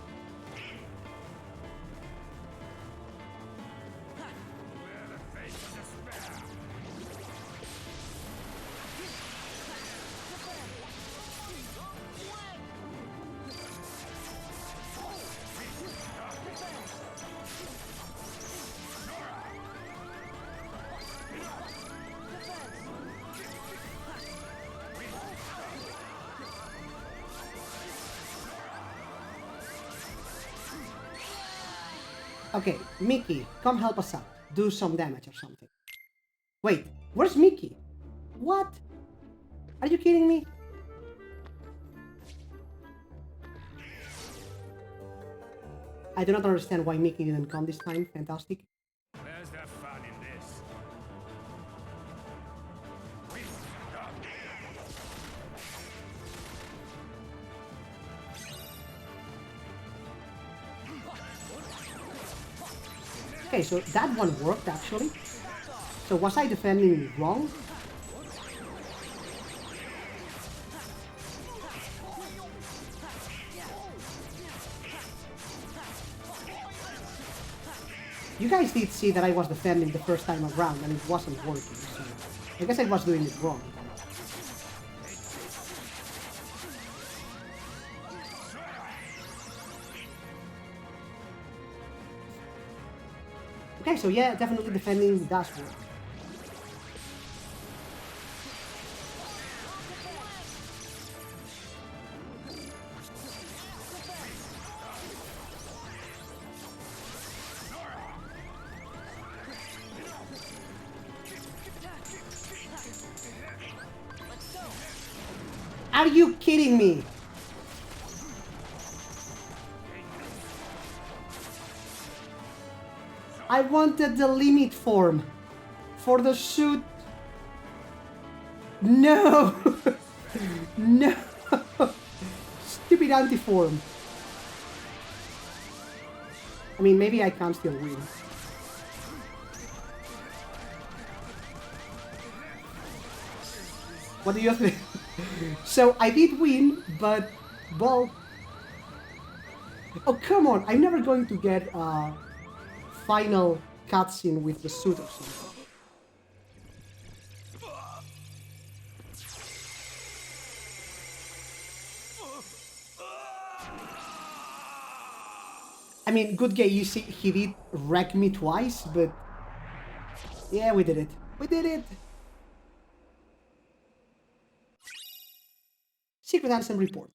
Okay, Mickey, come help us out. Do some damage or something. Wait, where's Mickey? What? Are you kidding me? I do not understand why Mickey didn't come this time. Fantastic. Where's the fun in this? Okay, so that one worked actually. So was I defending wrong? You guys did see that I was defending the first time around and it wasn't working, so I guess I was doing it wrong. Okay, so yeah, definitely defending does work. Are you kidding me? I wanted the limit form for the suit. No! No! Stupid anti-form. I mean, maybe I can still win. What do you think? So I did win, but well. Oh come on! I'm never going to get a final cutscene with the suit or something. I mean, good guy. You see, he did wreck me twice, but yeah, we did it. We did it. Secret Ansem report.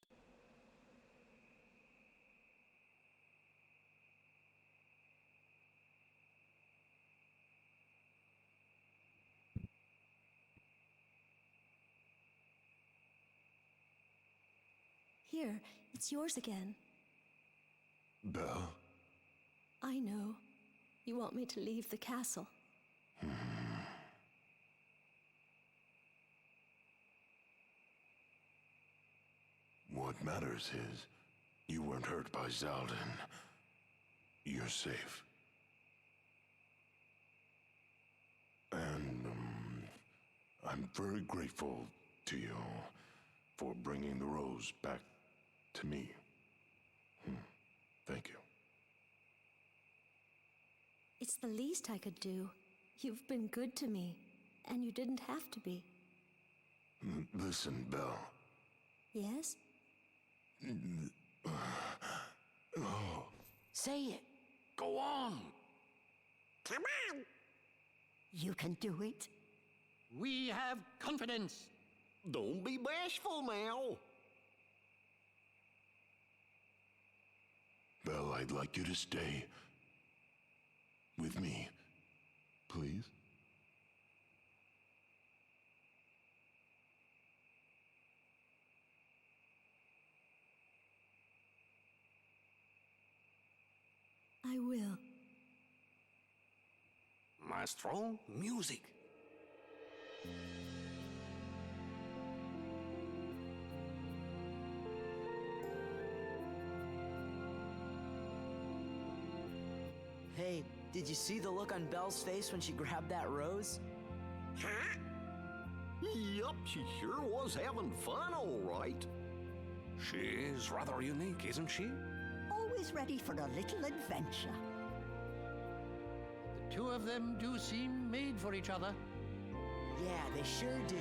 Here, it's yours again. Belle? I know. You want me to leave the castle. What matters is, you weren't hurt by Zaldin. You're safe. And, I'm very grateful to you for bringing the rose back to me. Thank you. It's the least I could do. You've been good to me, and you didn't have to be. Listen, Belle. Yes? Say it. Go on. Come on. You can do it. We have confidence. Don't be bashful now. Belle, I'd like you to stay with me, please. I will. Maestro, music. Hey, did you see the look on Belle's face when she grabbed that rose? Huh? Yup, she sure was having fun, all right. She's rather unique, isn't she? Always ready for a little adventure. The two of them do seem made for each other. Yeah, they sure do.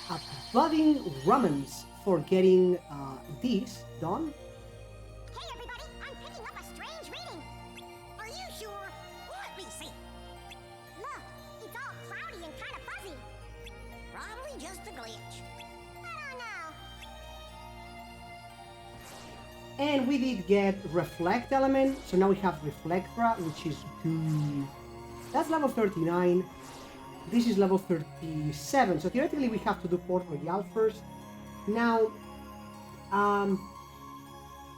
A budding romance for getting this done. Hey everybody, I'm picking up a strange reading. Are you sure? Let me see. just a glitch. I don't know. And we did get Reflect element, so now we have Reflectra, which is good. That's level 39. This is level 37, so theoretically we have to do Port Royal first. Now,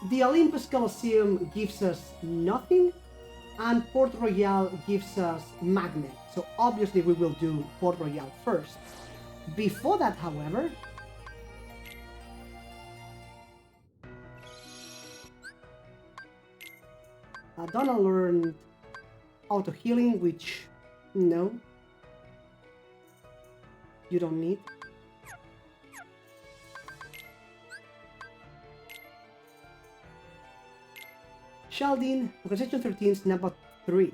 the Olympus Colosseum gives us nothing, and Port Royal gives us Magnet, so obviously we will do Port Royal first. Before that, however, Donna learned auto healing, which no, you don't need. Sheldon, Organization 13's number 3.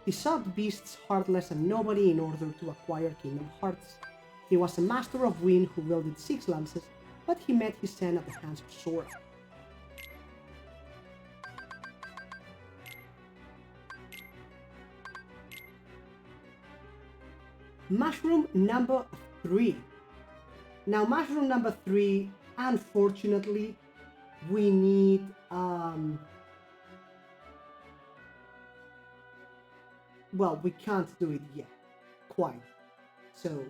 He sought beasts heartless and nobody in order to acquire Kingdom Hearts. He was a master of wind who wielded 6 lances, but he met his end at the hands of Sora. Mushroom number 3. Now, mushroom number 3, unfortunately, we need well, we can't do it yet, quite, so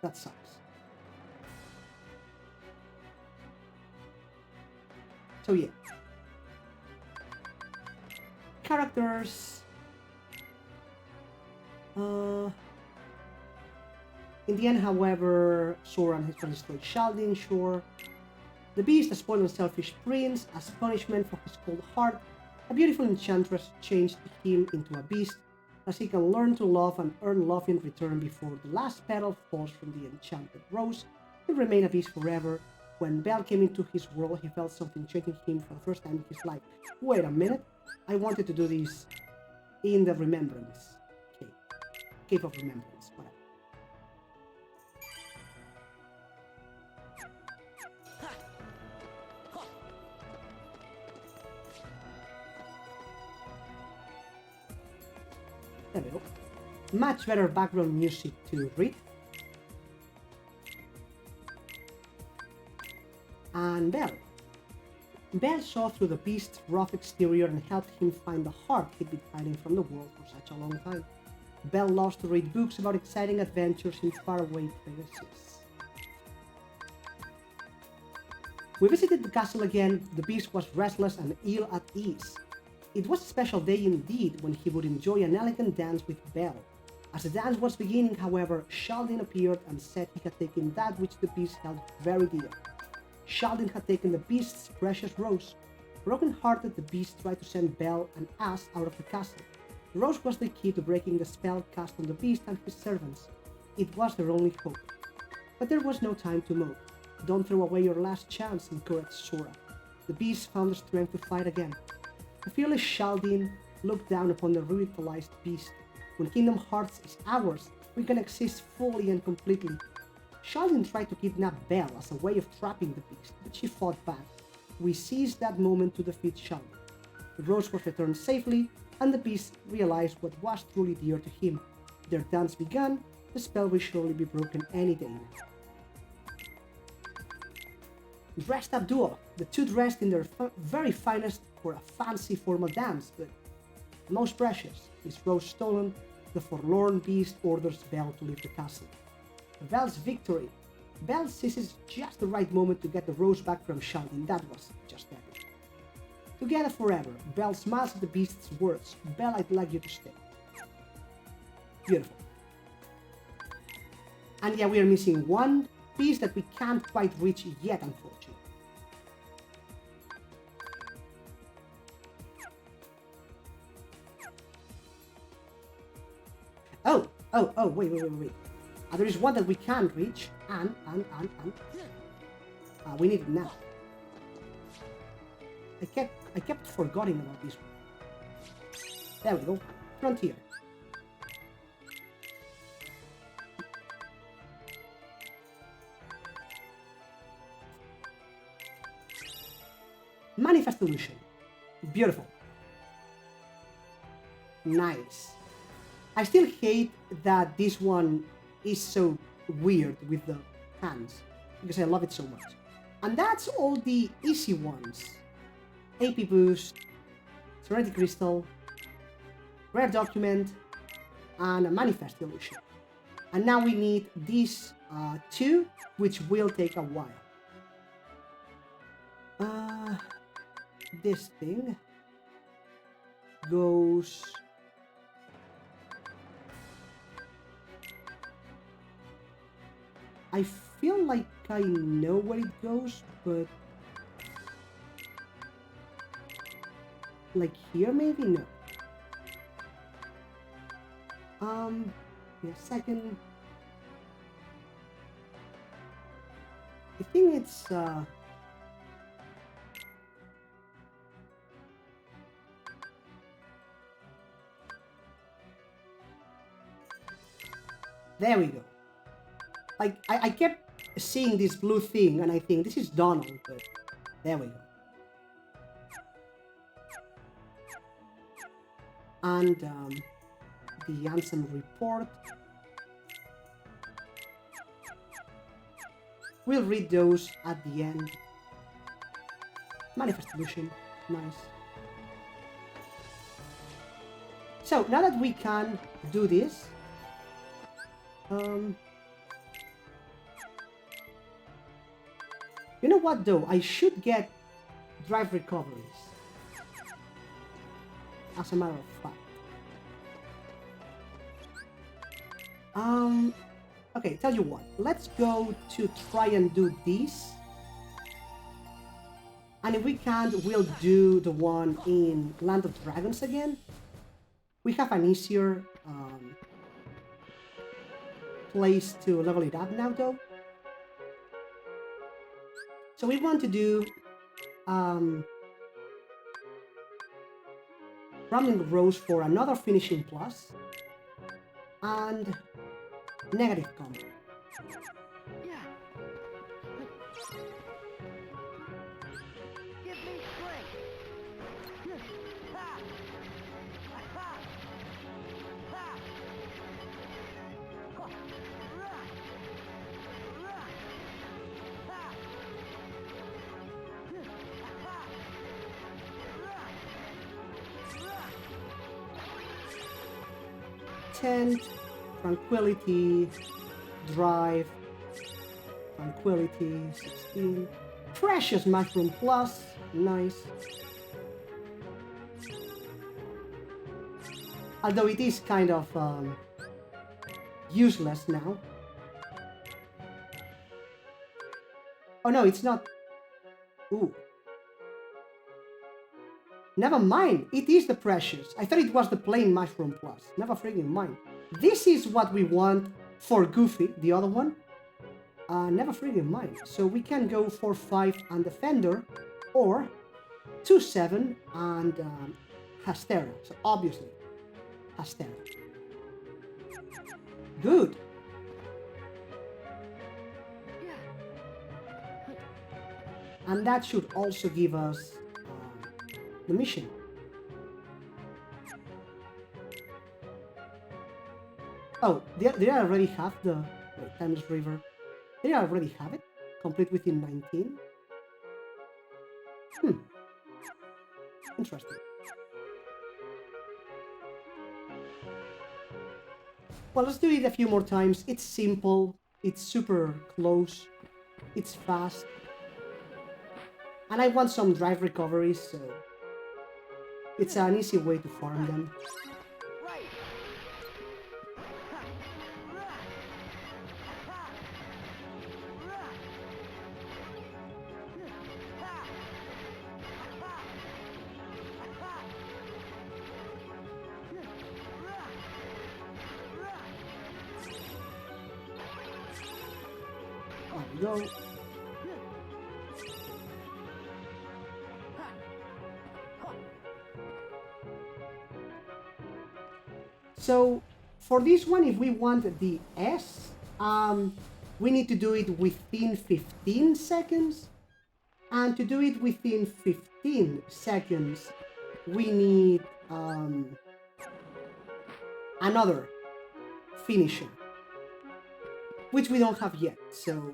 that sucks. So yeah, characters. In the end, however, Sora and his friends destroyed Sheldon, sure. The beast, a spoiled and selfish prince, as punishment for his cold heart, a beautiful enchantress changed him into a beast, as he can learn to love and earn love in return before the last petal falls from the enchanted rose. He'll remain a beast forever. When Belle came into his world, he felt something changing him for the first time in his life. Wait a minute, I wanted to do this in the Remembrance Cave. Cave of Remembrance, whatever. There we go. Much better background music to read. And Belle. Belle saw through the beast's rough exterior and helped him find the heart he'd been hiding from the world for such a long time. Belle loves to read books about exciting adventures in faraway places. We visited the castle again. The beast was restless and ill at ease. It was a special day indeed when he would enjoy an elegant dance with Belle. As the dance was beginning, however, Sheldon appeared and said he had taken that which the beast held very dear. Sheldon had taken the beast's precious rose. Broken-hearted, the beast tried to send Belle and us out of the castle. The rose was the key to breaking the spell cast on the beast and his servants. It was their only hope. But there was no time to mope. Don't throw away your last chance, encouraged Sora. The beast found the strength to fight again. The fearless Sheldon looked down upon the revitalized beast. When Kingdom Hearts is ours, we can exist fully and completely. Sheldon tried to kidnap Belle as a way of trapping the beast, but she fought back. We seized that moment to defeat Sheldon. The rose was returned safely, and the beast realized what was truly dear to him. Their dance began. The spell will surely be broken any day now. Dressed up duo. The two dressed in their very finest for a fancy formal dance, but most precious. His rose stolen, the forlorn beast orders Belle to leave the castle. Belle's victory. Belle seizes just the right moment to get the rose back from Sheldon. That was just epic. Together forever. Belle smiles at the beast's words. Belle, I'd like you to stay. Beautiful. And yeah, we are missing one piece that we can't quite reach yet, unfortunately. Oh, wait. There is one that we can't reach, and. We need it now. I kept forgetting about this one. There we go. Frontier. Manifest illusion. Beautiful. Nice. I still hate that this one is so weird with the hands because I love it so much. And that's all the easy ones. AP boost, Serenity Crystal, Rare Document, and a Manifest Illusion. And now we need these two, which will take a while. This thing goes... I feel like I know where it goes, but... Like here, maybe? No. In a second. I think it's, there we go. Like, I kept seeing this blue thing, and I think this is Donald, but there we go. And the Ansem report. We'll read those at the end. Manifest Illusion, nice. So now that we can do this, you know what though? I should get drive recoveries. As a matter of fact. Okay, tell you what. Let's go to try and do this. And if we can't, we'll do the one in Land of Dragons again. We have an easier place to level it up now though. So we want to do Rambling Rose for another finishing plus and negative combo. Give me strength. Ha! Ha! Ha! Tent, Tranquility, Drive, Tranquility, 16. Precious Mushroom Plus, nice. Although it is kind of useless now. Oh no, it's not. Ooh. Never mind, it is the Precious. I thought it was the plain Mushroom Plus. Never freaking mind. This is what we want for Goofy, the other one. Never freaking mind. So we can go for 5 and Defender, or 2-7 and Hastera. So obviously, Hastera. Good. And that should also give us the mission. Oh, they already have the Timeless River. They already have it, complete within 19. Interesting. Well, let's do it a few more times. It's simple, it's super close, it's fast. And I want some drive recoveries, so it's an easy way to farm them. There we go. So for this one, if we want the S, we need to do it within 15 seconds. And to do it within 15 seconds, we need another finisher. which we don't have yet, so...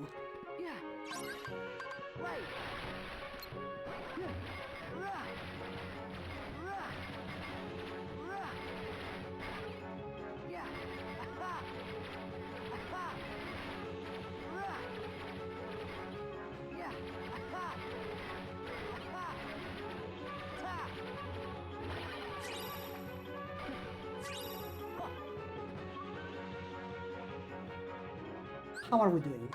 How are we doing?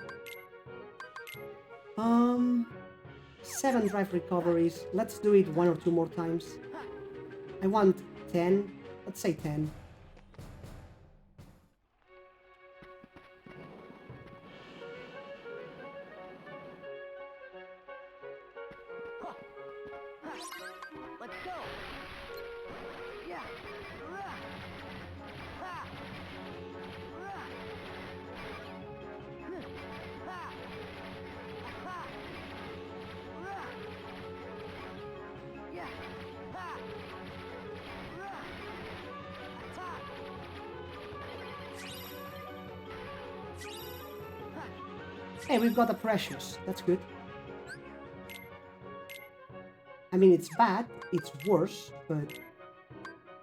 7 drive recoveries. Let's do it 1 or 2 more times. I want 10. Let's say 10. Let's go. Yeah. Hey, we've got a precious. That's good. I mean, it's bad, it's worse, but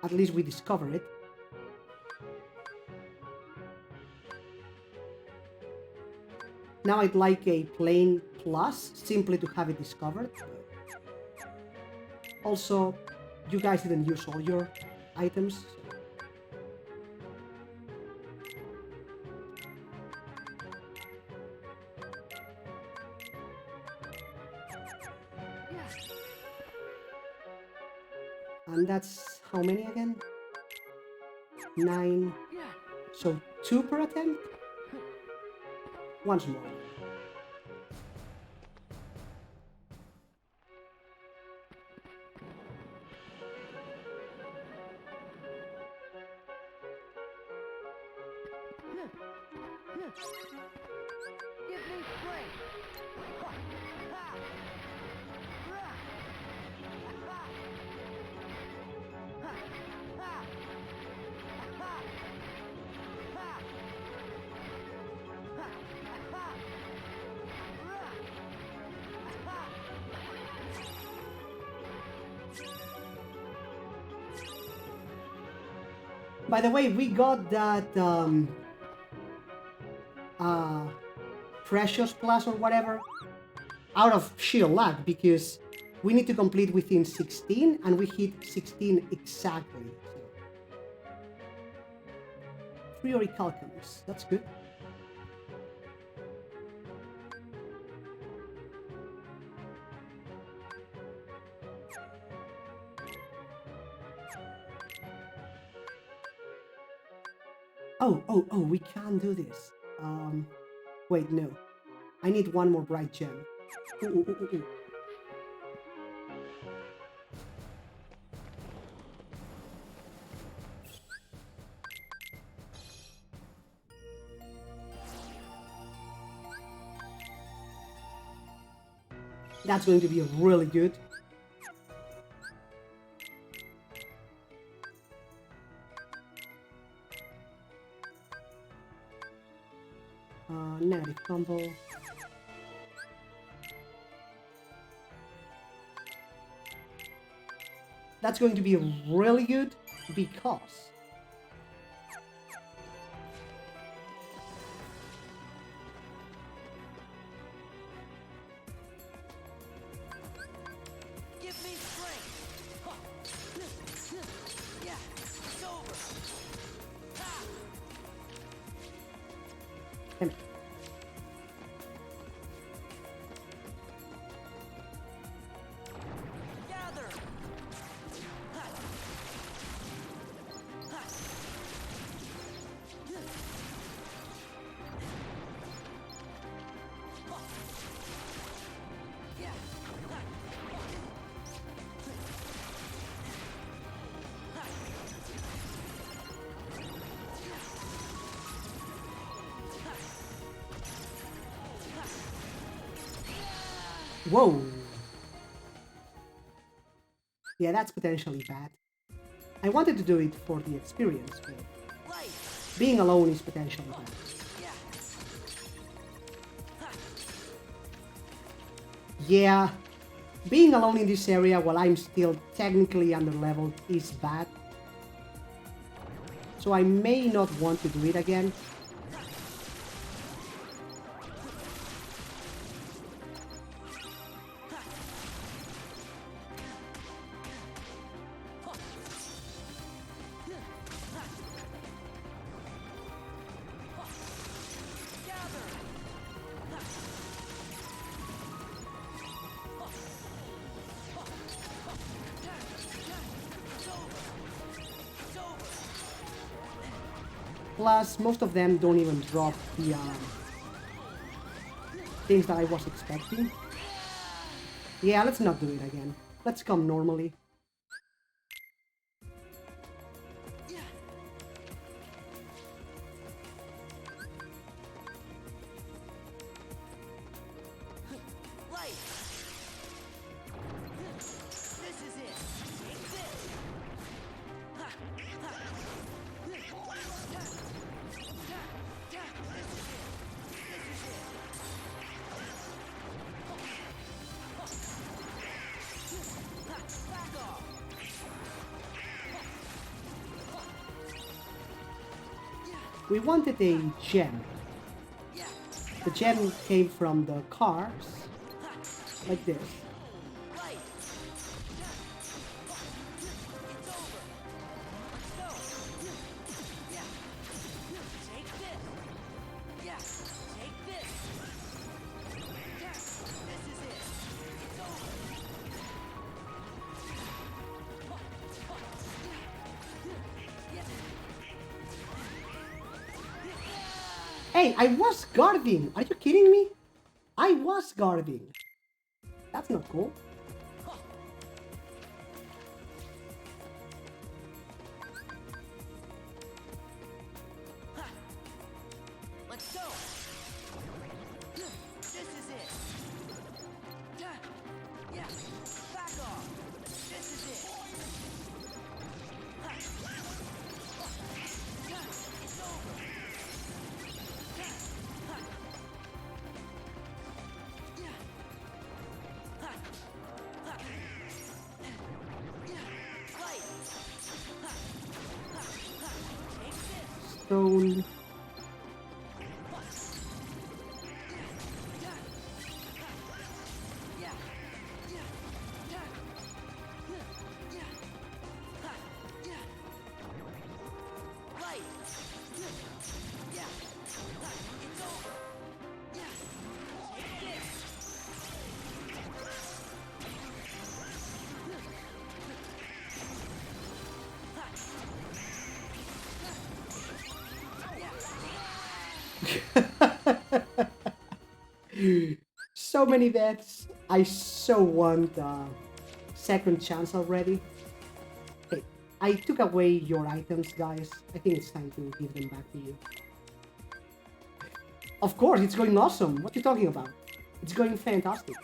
at least we discover it. Now I'd like a plain plus, simply to have it discovered. Also, you guys didn't use all your items. So. And that's how many again? 9. So 2 per attempt? Once more. Give me strength. By the way, we got that Precious Plus or whatever out of sheer luck, because we need to complete within 16 and we hit 16 exactly. So. 3 orichalcums, that's good. Oh, we can do this. Wait, no. I need 1 more bright gem. Ooh. That's going to be really good. Negative combo. That's going to be really good because Give me strength. Yeah, it's over. Ha! Damn it. Gather. Whoa! Yeah, that's potentially bad. I wanted to do it for the experience, but being alone is potentially bad. Yeah, being alone in this area while I'm still technically underleveled is bad. So I may not want to do it again. Plus, most of them don't even drop the things that I was expecting. Yeah, let's not do it again. Let's come normally. We wanted a gem. The gem came from the cars, like this. Hey, I was guarding! Are you kidding me? I was guarding! That's not cool. Let's go! This is it! Yeah, back off! This is it! It's over! Stone. So many deaths. I so want second chance already. Hey, I took away your items, guys. I think it's time to give them back to you. Of course, it's going awesome. What are you talking about? It's going fantastic.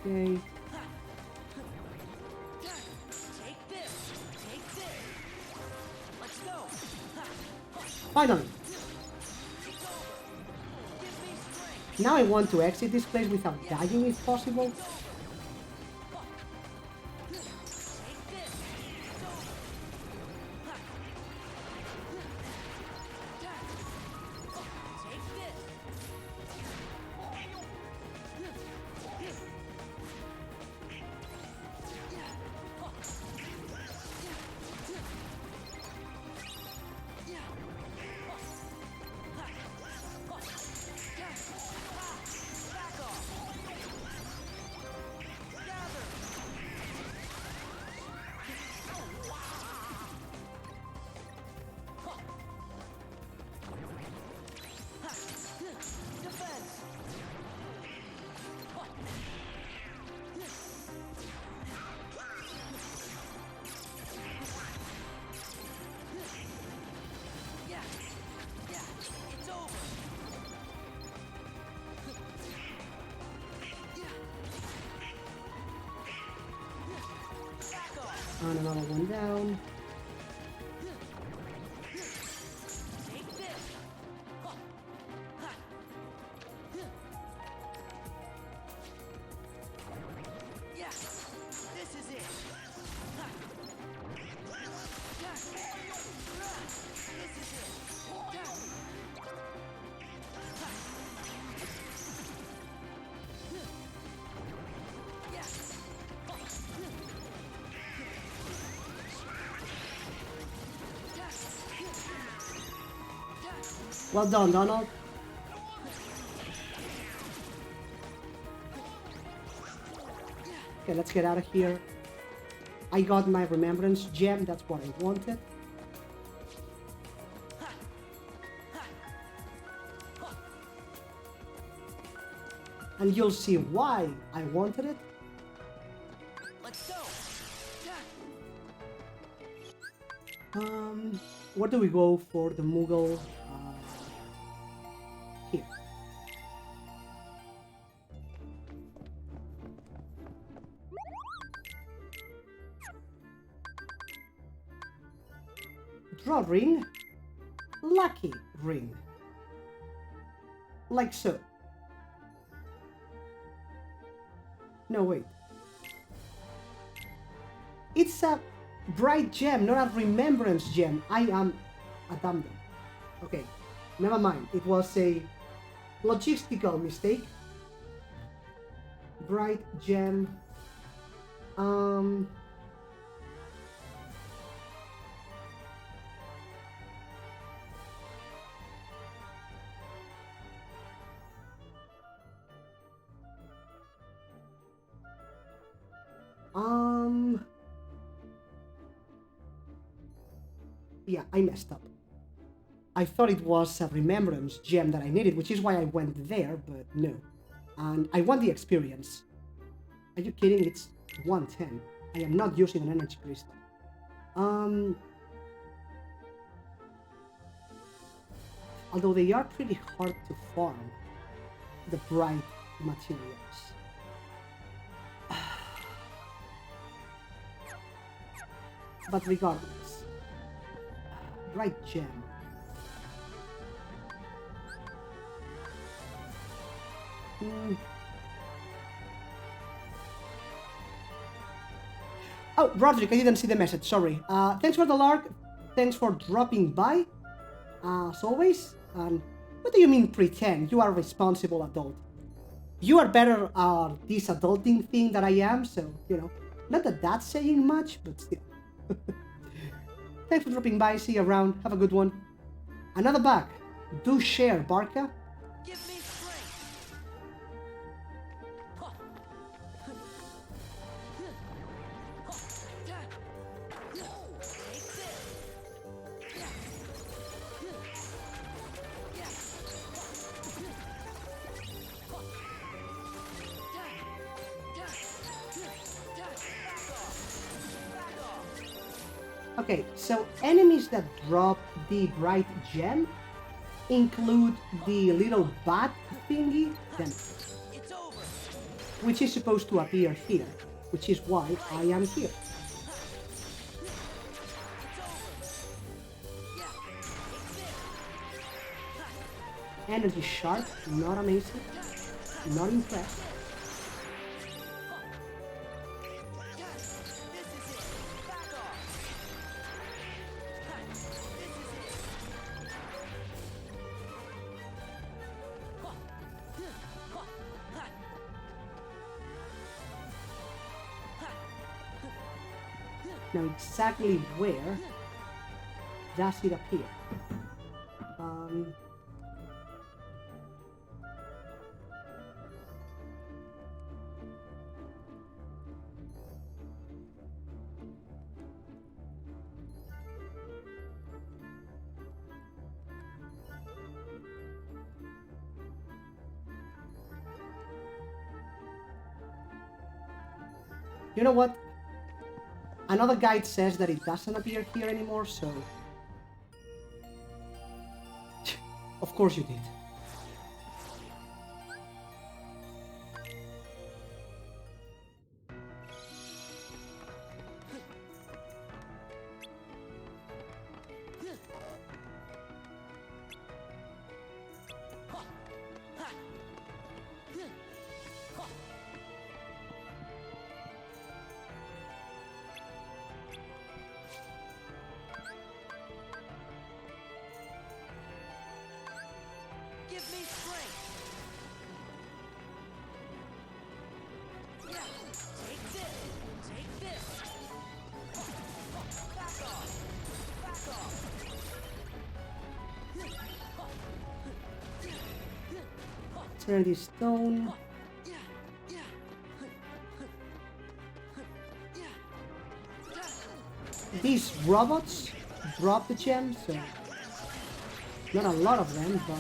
Okay. Finally! Now I want to exit this place without dying if possible. And another one down. Well done, Donald. Okay, let's get out of here. I got my remembrance gem, that's what I wanted. And you'll see why I wanted it. Let's go. Where do we go for the Mughal? Here. Draw ring. Lucky ring. Like so. No, wait. It's a bright gem, not a remembrance gem. I am a dum-dum. Okay, never mind. It was a logistical mistake. Bright gem. Yeah, I messed up. I thought it was a remembrance gem that I needed, which is why I went there, but no. And I want the experience. Are you kidding? It's 110. I am not using an energy crystal. Although they are pretty hard to farm, the bright materials. But regardless, bright gem. Oh, Roderick, I didn't see the message, sorry. Thanks for the lark, thanks for dropping by, as always. And what do you mean pretend? You are a responsible adult. You are better at this adulting thing that I am, so, you know, not that that's saying much, but still. Thanks for dropping by, see you around, have a good one. Another bag. Do share, Barca. Give me strength. Okay, so enemies that drop the bright gem include the little bat thingy, which is supposed to appear here, which is why I am here. Energy shard, not amazing, not impressed. Now exactly where does it appear? You know what? Another guide says that it doesn't appear here anymore, so... Of course you did. Serenity Stone. These robots drop the gems, so not a lot of them, but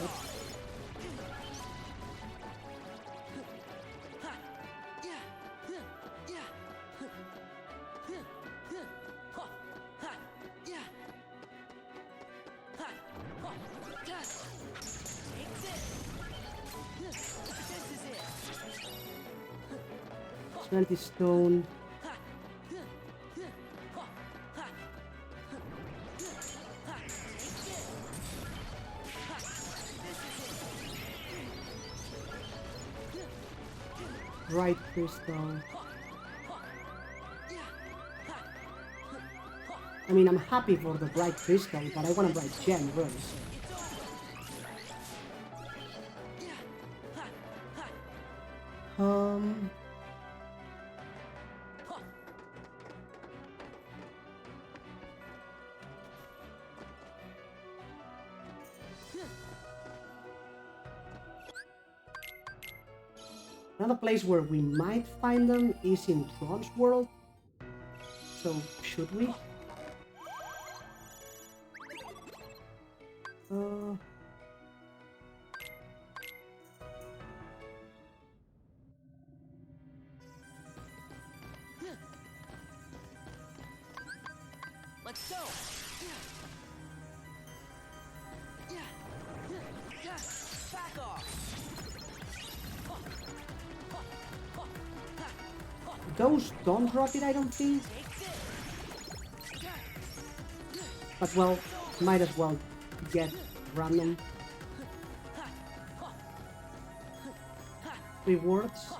Serenity Stone. Bright Crystal. I mean, I'm happy for the Bright Crystal, but I want a Bright Gem, really. So. Another place where we might find them is in Tron's world. So, should we? Let's go. Back off. Those don't drop it, I don't think. But well, might as well get random rewards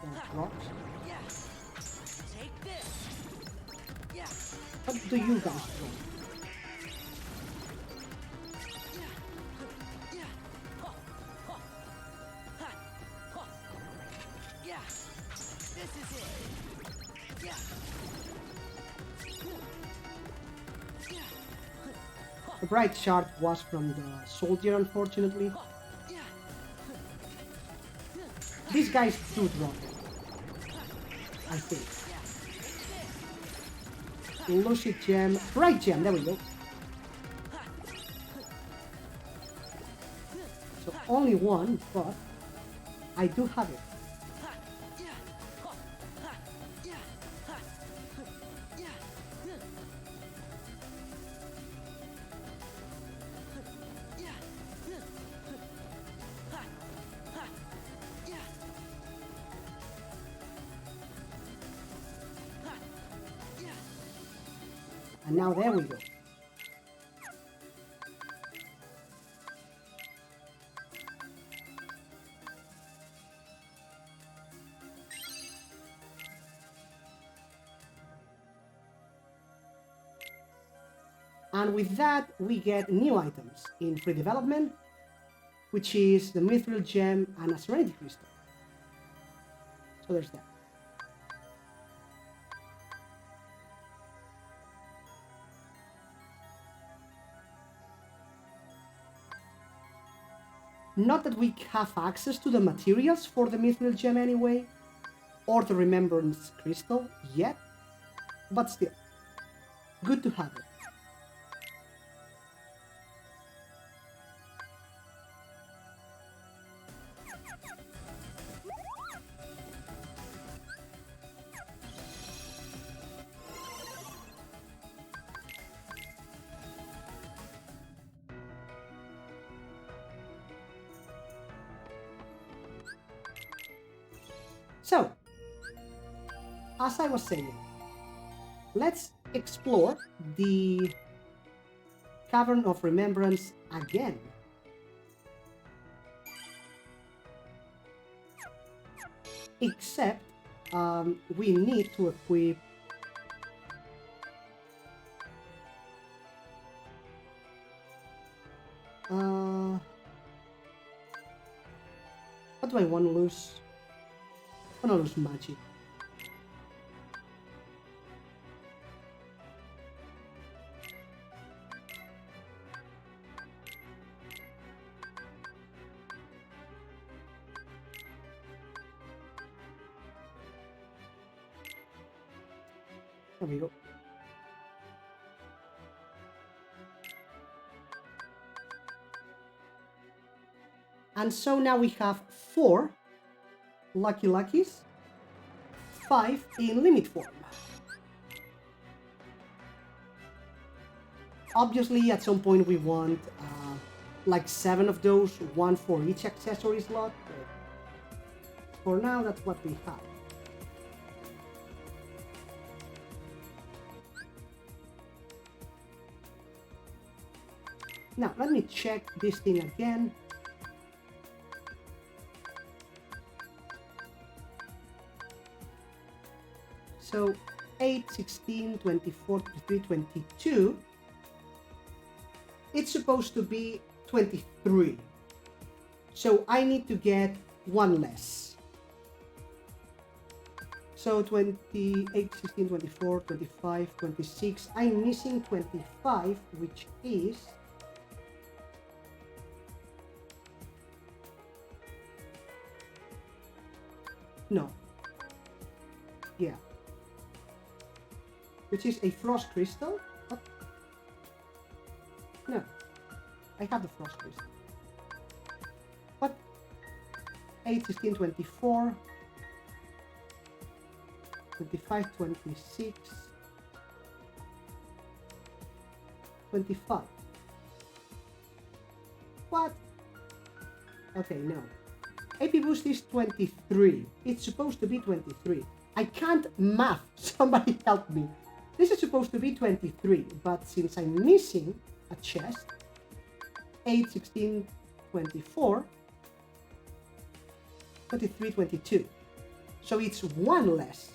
or rocks. What do you guys want? The bright shard was from the soldier, unfortunately. These guys do drop it, I think. Lucid Gem, Bright Gem, there we go. So only one, but I do have it. And now there we go. And with that, we get new items in free development, which is the Mithril Gem and a Serenity Crystal. So there's that. Not that we have access to the materials for the Mithril Gem anyway, or the Remembrance Crystal yet, but still, good to have it. So, as I was saying, let's explore the Cavern of Remembrance again. Except, we need to equip what do I want to lose? I want to lose magic. There we go. And so now we have 4 Lucky Luckies, 5 in limit form. Obviously, at some point we want like 7 of those, 1 for each accessory slot. But for now, that's what we have. Now, let me check this thing again. So 8, 16, 24, 23, 22. It's supposed to be 23. So I need to get 1 less. So 28, 16, 24, 25, 26. I'm missing 25, which is... No. Yeah. Which is a frost crystal? What? No. I have the frost crystal. What? 8, 16, 24. 25, 26. 25. What? Okay, no. AP boost is 23. It's supposed to be 23. I can't math. Somebody help me. This is supposed to be 23, but since I'm missing a chest, 8, 16, 24, 23, 22. So it's 1 less.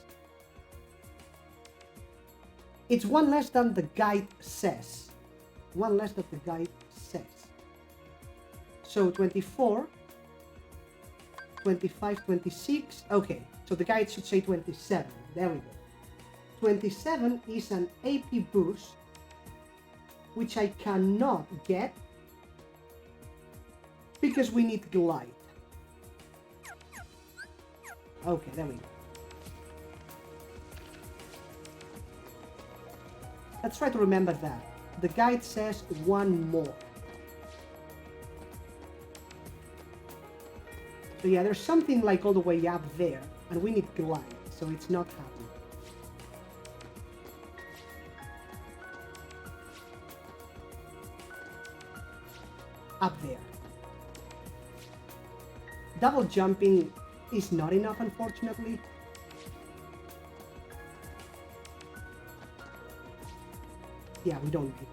It's 1 less than the guide says. 1 less than the guide says. So 24, 25, 26. Okay, so the guide should say 27. There we go. 27 is an AP boost, which I cannot get because we need glide. Okay, there we go. Let's try to remember that. The guide says 1 more. So yeah, there's something like all the way up there, and we need glide, so it's not happening. Up there. Double jumping is not enough, unfortunately. Yeah, we don't need it.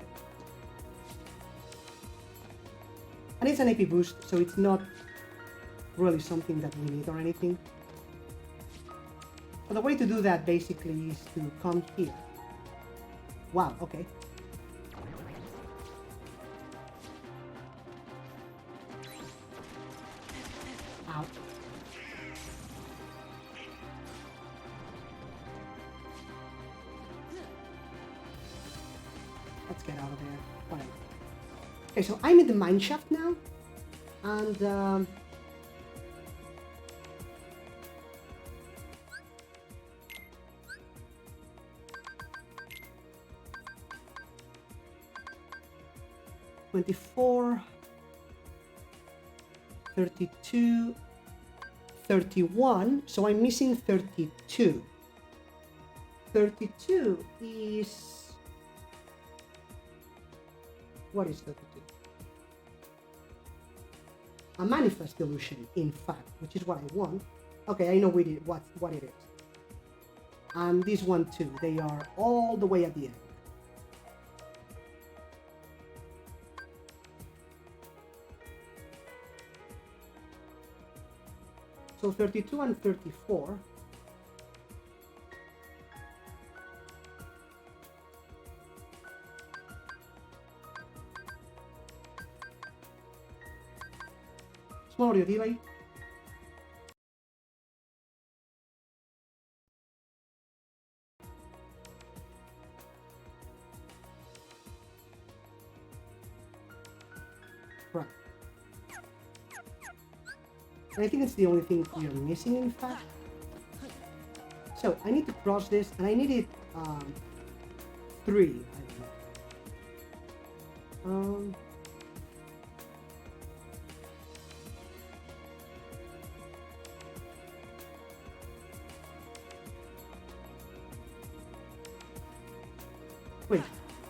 And it's an AP boost, so it's not really something that we need or anything. But the way to do that basically is to come here. Wow, okay. Ow. Let's get out of there. Whatever. Okay, so I'm in the mine shaft now, and 24, 32, 31, so I'm missing 32. 32 is... What is 32? A manifest illusion, in fact, which is what I want. Okay, I know what it is. And this one too, they are all the way at the end. So 32 and 34. Small audio delay. Right. And I think it's the only thing we are missing, in fact. So I need to cross this, and I need it 3, I believe. Wait,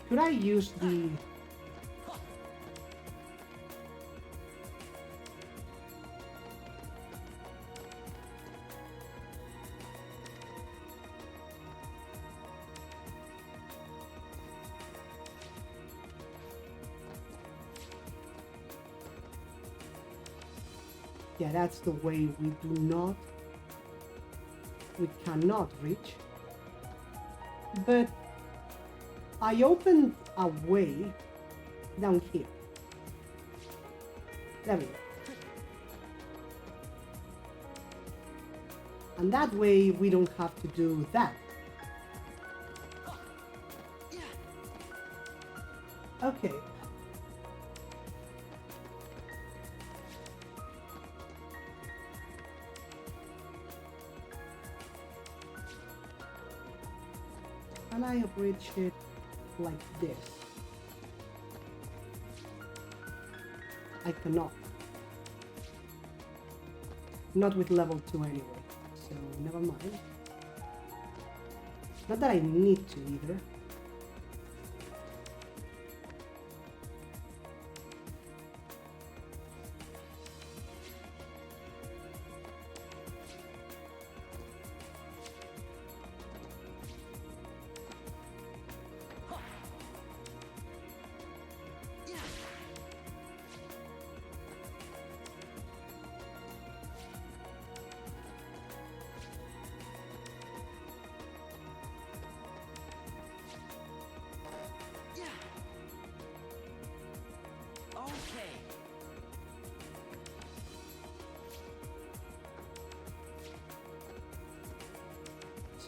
could I use the... Yeah, that's the way we cannot reach. But I opened a way down here. There we go. And that way we don't have to do that. Okay. And I approach it like this. I cannot. Not with level 2 anyway, so never mind. Not that I need to either.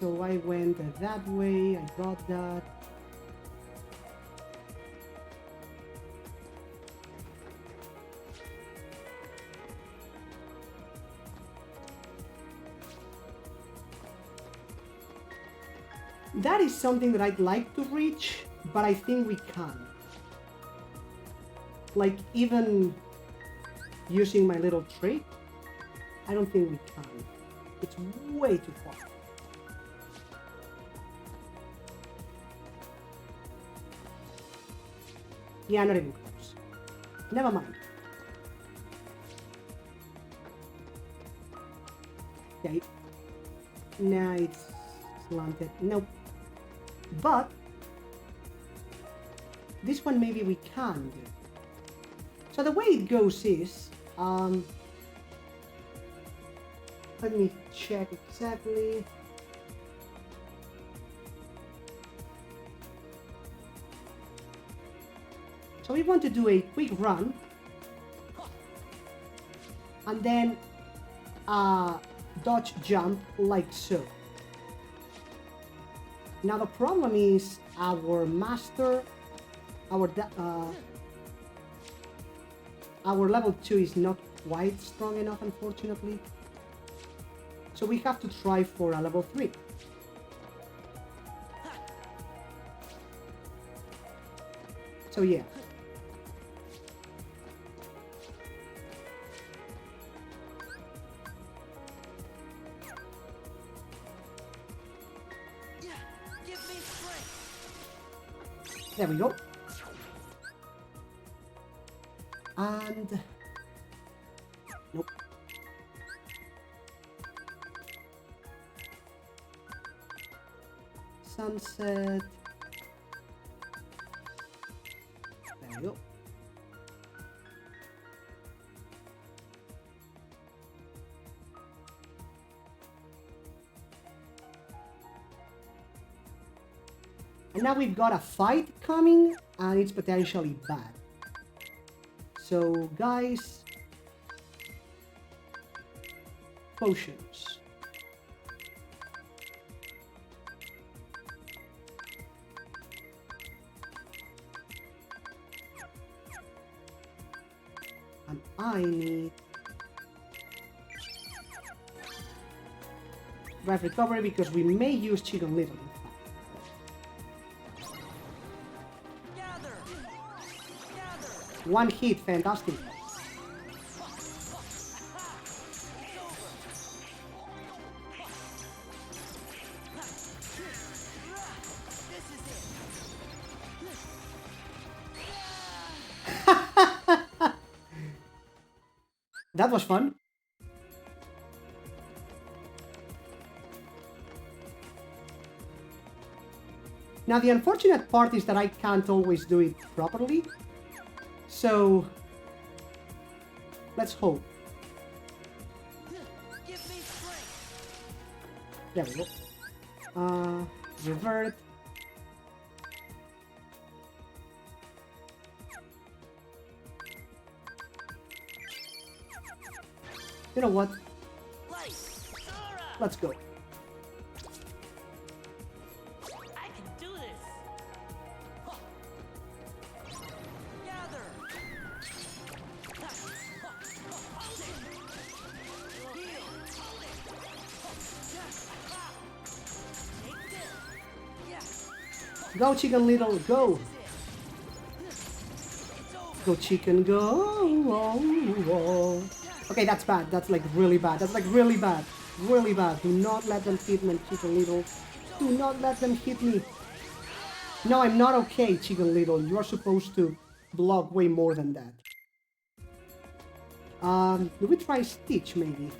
So I went that way, I got that. That is something that I'd like to reach, but I think we can. Like, even using my little trick, I don't think we can. It's way too far. Yeah, not even close. Never mind. Okay. Now it's slanted. Nope. But this one maybe we can do. So the way it goes is, let me check exactly. So we want to do a quick run and then dodge jump like so. Now the problem is our master, our level 2 is not quite strong enough, unfortunately. So we have to try for a level 3. So yeah. There we go. And nope. Sunset. There we go. And now we've got a fight coming, and it's potentially bad. So, guys, potions. And I need drive recovery because we may use Chicken Little. One hit, fantastic. That was fun. Now the unfortunate part is that I can't always do it properly. So let's hope. There we go. Revert. You know what? Let's go. I can do this. Gather. Go, Chicken Little, go! Go, Chicken, go! Okay, that's bad. That's like really bad. That's like really bad. Really bad. Do not let them hit me, Chicken Little. Do not let them hit me. No, I'm not okay, Chicken Little. You are supposed to block way more than that. Do we try Stitch, maybe?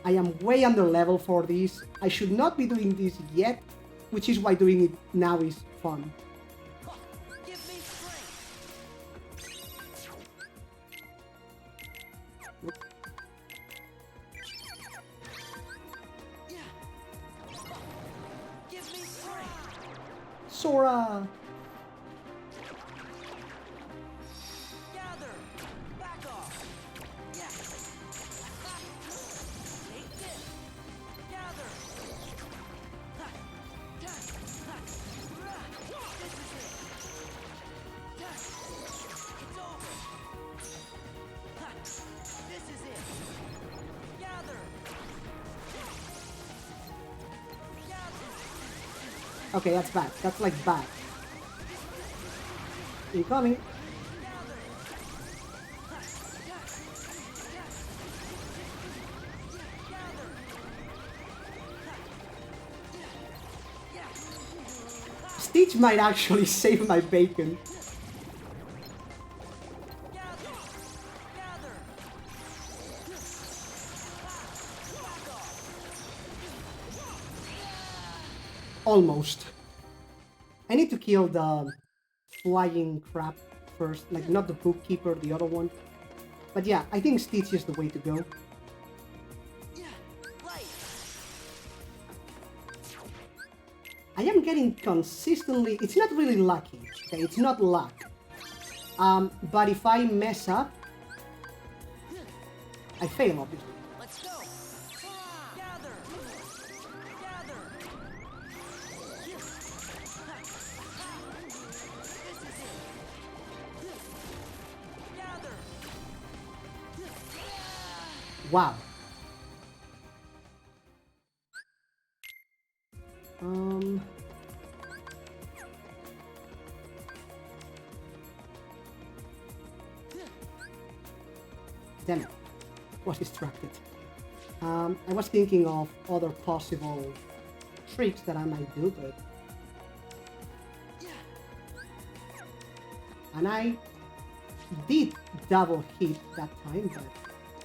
I am way under level for this. I should not be doing this yet, which is why doing it now is fun. Sora! Gather. Back off. Yeah. Take this. Gather. This is it. It's over. This is it. Gather. Okay, that's bad. That's like bad. Incoming. Stitch might actually save my bacon. Almost. I need to kill the flying crap first, like not the bookkeeper, the other one. But yeah, I think Stitch is the way to go. I am getting consistently, it's not really lucky, okay, it's not luck. But if I mess up, I fail, obviously. Let's go. Gather. Gather. This is it. Gather. Wow. Damn it. Was distracted. I was thinking of other possible tricks that I might do, but... And I did double hit that time, but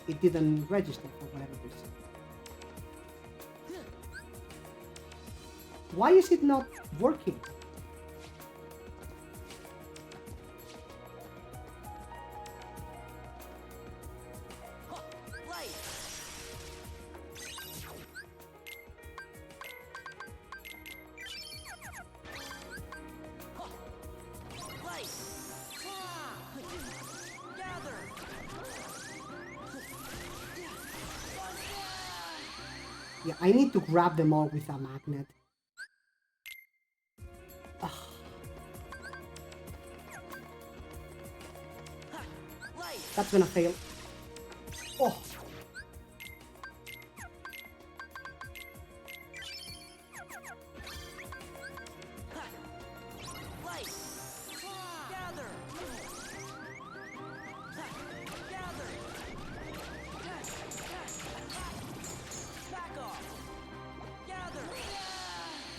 it didn't register for whatever reason. Why is it not working? Yeah, I need to grab them all with a magnet. Ugh. That's gonna fail. Oh.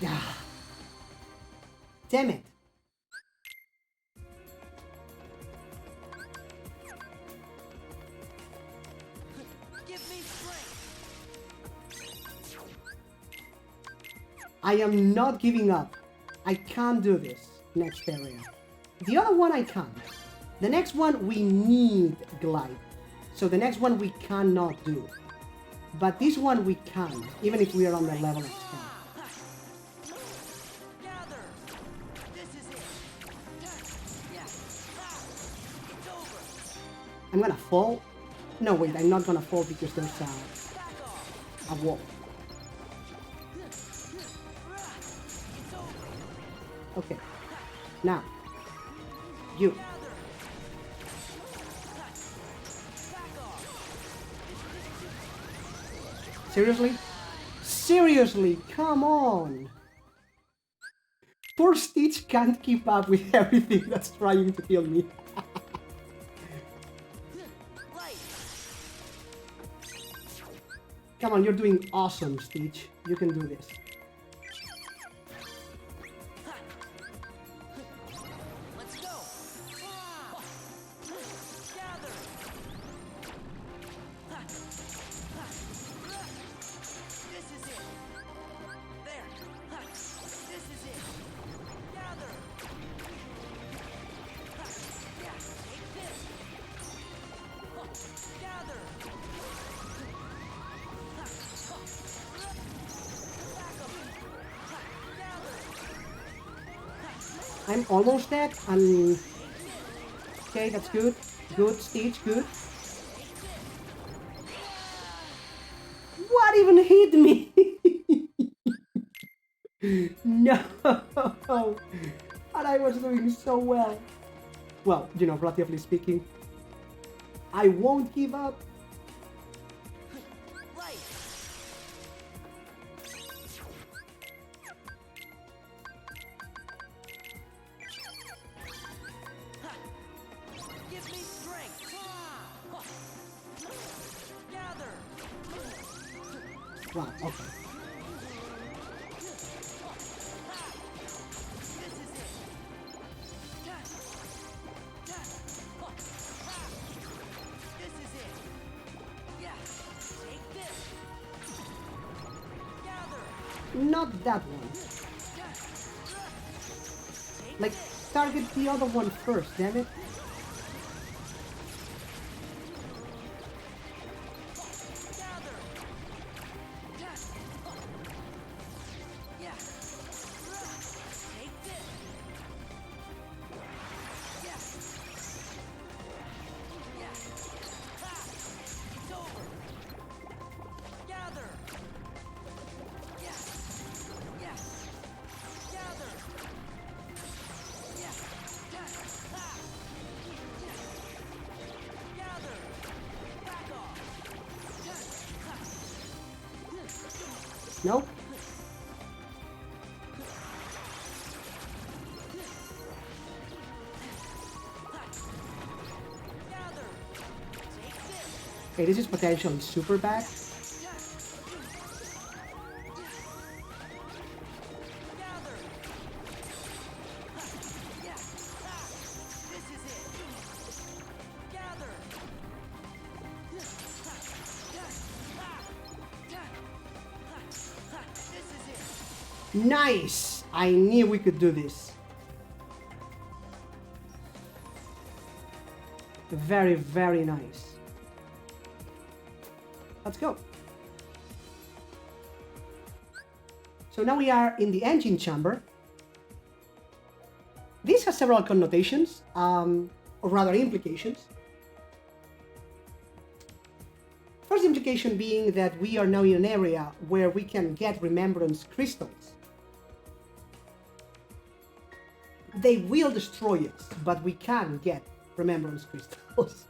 Ah, damn it. Give me strength. I am not giving up. I can't do this next area. The other one I can. The next one we need glide. So the next one we cannot do. But this one we can, even if we are on the level of 10. Gather. This is it. Yeah. It's over. I'm gonna fall. No, wait, I'm not gonna fall because there's a wall. Okay. Now, you. Seriously? Seriously, come on! Poor Stitch can't keep up with everything that's trying to kill me. Come on, you're doing awesome, Stitch. You can do this. Let's go. Gather. This is it. There. This is it. Gather. Yeah, take this. Gather. I'm almost dead, and... Okay, that's good. Good, Stitch, good. What even hit me? No! And I was doing so well. Well, you know, relatively speaking. I won't give up. Give me strength. Gather. Wow, okay. This is it. This is it. Yeah. Take this. Gather. Not that one. Like, target the other one first, damn it. Nope. Okay, this is potentially super bad. Nice! I knew we could do this. Very, very nice. Let's go. So now we are in the engine chamber. This has several connotations, or rather implications. First implication being that we are now in an area where we can get remembrance crystals. They will destroy us, but we can get remembrance crystals.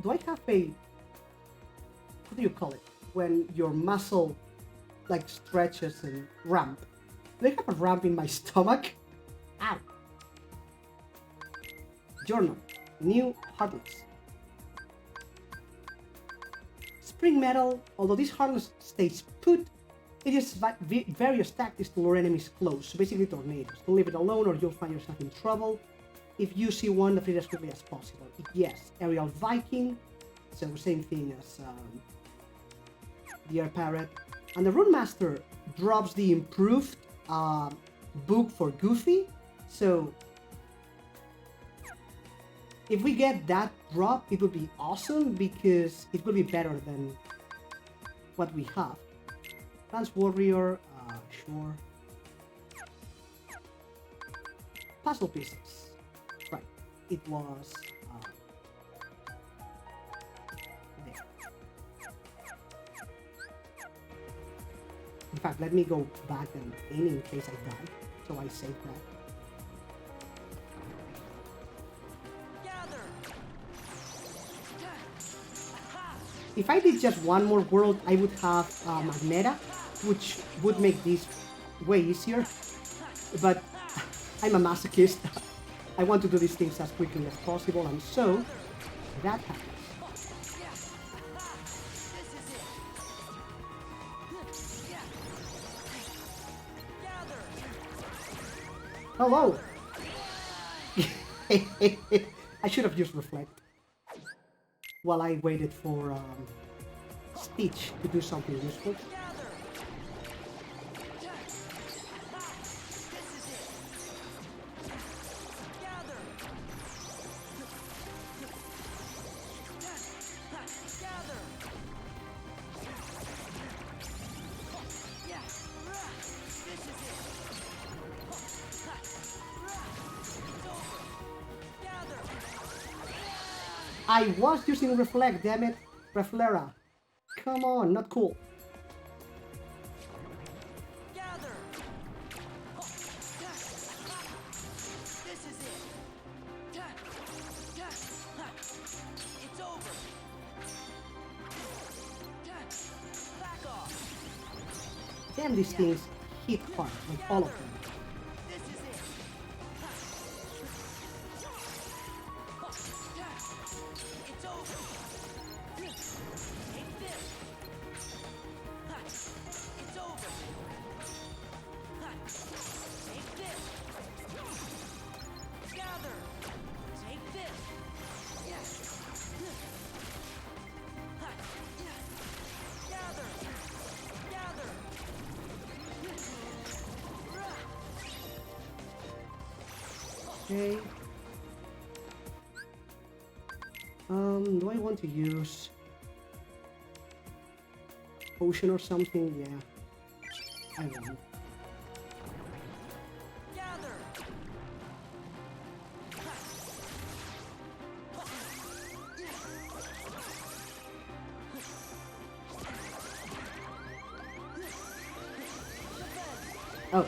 Do I have a... What do you call it? When your muscle like stretches and ramp. Do I have a ramp in my stomach? Ow. Journal. New Heartless. Spring Metal. Although this Heartless stays put, it uses various tactics to lure enemies close, so basically tornadoes. Don't leave it alone or you'll find yourself in trouble. If you see one, defeat it as quickly as possible. Yes, Aerial Viking, so same thing as the Air Parrot. And the Rune Master drops the improved book for Goofy, so if we get that drop, it would be awesome because it will be better than what we have. Lance Warrior, sure. Puzzle pieces. Right, it was there. In fact, let me go back and in case I die, so I save that. If I did just one more world, I would have Magneta, which would make this way easier. But I'm a masochist. I want to do these things as quickly as possible, and so that happens. Hello! I should have used Reflect while I waited for Stitch to do something useful. I was using Reflect, damn it. Reflera. Come on, not cool. Damn, these things hit hard, like all of them. Okay. Do I want to use potion or something? Yeah, I want. Oh.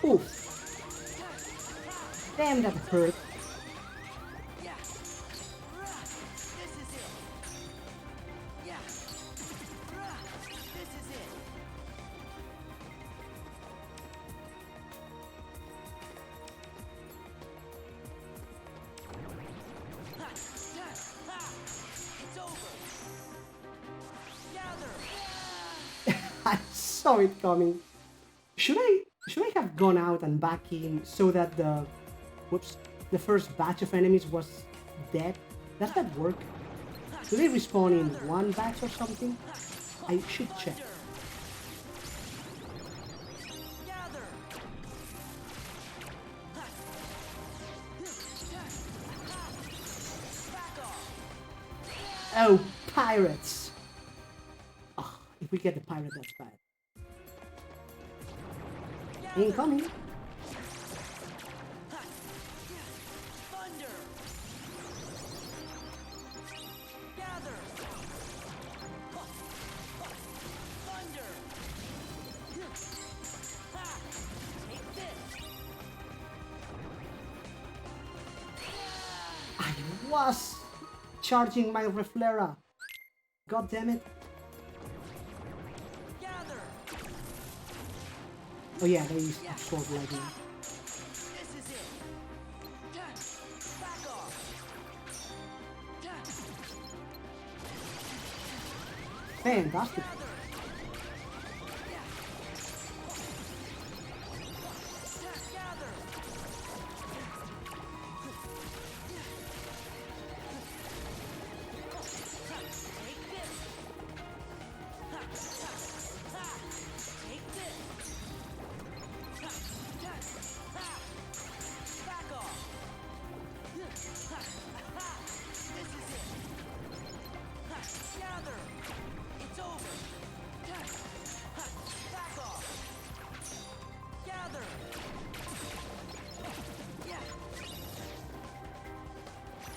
Oof. Damn, that hurt. I saw it coming. Should I have gone out and back in so that the first batch of enemies was dead? Does that work? Do they respawn in one batch or something? I should check. Oh, pirates! Oh, if we get the pirate, that's bad. Incoming! I was charging my Reflera. God damn it. Oh yeah, they absorb lightning. Fantastic.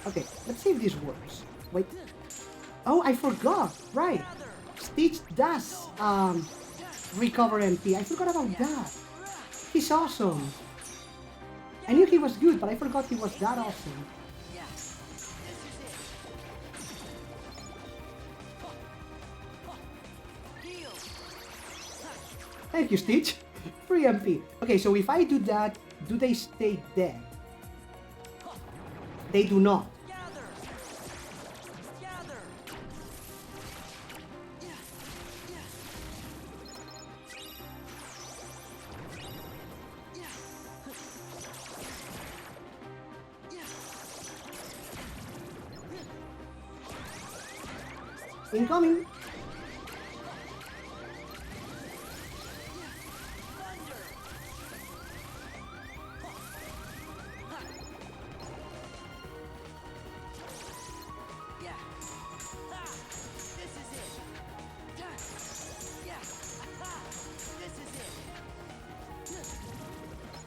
Okay, let's see if this works. Wait. Oh, I forgot. Right. Stitch does recover MP. I forgot about that. He's awesome. I knew he was good, but I forgot he was that awesome. Thank you, Stitch. Free MP. Okay, so if I do that, do they stay dead? They do not. Incoming.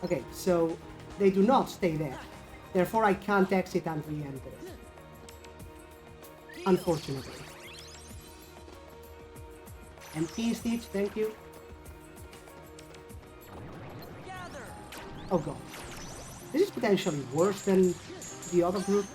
Okay, so they do not stay there. Therefore, I can't exit and re-enter. Unfortunately. MP Stitch, thank you. Oh god. This is potentially worse than the other group.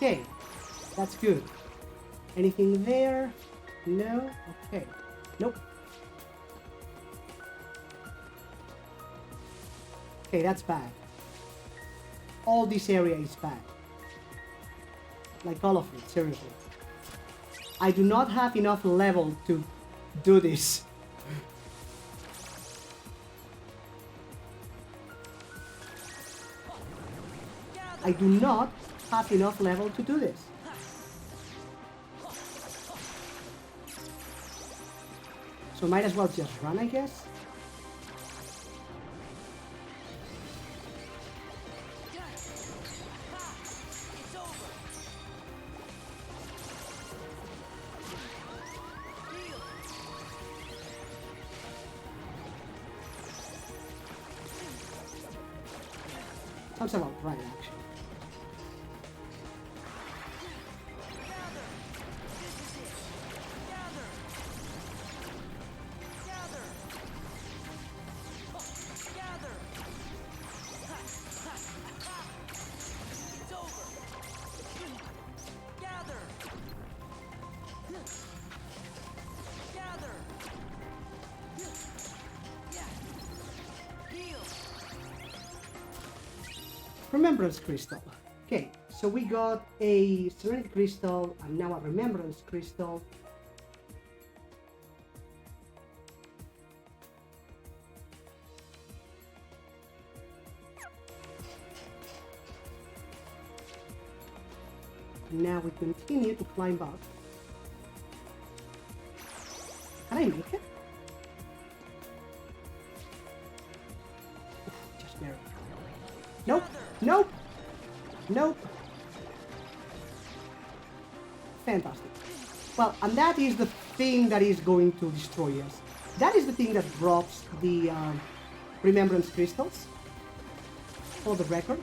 Okay, that's good. Anything there? No? Okay. Nope. Okay, that's bad. All this area is bad. Like all of it, seriously. I do not have enough level to do this. I do not have enough level to do this. So might as well just run, I guess. Sounds about right, actually. Remembrance Crystal. Okay, so we got a Serenity Crystal and now a Remembrance Crystal. Now we continue to climb up. There. Nope. Nope. Nope. Fantastic. Well, and that is the thing that is going to destroy us. That is the thing that drops the remembrance crystals. For the record.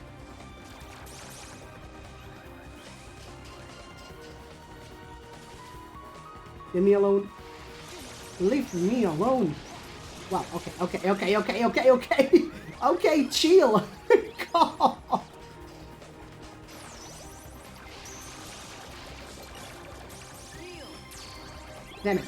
Leave me alone. Leave me alone. Wow, okay. Okay, chill. God. Damn it.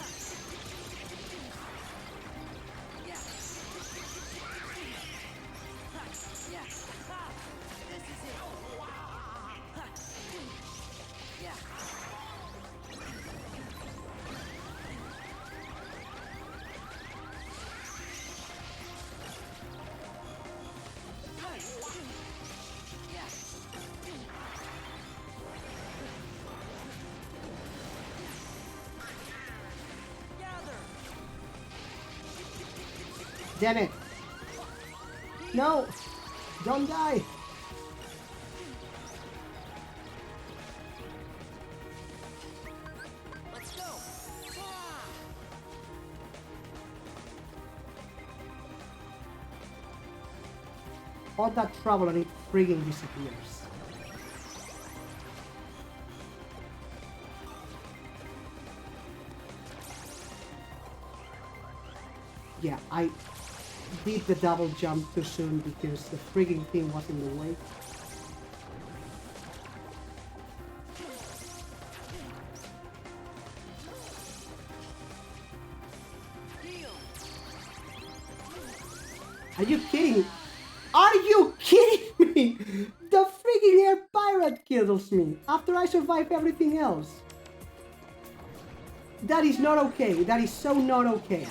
Damn it. No. Don't die. Let's go. All that trouble and it frigging disappears. Yeah, I did the double jump too soon because the frigging thing was in the way. Are you kidding? Are you kidding me? The freaking air pirate kills me after I survive everything else. That is not okay. That is so not okay.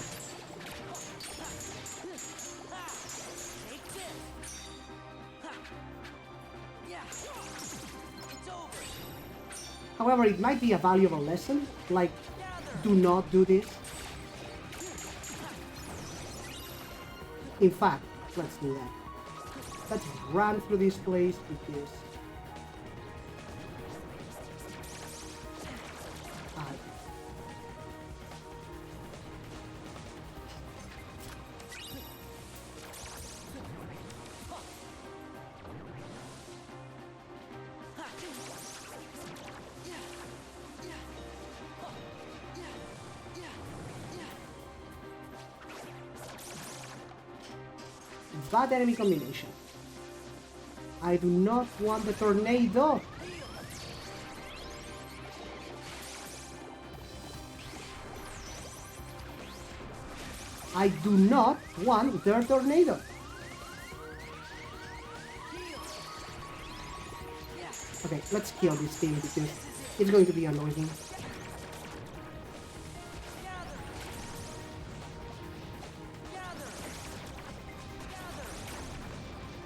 However, it might be a valuable lesson, like, do not do this. In fact, let's do that. Let's run through this place because... bad enemy combination. I do not want the tornado. I do not want their tornado. Okay, let's kill this thing because it's going to be annoying.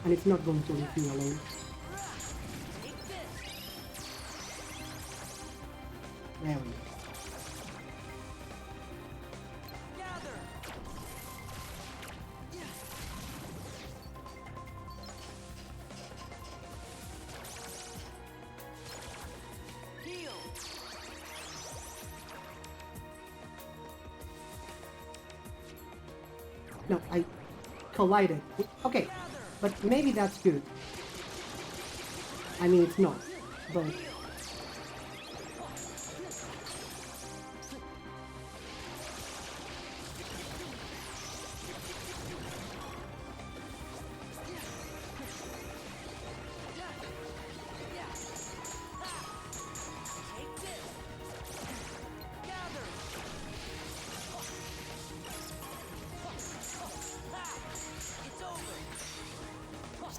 And it's not going to leave me alone. There we go. No, I collided. Okay. But maybe that's good. I mean, it's not, but...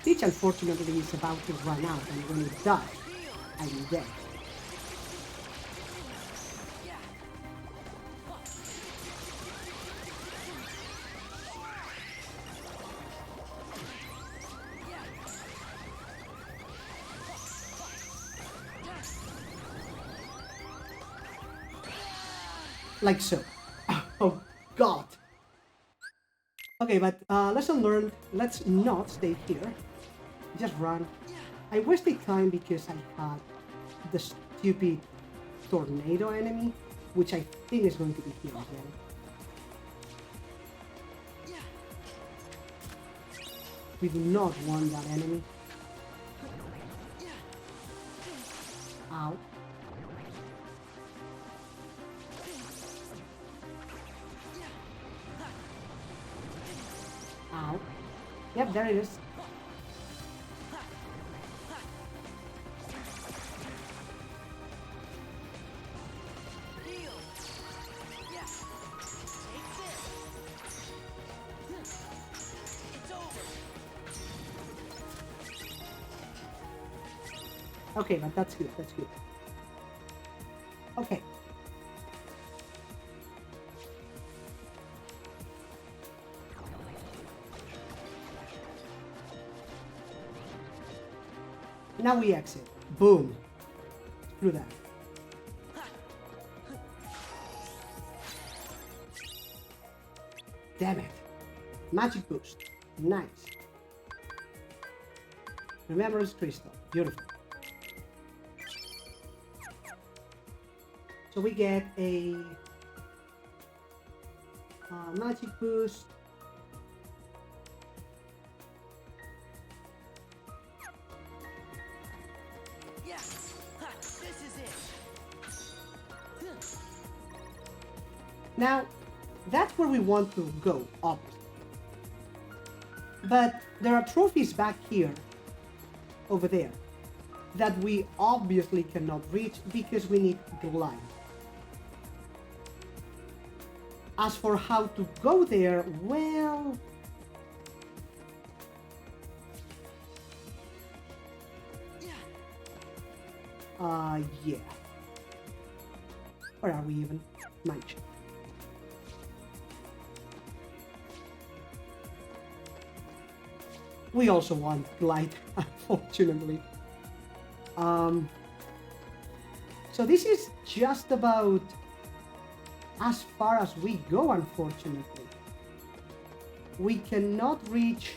Stitch, unfortunately, is about to run out, and when it does, I'm dead. Like so. Oh, God. Okay, but lesson learned. Let's not stay here. Just run. I wasted time because I had the stupid tornado enemy, which I think is going to be here again. We do not want that enemy. Ow. Ow. Yep, there it is. Okay, but that's good, that's good. Okay. Now we exit. Boom. Screw that. Damn it. Magic boost. Nice. Remembrance crystal. Beautiful. So we get a magic boost. Yes, this is it. Now, that's where we want to go, obviously. But there are trophies back here, over there, that we obviously cannot reach because we need glide. As for how to go there, well... yeah. Where are we even? Mansion. We also want glide, unfortunately. So this is just about as far as we go, unfortunately. We cannot reach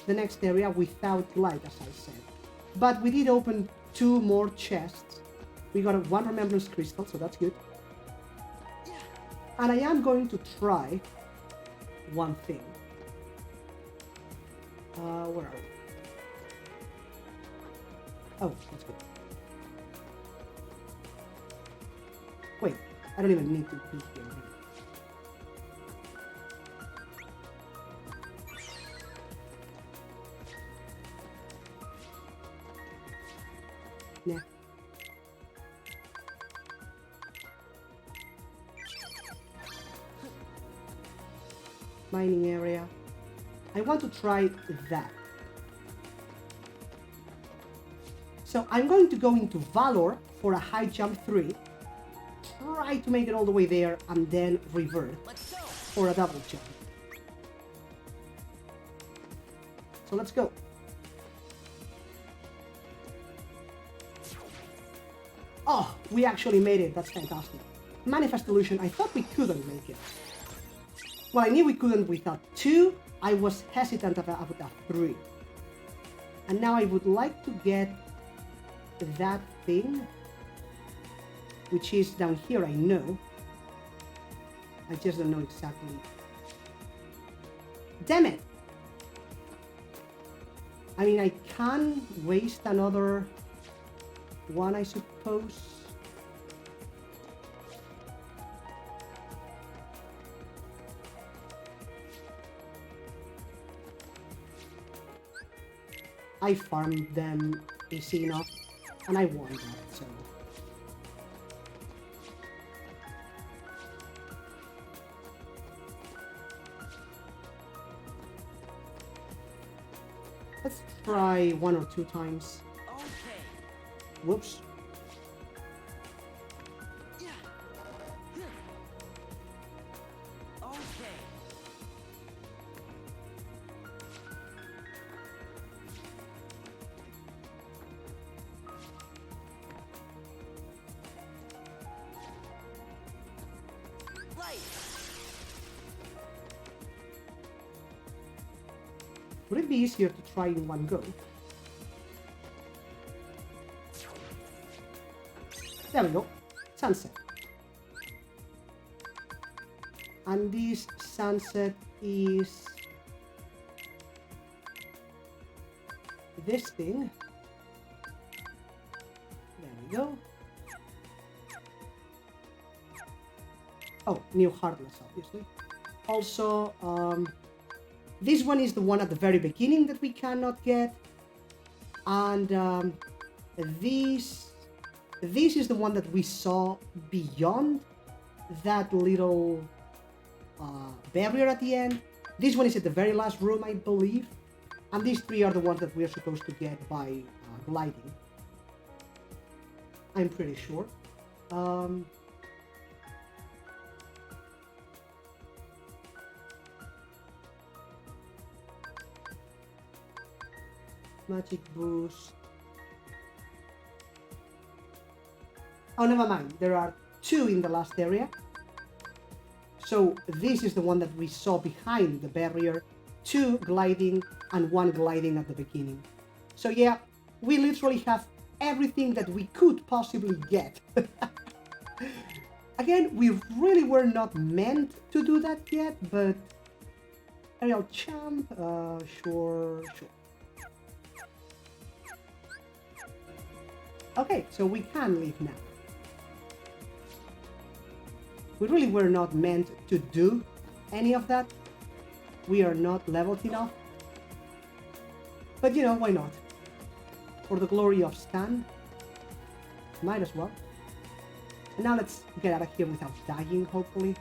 the next area without light, as I said. But we did open 2 more chests. We got 1 remembrance crystal, so that's good. And I am going to try one thing. Where are we? Oh, that's good. Wait, I don't even need to be here. Nah. Mining area. I want to try that. So I'm going to go into Valor for a high jump 3. Try to make it all the way there and then revert for a double jump. So let's go. Oh, we actually made it. That's fantastic. Manifest illusion. I thought we couldn't make it. Well, I knew we couldn't with a 2. I was hesitant about a 3. And now I would like to get that thing, which is down here, I know. I just don't know exactly. Damn it! I mean, I can waste another one, I suppose. I farmed them easy enough, and I won that, so... Let's try 1 or 2 times. Okay. Whoops. Okay. Light. Would it be easier to try in one go? There we go. Sunset. And this sunset is this thing. There we go. Oh, new Heartless, obviously. Also, this one is the one at the very beginning that we cannot get. And this is the one that we saw beyond that little barrier at the end. This one is at the very last room, I believe. And these three are the ones that we are supposed to get by gliding. I'm pretty sure. Magic boost. Oh, never mind. There are two in the last area. So this is the one that we saw behind the barrier. Two gliding and one gliding at the beginning. So yeah, we literally have everything that we could possibly get. Again, we really were not meant to do that yet, but aerial champ, sure. Okay, so we can leave now. We really were not meant to do any of that. We are not leveled enough. But you know, why not? For the glory of Stan. Might as well. And now let's get out of here without dying, hopefully.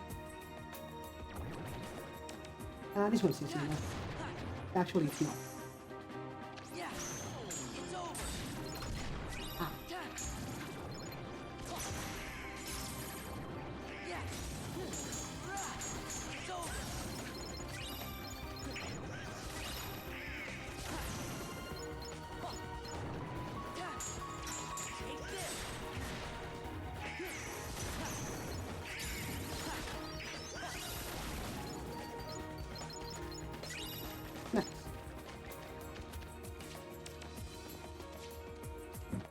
This one's easy enough. Actually, it's not.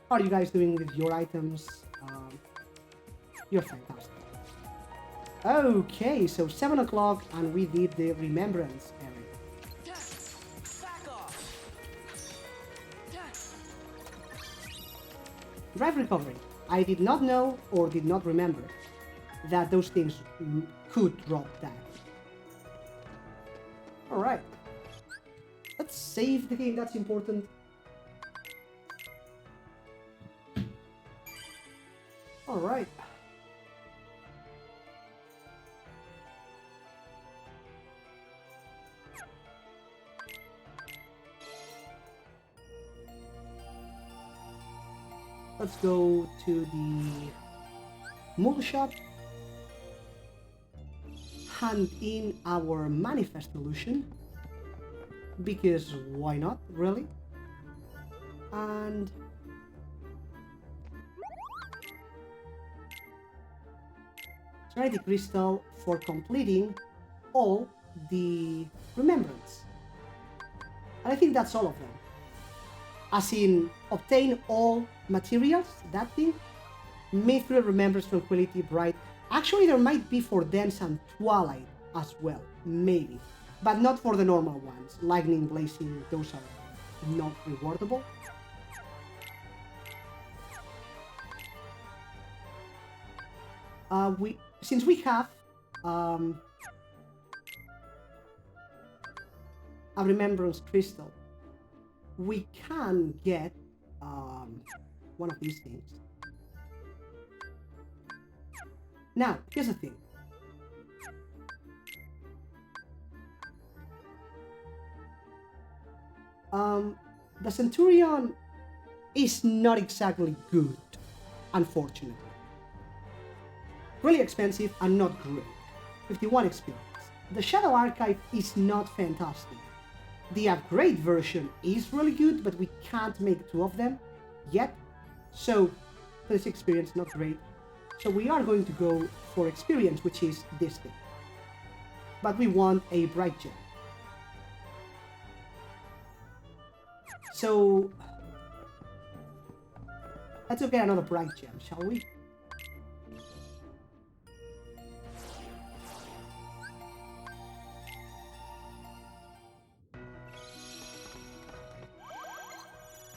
How are you guys doing with your items? You're fantastic. Okay, so 7 o'clock and we did the Remembrance area. Drive recovery. I did not know or did not remember that those things could drop that. Alright. Let's save the game, that's important. Alright. Let's go to the mold shop, hand in our manifest illusion, because why not, really? And Serenity Crystal for completing all the Remembrance. And I think that's all of them. As in, obtain all materials, that thing. Mithril, Remembrance, Tranquility, Bright. Actually, there might be for Dance and Twilight as well, maybe. But not for the normal ones. Lightning, Blazing, those are not rewardable. Since we have a Remembrance Crystal, we can get one of these things. Now, here's the thing. The Centurion is not exactly good, unfortunately. Really expensive and not great. 51 experience. The Shadow Archive is not fantastic. The upgrade version is really good, but we can't make two of them yet. So, this experience, not great. So we are going to go for experience, which is this thing. But we want a bright gem. So let's go get another bright gem, shall we?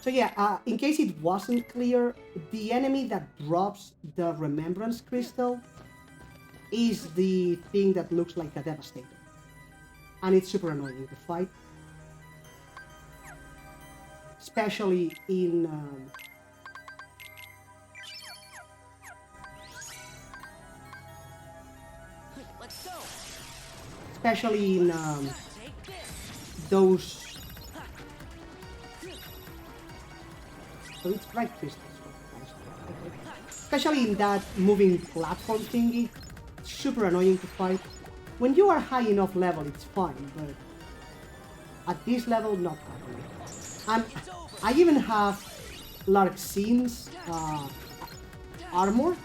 So yeah, in case it wasn't clear, the enemy that drops the Remembrance Crystal is the thing that looks like a Devastator. And it's super annoying to fight. Especially in... Let's go. especially in those... So it's bright crystals. Especially in that moving platform thingy. It's super annoying to fight. When you are high enough level, it's fine, but at this level, not happening. And I even have Larxine's armor.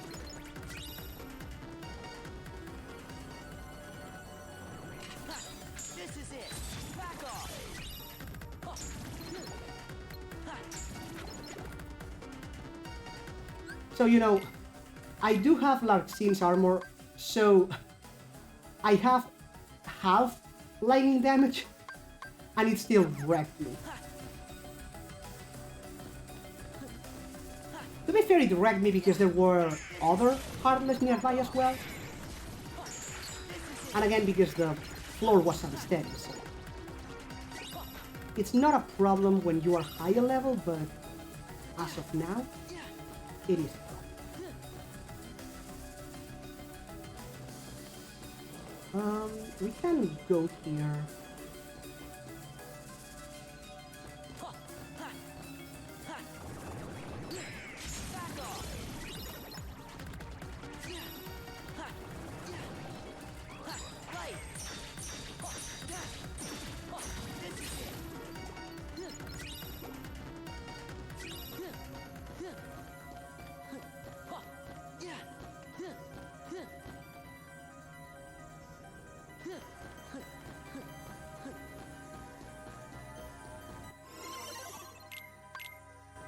This is it. Back off. So, you know, I do have Larxine's armor, so I have half lightning damage, and it still wrecked me. To be fair, it wrecked me because there were other Heartless nearby as well. And again, because the floor was unsteady, so... It's not a problem when you are higher level, but as of now, it is a problem. We can go here.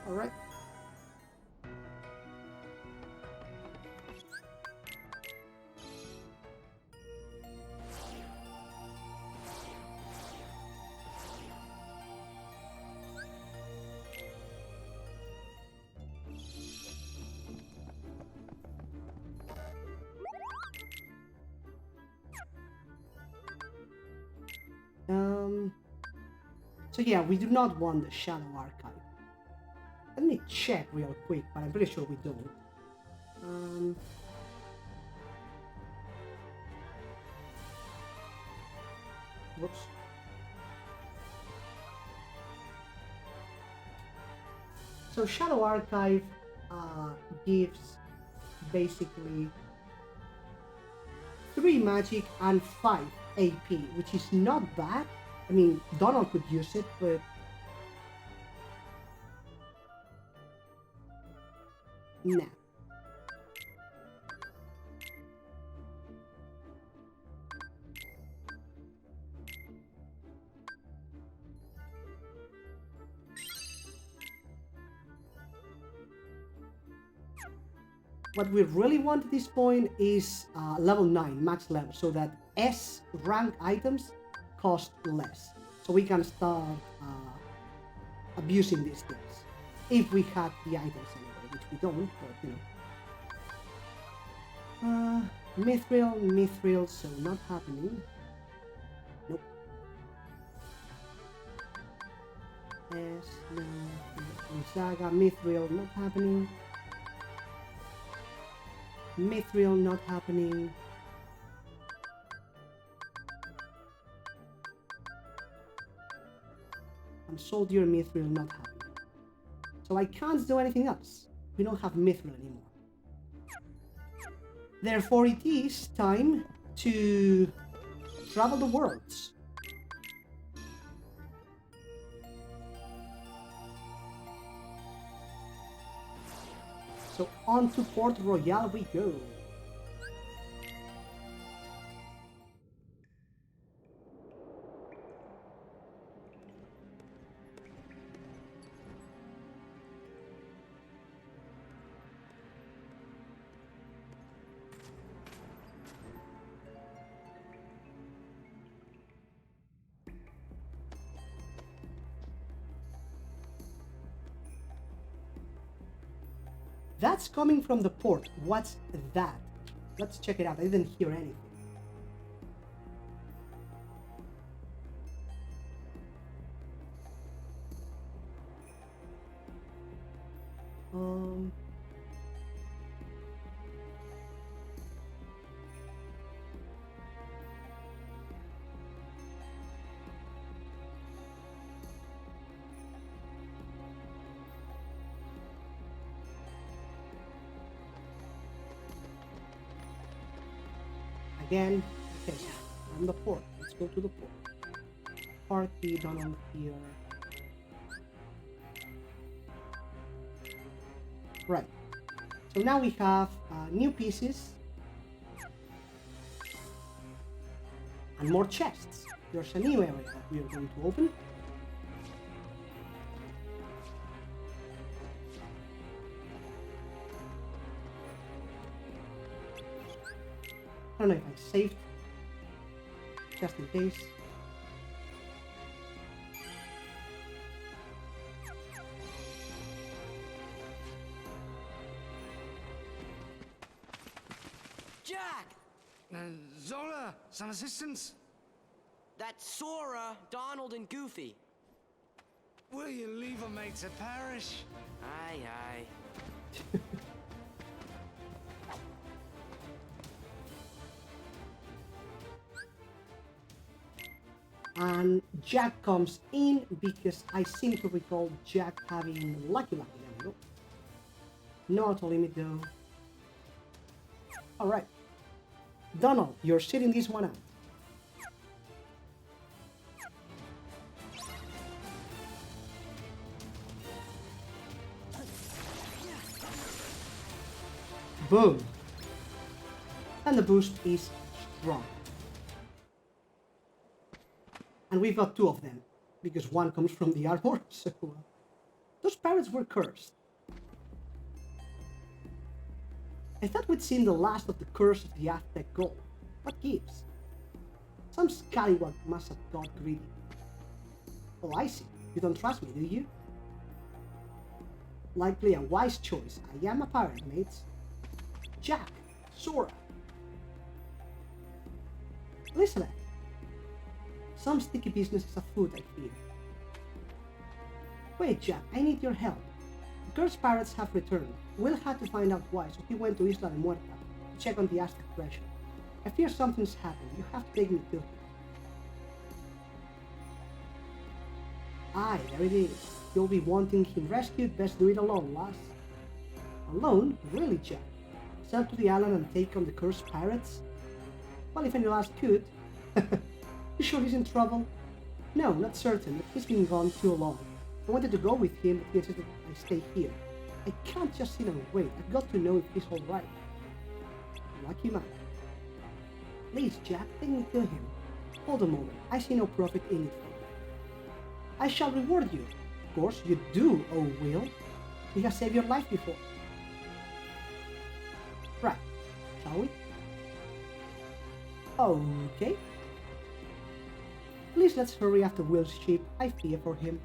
Alright. So yeah, we do not want the Shadow Archive. Let me check real quick, but I'm pretty sure we don't. Whoops. So Shadow Archive gives basically 3 magic and 5 AP, which is not bad. I mean, Donald could use it, but nah. What we really want at this point is level 9, max level, so that S rank items cost less. So we can start abusing these things. If we had the items anyway, which we don't, but you know. Mithril, so not happening. Nope. S, no, Saga, Mithril, not happening. Mithril, not happening. And Soldier Mithril, not happening. So I can't do anything else. We don't have Mithril anymore. Therefore, it is time to travel the worlds. So on to Port Royal we go. That's coming from the port. What's that? Let's check it out. I didn't hear anything. Again, okay, from the port. Let's go to the port. Party done on here. Right. So now we have new pieces and more chests. There's a new area that we are going to open. I don't know if I saved, just in case. Jack! Zola, some assistance? That's Sora, Donald, and Goofy. Will you leave a mate to perish? Aye, aye. And Jack comes in because I seem to recall Jack having Lucky. There we go. No auto limit though. Alright. Donald, you're sitting this one out. Boom. And the boost is strong. And we've got two of them, because one comes from the armor, so... those pirates were cursed. I thought we'd seen the last of the curse of the Aztec gold. What gives? Some scallywag must have got greedy. Oh, I see. You don't trust me, do you? Likely a wise choice. I am a pirate, mates. Jack, Sora. Listen, some sticky business is afoot, I fear. Wait, Jack, I need your help. The cursed pirates have returned. Will had to find out why, so he went to Isla de Muerta to check on the Aztec treasure. I fear something's happened. You have to take me to him. Aye, there it is. You'll be wanting him rescued. Best do it alone, lass. Alone? Really, Jack? Sail to the island and take on the cursed pirates? Well, if any lass could. You sure he's in trouble? No, not certain, but he's been gone too long. I wanted to go with him, but he insisted I stay here. I can't just sit and wait. I've got to know if he's alright. Lucky man. Please, Jack, take me to him. Hold a moment. I see no profit in it for me. I shall reward you. Of course, you do, oh Will. He has saved your life before. Right. Shall we? Okay. Please let's hurry after Will's ship. I fear for him.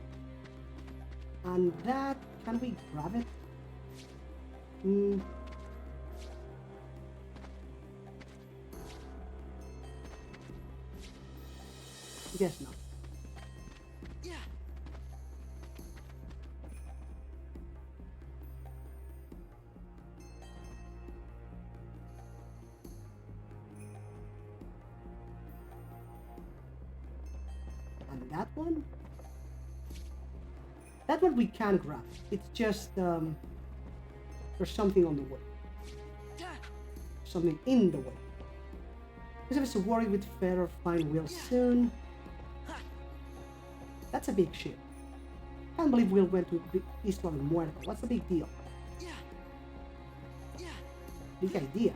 And that... can we grab it? Guess not. Yeah. And that one? That one we can grab. It's just, there's something on the way. Something in the way. Because if it's worried with Fair or find Will soon. That's a big ship. Can't believe Will went to Isla de Muerta. What's the big deal? Big idea.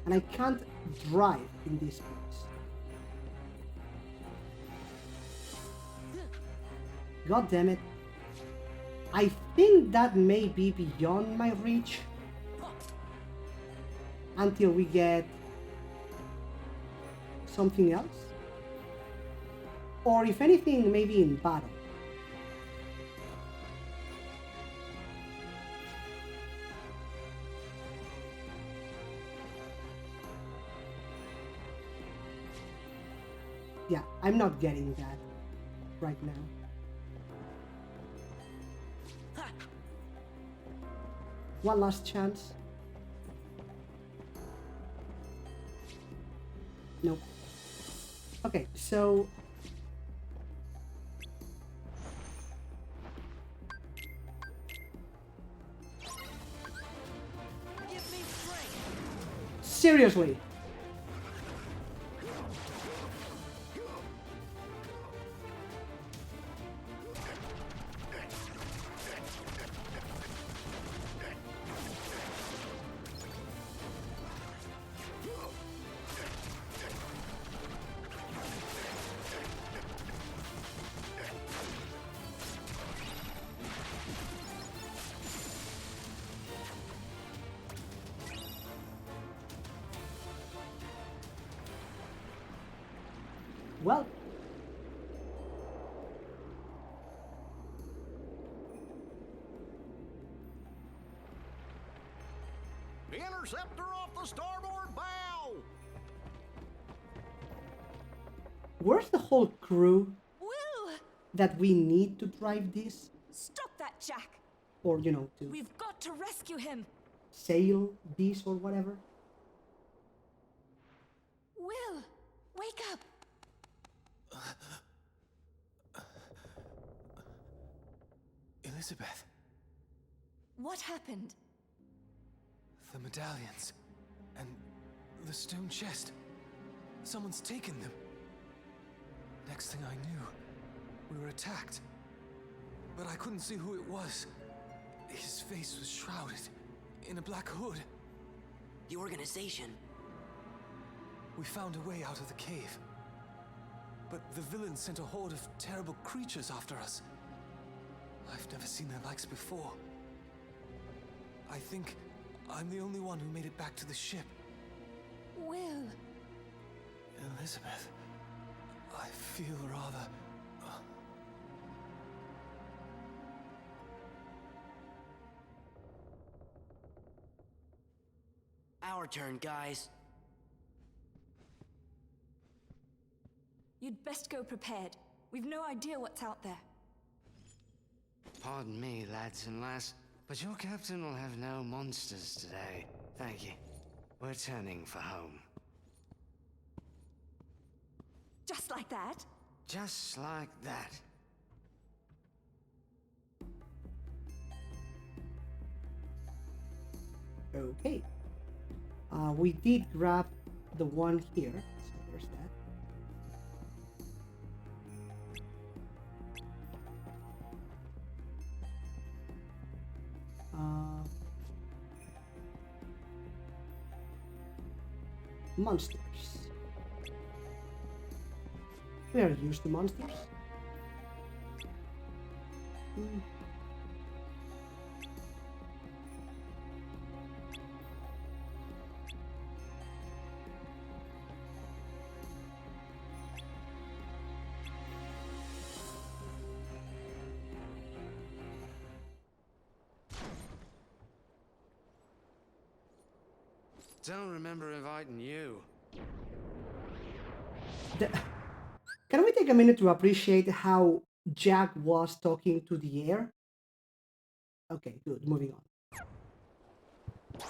And I can't drive in this place. God damn it. I think that may be beyond my reach. Until we get something else? Or if anything, maybe in battle. Yeah, I'm not getting that right now. One last chance. Nope. Okay, so seriously. Well, Interceptor off the starboard bow! where's the whole crew Will! that we need to drive this? Stop that, Jack! Or, you know, to We've got to rescue him! sail this or whatever? Will! Wake up! Elizabeth, What happened? the medallions, and the stone chest. Someone's taken them. Next thing I knew, we were attacked. But I couldn't see who it was. His face was shrouded in a black hood. The organization. We found a way out of the cave. But the villains sent a horde of terrible creatures after us. I've never seen their likes before. I think I'm the only one who made it back to the ship. Will! Elizabeth, I feel rather... Our turn, guys. You'd best go prepared. We've no idea what's out there. Pardon me, lads and lass, but your captain will have no monsters today. Thank you. We're turning for home. Just like that? Just like that. Okay. We did grab the one here. So there's that. Monsters. We are used to monsters. Don't remember inviting you. Can we take a minute to appreciate how Jack was talking to the air? Okay, good. Moving on.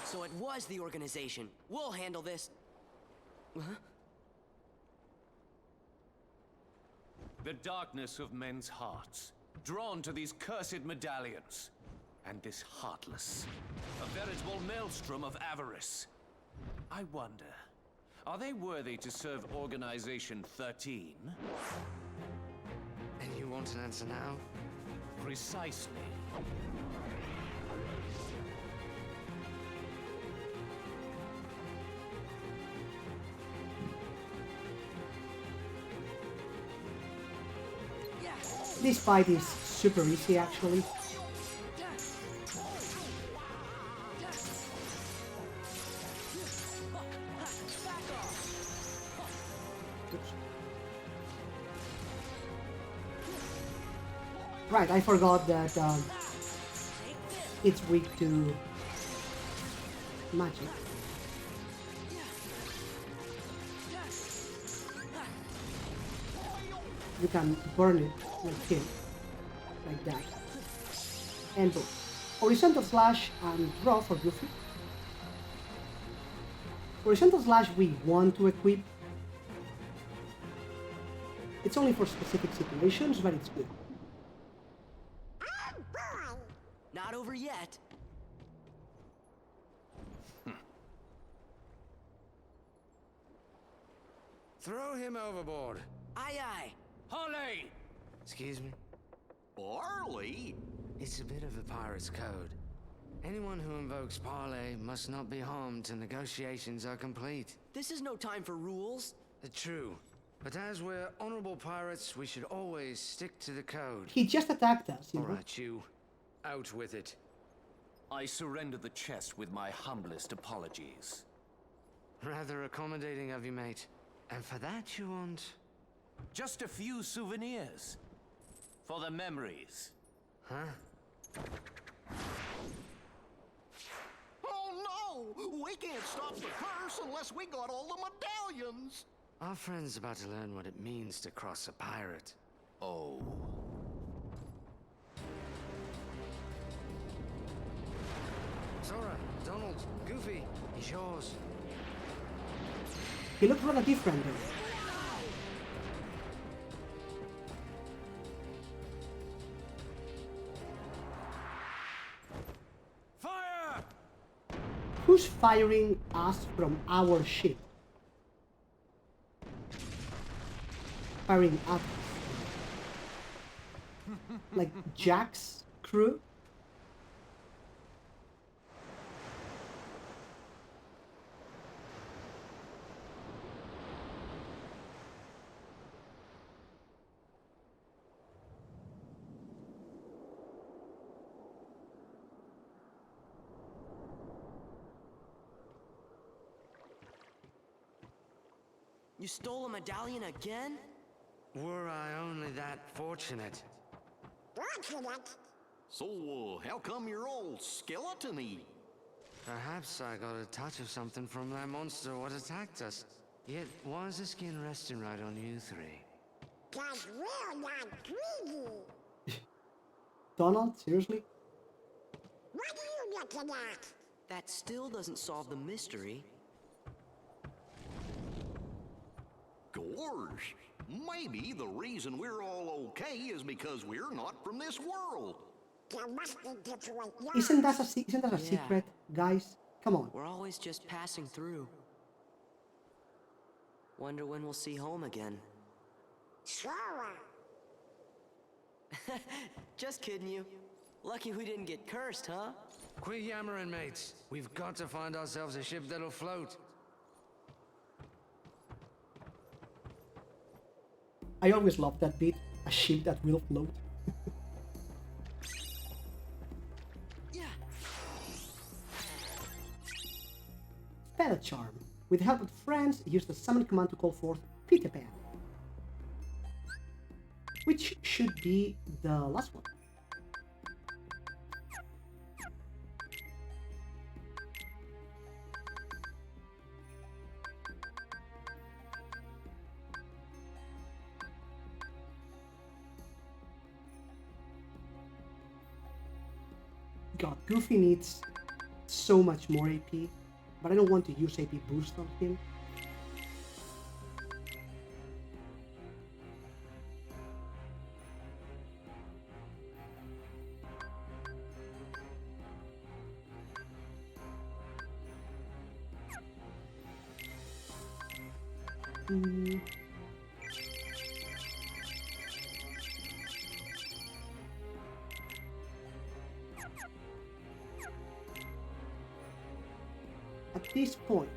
So it was the organization. We'll handle this. Huh? The darkness of men's hearts, drawn to these cursed medallions, and this heartless, a veritable maelstrom of avarice. I wonder, are they worthy to serve Organization 13? And you want an answer now? Precisely. This fight is super easy, actually. Right, I forgot that it's weak to magic. You can burn it like him, like that. And boom. Horizontal slash and draw for Goofy. Horizontal slash we want to equip. It's only for specific situations, but it's good. Not over yet. Throw him overboard. Aye, aye. Holly! Excuse me? Barley? It's a bit of a pirate's code. Anyone who invokes parley must not be harmed till negotiations are complete. This is no time for rules. True. But as we're honorable pirates, we should always stick to the code. He just attacked us, you know? Alright, you. Out with it. I surrender the chest with my humblest apologies. Rather accommodating of you, mate. And for that you want... Just a few souvenirs. For the memories. Huh? Oh no! We can't stop the curse unless we got all the medallions! Our friend's about to learn what it means to cross a pirate. Oh. Sora, Donald, Goofy, he's yours. He looks rather different though. Fire! Who's firing us from our ship? Firing at us. Like Jack's crew? You stole a medallion again? Were I only that fortunate. Fortunate? So, how come you're all skeleton-y? Perhaps I got a touch of something from that monster what attacked us. Yet, why is the skin resting right on you three? 'Cause we're not greedy. Donald, seriously? What are you looking at? That still doesn't solve the mystery. Gorge, maybe the reason we're all okay is because we're not from this world. There must be different Isn't that a Yeah. secret, guys? Come on. We're always just passing through. Wonder when we'll see home again. Sora. Just kidding you. Lucky we didn't get cursed, huh? Quit yammering, mates. We've got to find ourselves a ship that'll float. I always love that bit. A ship that will float. Spell Charm. With the help of friends, use the summon command to call forth Peter-Pan. Which should be the last one. God, Goofy needs so much more AP, but I don't want to use AP boost on him. At this point,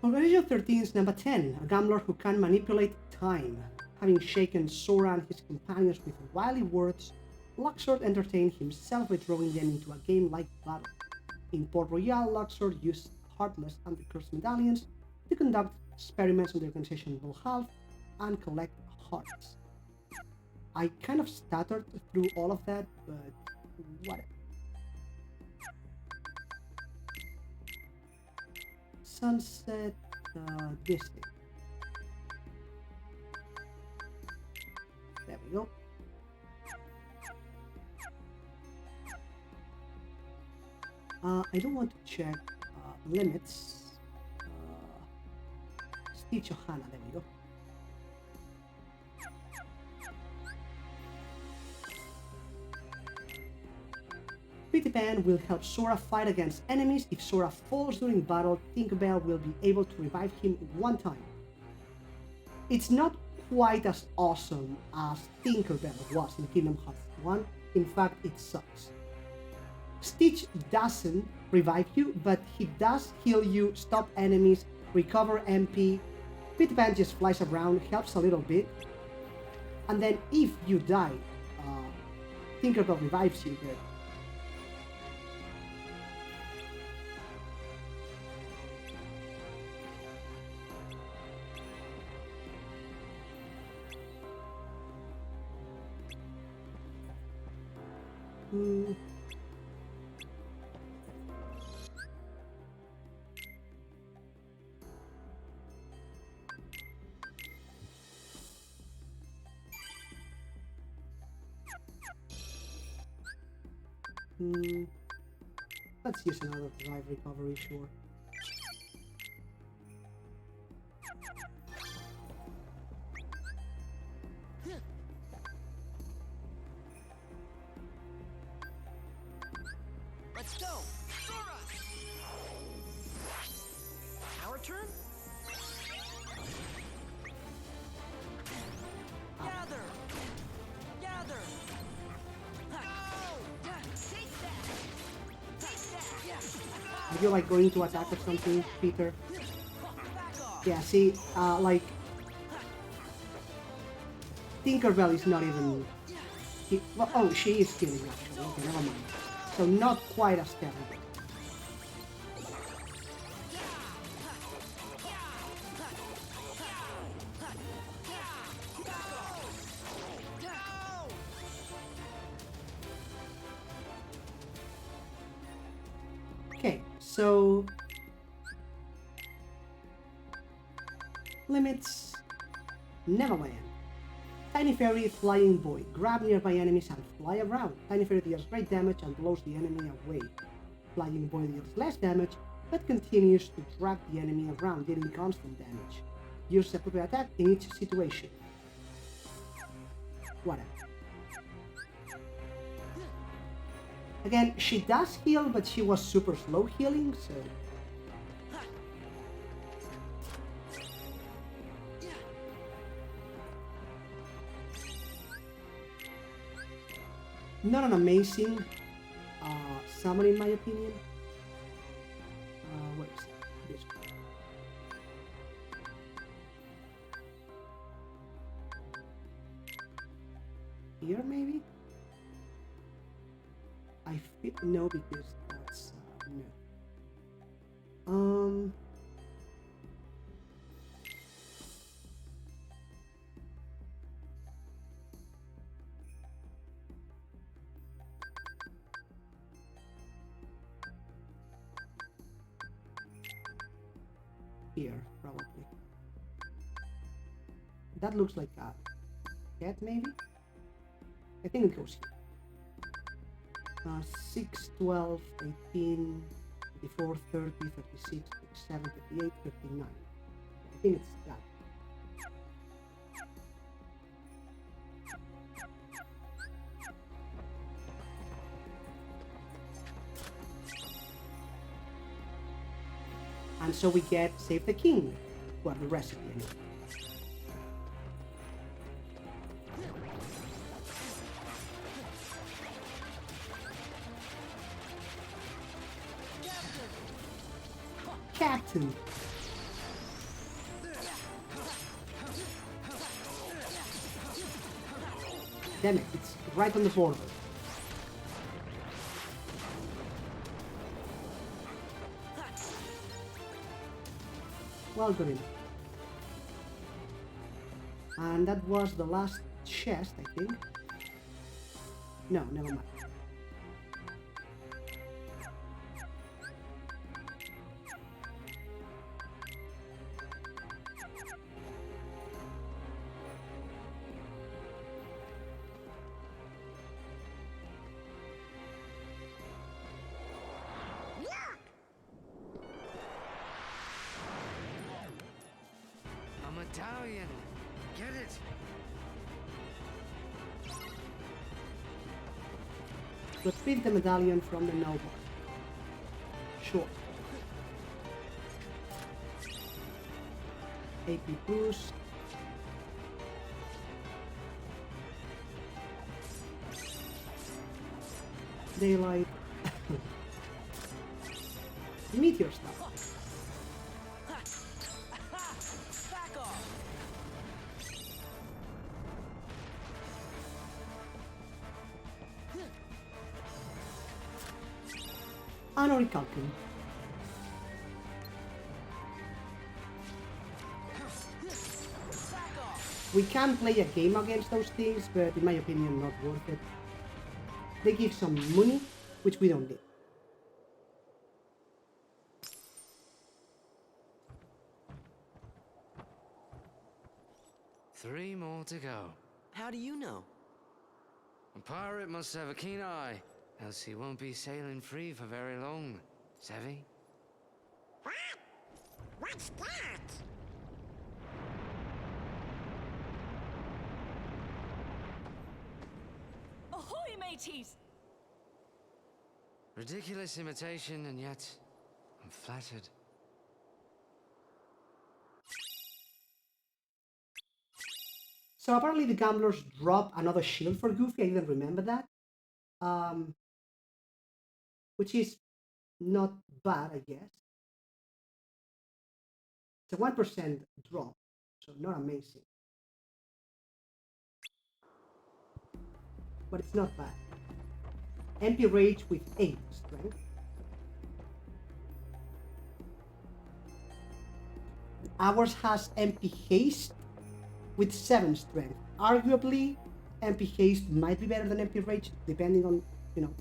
Organization 13 is number 10, a gambler who can manipulate time. Having shaken Sora and his companions with wily words, Luxord entertained himself by drawing them into a game-like battle. In Port Royal, Luxord used Heartless and the Cursed Medallions to conduct experiments on the organization Valhalla and collect hearts. I kind of stuttered through all of that, but whatever. Sunset, this thing. There we go. I don't want to check limits. Stitch Johanna, there we go. Khiifm will help Sora fight against enemies. If Sora falls during battle, Tinkerbell will be able to revive him one time. It's not quite as awesome as Tinkerbell was in Kingdom Hearts 1. In fact, it sucks. Stitch doesn't revive you, but he does heal you, stop enemies, recover MP. Khiifm just flies around, helps a little bit. And then if you die, Tinkerbell revives you, but let's use another drive recovery, sure. Let's go! Sora! Our turn? Gather! Gather! Are you like going to attack or something, Peter? Yeah, see, like Tinkerbell is not even. Well, oh, she is healing actually. Okay, never mind. So not quite as terrible. Okay, so limits Neverland. Tiny Fairy, Flying Boy. Grab nearby enemies and fly around. Tiny Fairy deals great damage and blows the enemy away. Flying Boy deals less damage, but continues to drag the enemy around, dealing constant damage. Use appropriate attack in each situation. Whatever. Again, she does heal, but she was super slow healing, so... Not an amazing summon in my opinion. Where is it? This one. Here maybe? I feel no, because that's no. Here, probably. That looks like a cat, maybe? I think it goes here. 6, 12, 18, 24, 30, 36, 37, 38, 39. I think it's that. And so we get Save the King, well, the recipe anyway. Captain. Damn it, it's right on the border. Well, good enough. And that was the last chest, I think. No, never mind. A medallion! Get it! Retrieve the medallion from the noble. Sure. AP boost. Daylight. Meteor stuff. Back off! Anoricalcum. We can play a game against those things, but in my opinion, not worth it. They give some money, which we don't need. Three more to go. How do you know? A pirate must have a keen eye, else he won't be sailing free for very long. Savvy? What? What's that? Ahoy, mateys! Ridiculous imitation, and yet I'm flattered. So apparently the gamblers drop another shield for Goofy. I didn't remember that. Which is not bad, I guess. It's a 1% drop, so not amazing. But it's not bad. MP Rage with 8 strength. Ours has MP Haste with 7 strength. Arguably, MP Haste might be better than MP Rage, depending on, you know.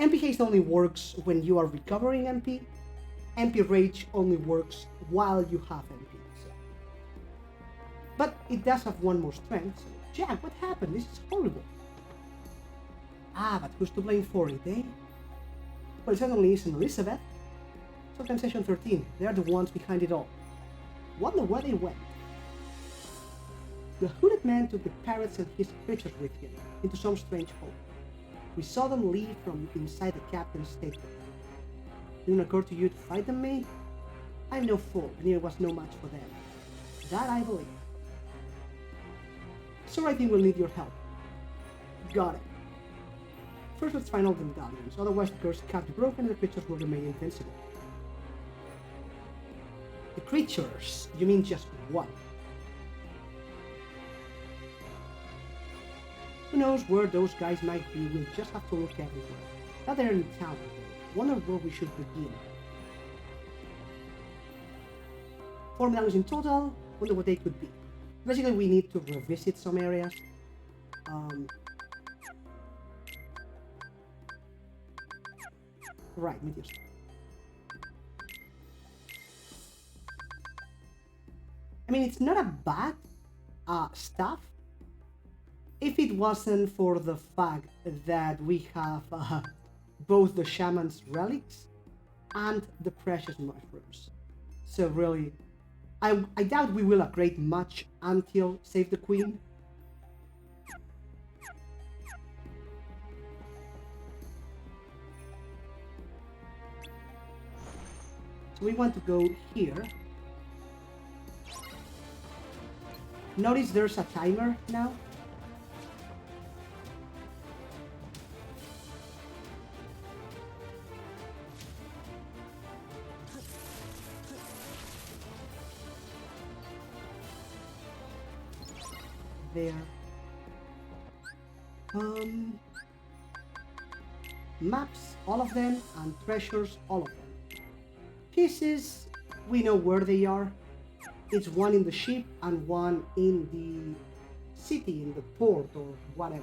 MP Haste only works when you are recovering MP. MP Rage only works while you have MP. So. But it does have 1 more strength. So. Jack, what happened? This is horrible. Ah, but who's to blame for it, eh? Well, it certainly isn't Elizabeth. So Session 13, they're the ones behind it all. Wonder where they went. The hooded man took the parrots and his creatures with him into some strange hole. We saw them leave from inside the captain's stateroom. Didn't occur to you to fight them, mate? I'm no fool, and it was no match for them. That I believe. So I think we'll need your help. Got it. First, let's find all the medallions, otherwise the curse can't be broken and the creatures will remain invincible. The creatures? You mean just one? Who knows where those guys might be? We'll just have to look everywhere. Now they're in town. Wonder where we should begin. 4 medallions in total. Wonder what they could be. Basically, we need to revisit some areas. Right, meteors. I mean, it's not a bad stuff. If it wasn't for the fact that we have both the shaman's relics and the precious mushrooms. So really, I doubt we will upgrade much until Save the Queen. So we want to go here. Notice there's a timer now. There. Maps, all of them, and treasures, all of them. Pieces, we know where they are. It's one in the ship and one in the city, in the port, or whatever.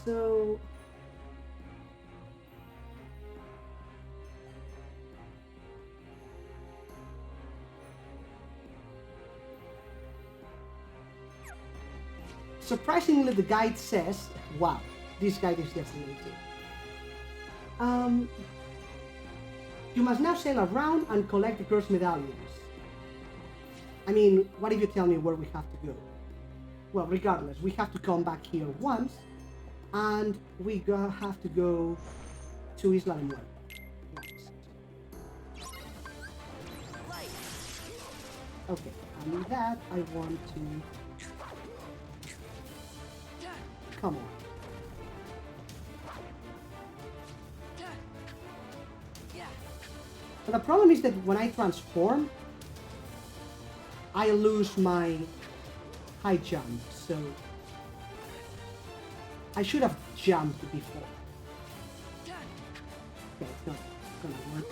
So... surprisingly, the guide says, wow, this guide is just amazing. You must now sail around and collect the cursed medallions. I mean, what if you tell me where we have to go? Well, regardless, we have to come back here once, and we have to go to Isla de Muerte once. Okay, and with that, I want to... come on. But the problem is that when I transform, I lose my high jump, so I should have jumped before. Okay, it's not gonna work.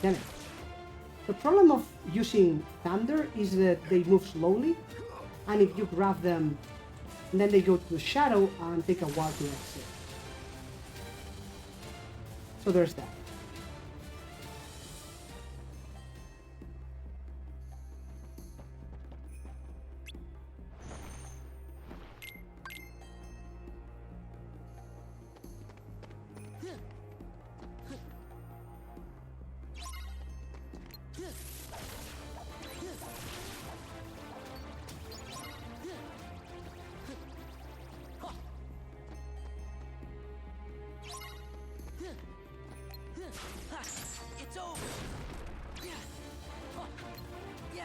Damn it. The problem of using thunder is that they move slowly, and if you grab them, then they go to the shadow and take a while to exit. So there's that. It's over. Yeah.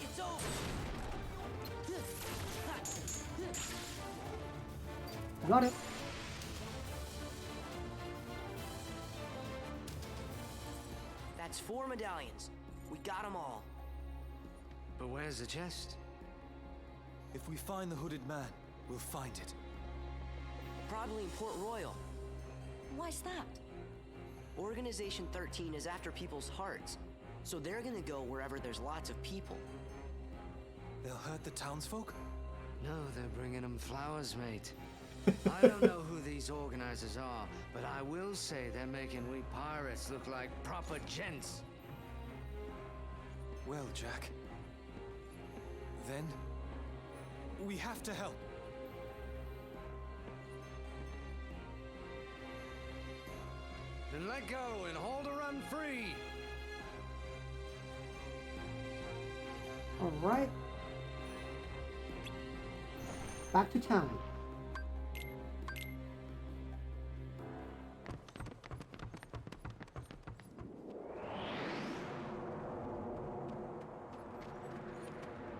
It's over. Got it. That's 4 medallions. We got them all. But where's the chest? If we find the hooded man, we'll find it. Probably in Port Royal. Why's that? Organization 13 is after people's hearts, so they're gonna go wherever there's lots of people. They'll hurt the townsfolk? No, they're bringing them flowers, mate. I don't know who these organizers are, but I will say they're making we pirates look like proper gents. Well, Jack. Then... we have to help. Then let go and hold her run free. All right. Back to town.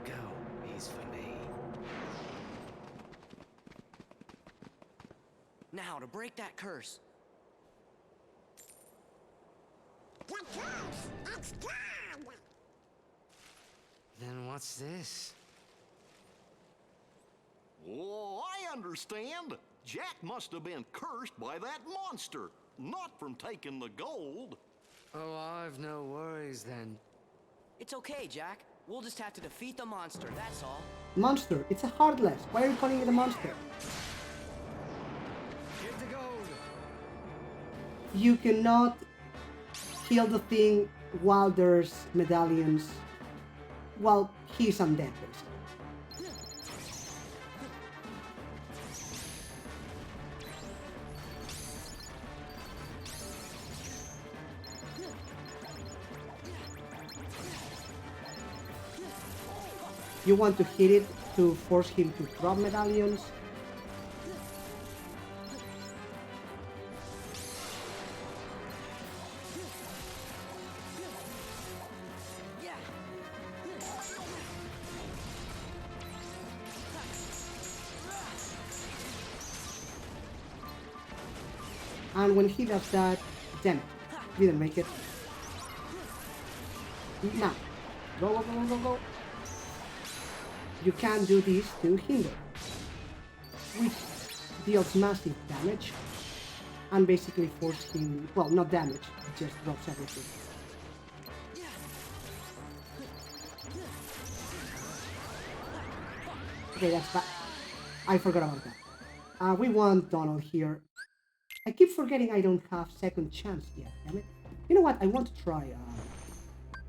Go, he's for me. Now, to break that curse. The curse! It's gone! Then what's this? Oh, I understand. Jack must have been cursed by that monster, not from taking the gold. Oh, I've no worries then. It's okay, Jack. We'll just have to defeat the monster, that's all. Monster. It's a heartless. Why are you calling it a monster? Get the gold. You cannot kill the thing while there's medallions. While he's undead, basically. You want to hit it to force him to drop medallions. And when he does that, damn it, didn't make it. Now, go, go, go, go, go. You can do this to hinder, which deals massive damage and basically forces him, well, not damage, it just drops everything. Okay, that's bad. I forgot about that. We want Donald here. I keep forgetting I don't have second chance yet, damn it. You know what, I want to try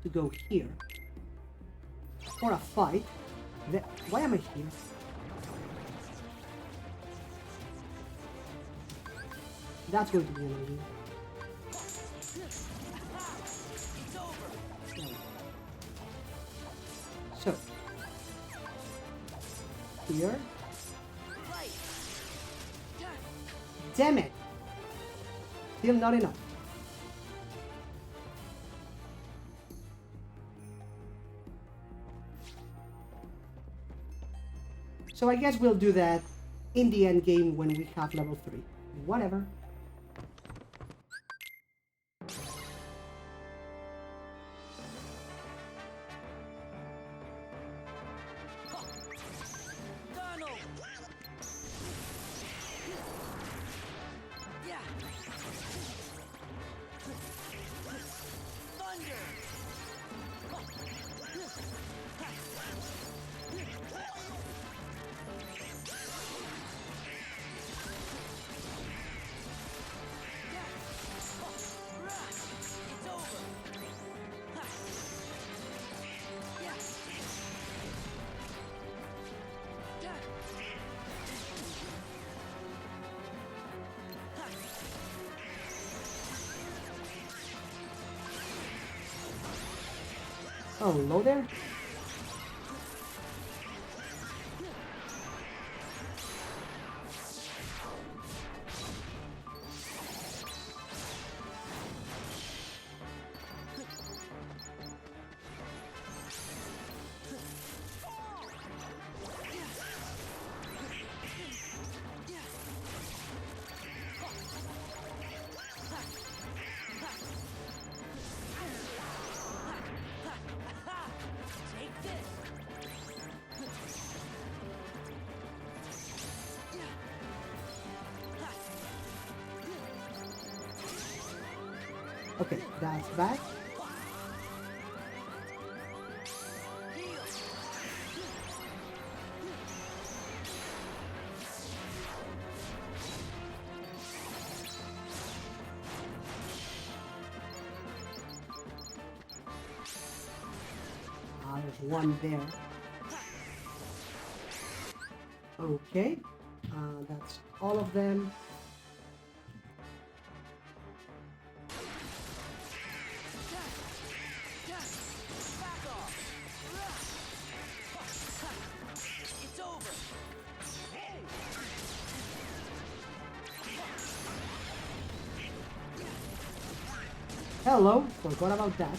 to go here for a fight. Why am I here? That's going to be annoying. So, here. Damn it! Still not enough. So I guess we'll do that in the end game when we have level 3. Whatever. Oh, hello there? Okay, that's back. There's one there. Okay, that's all of them. Hello, forgot about that.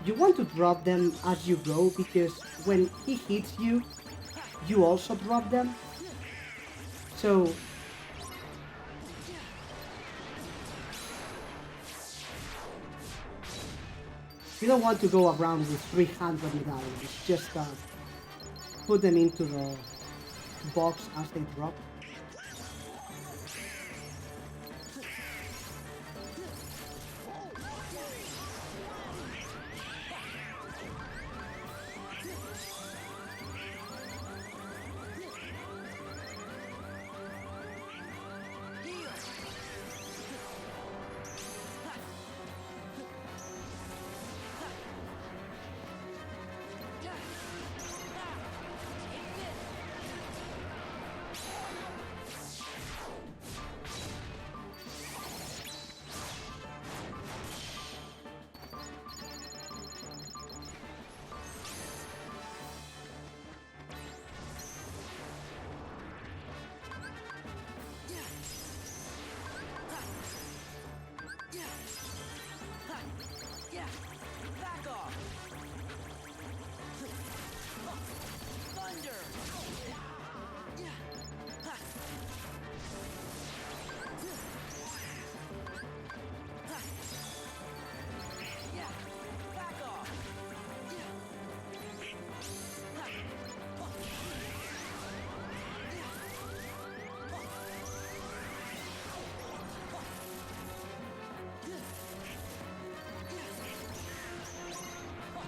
You want to drop them as you go because when he hits you, you also drop them. So you don't want to go around with 300 medallions, just put them into the box as they drop.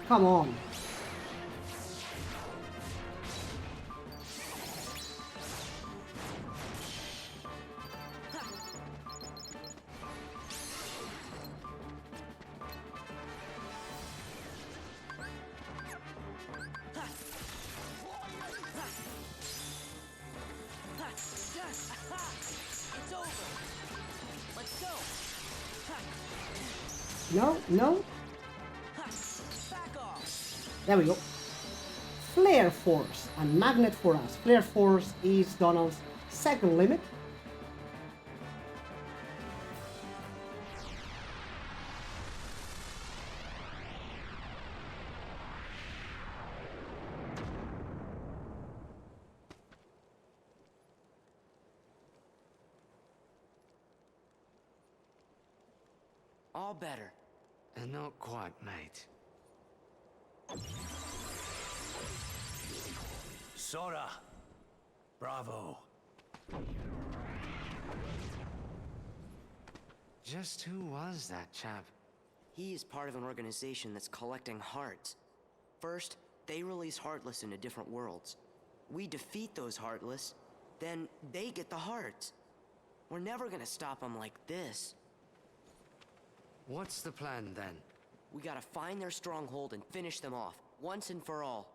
Come on. It's over. Let's go. No, no. Back off. There we go. Flare Force and Magnet for us. Flare Force is Donald's second limit. All better. And not quite, mate. Sora! Bravo! Just who was that chap? He is part of an organization that's collecting hearts. First, they release Heartless into different worlds. We defeat those Heartless, then they get the hearts. We're never gonna stop them like this. What's the plan, then? We gotta find their stronghold and finish them off, once and for all.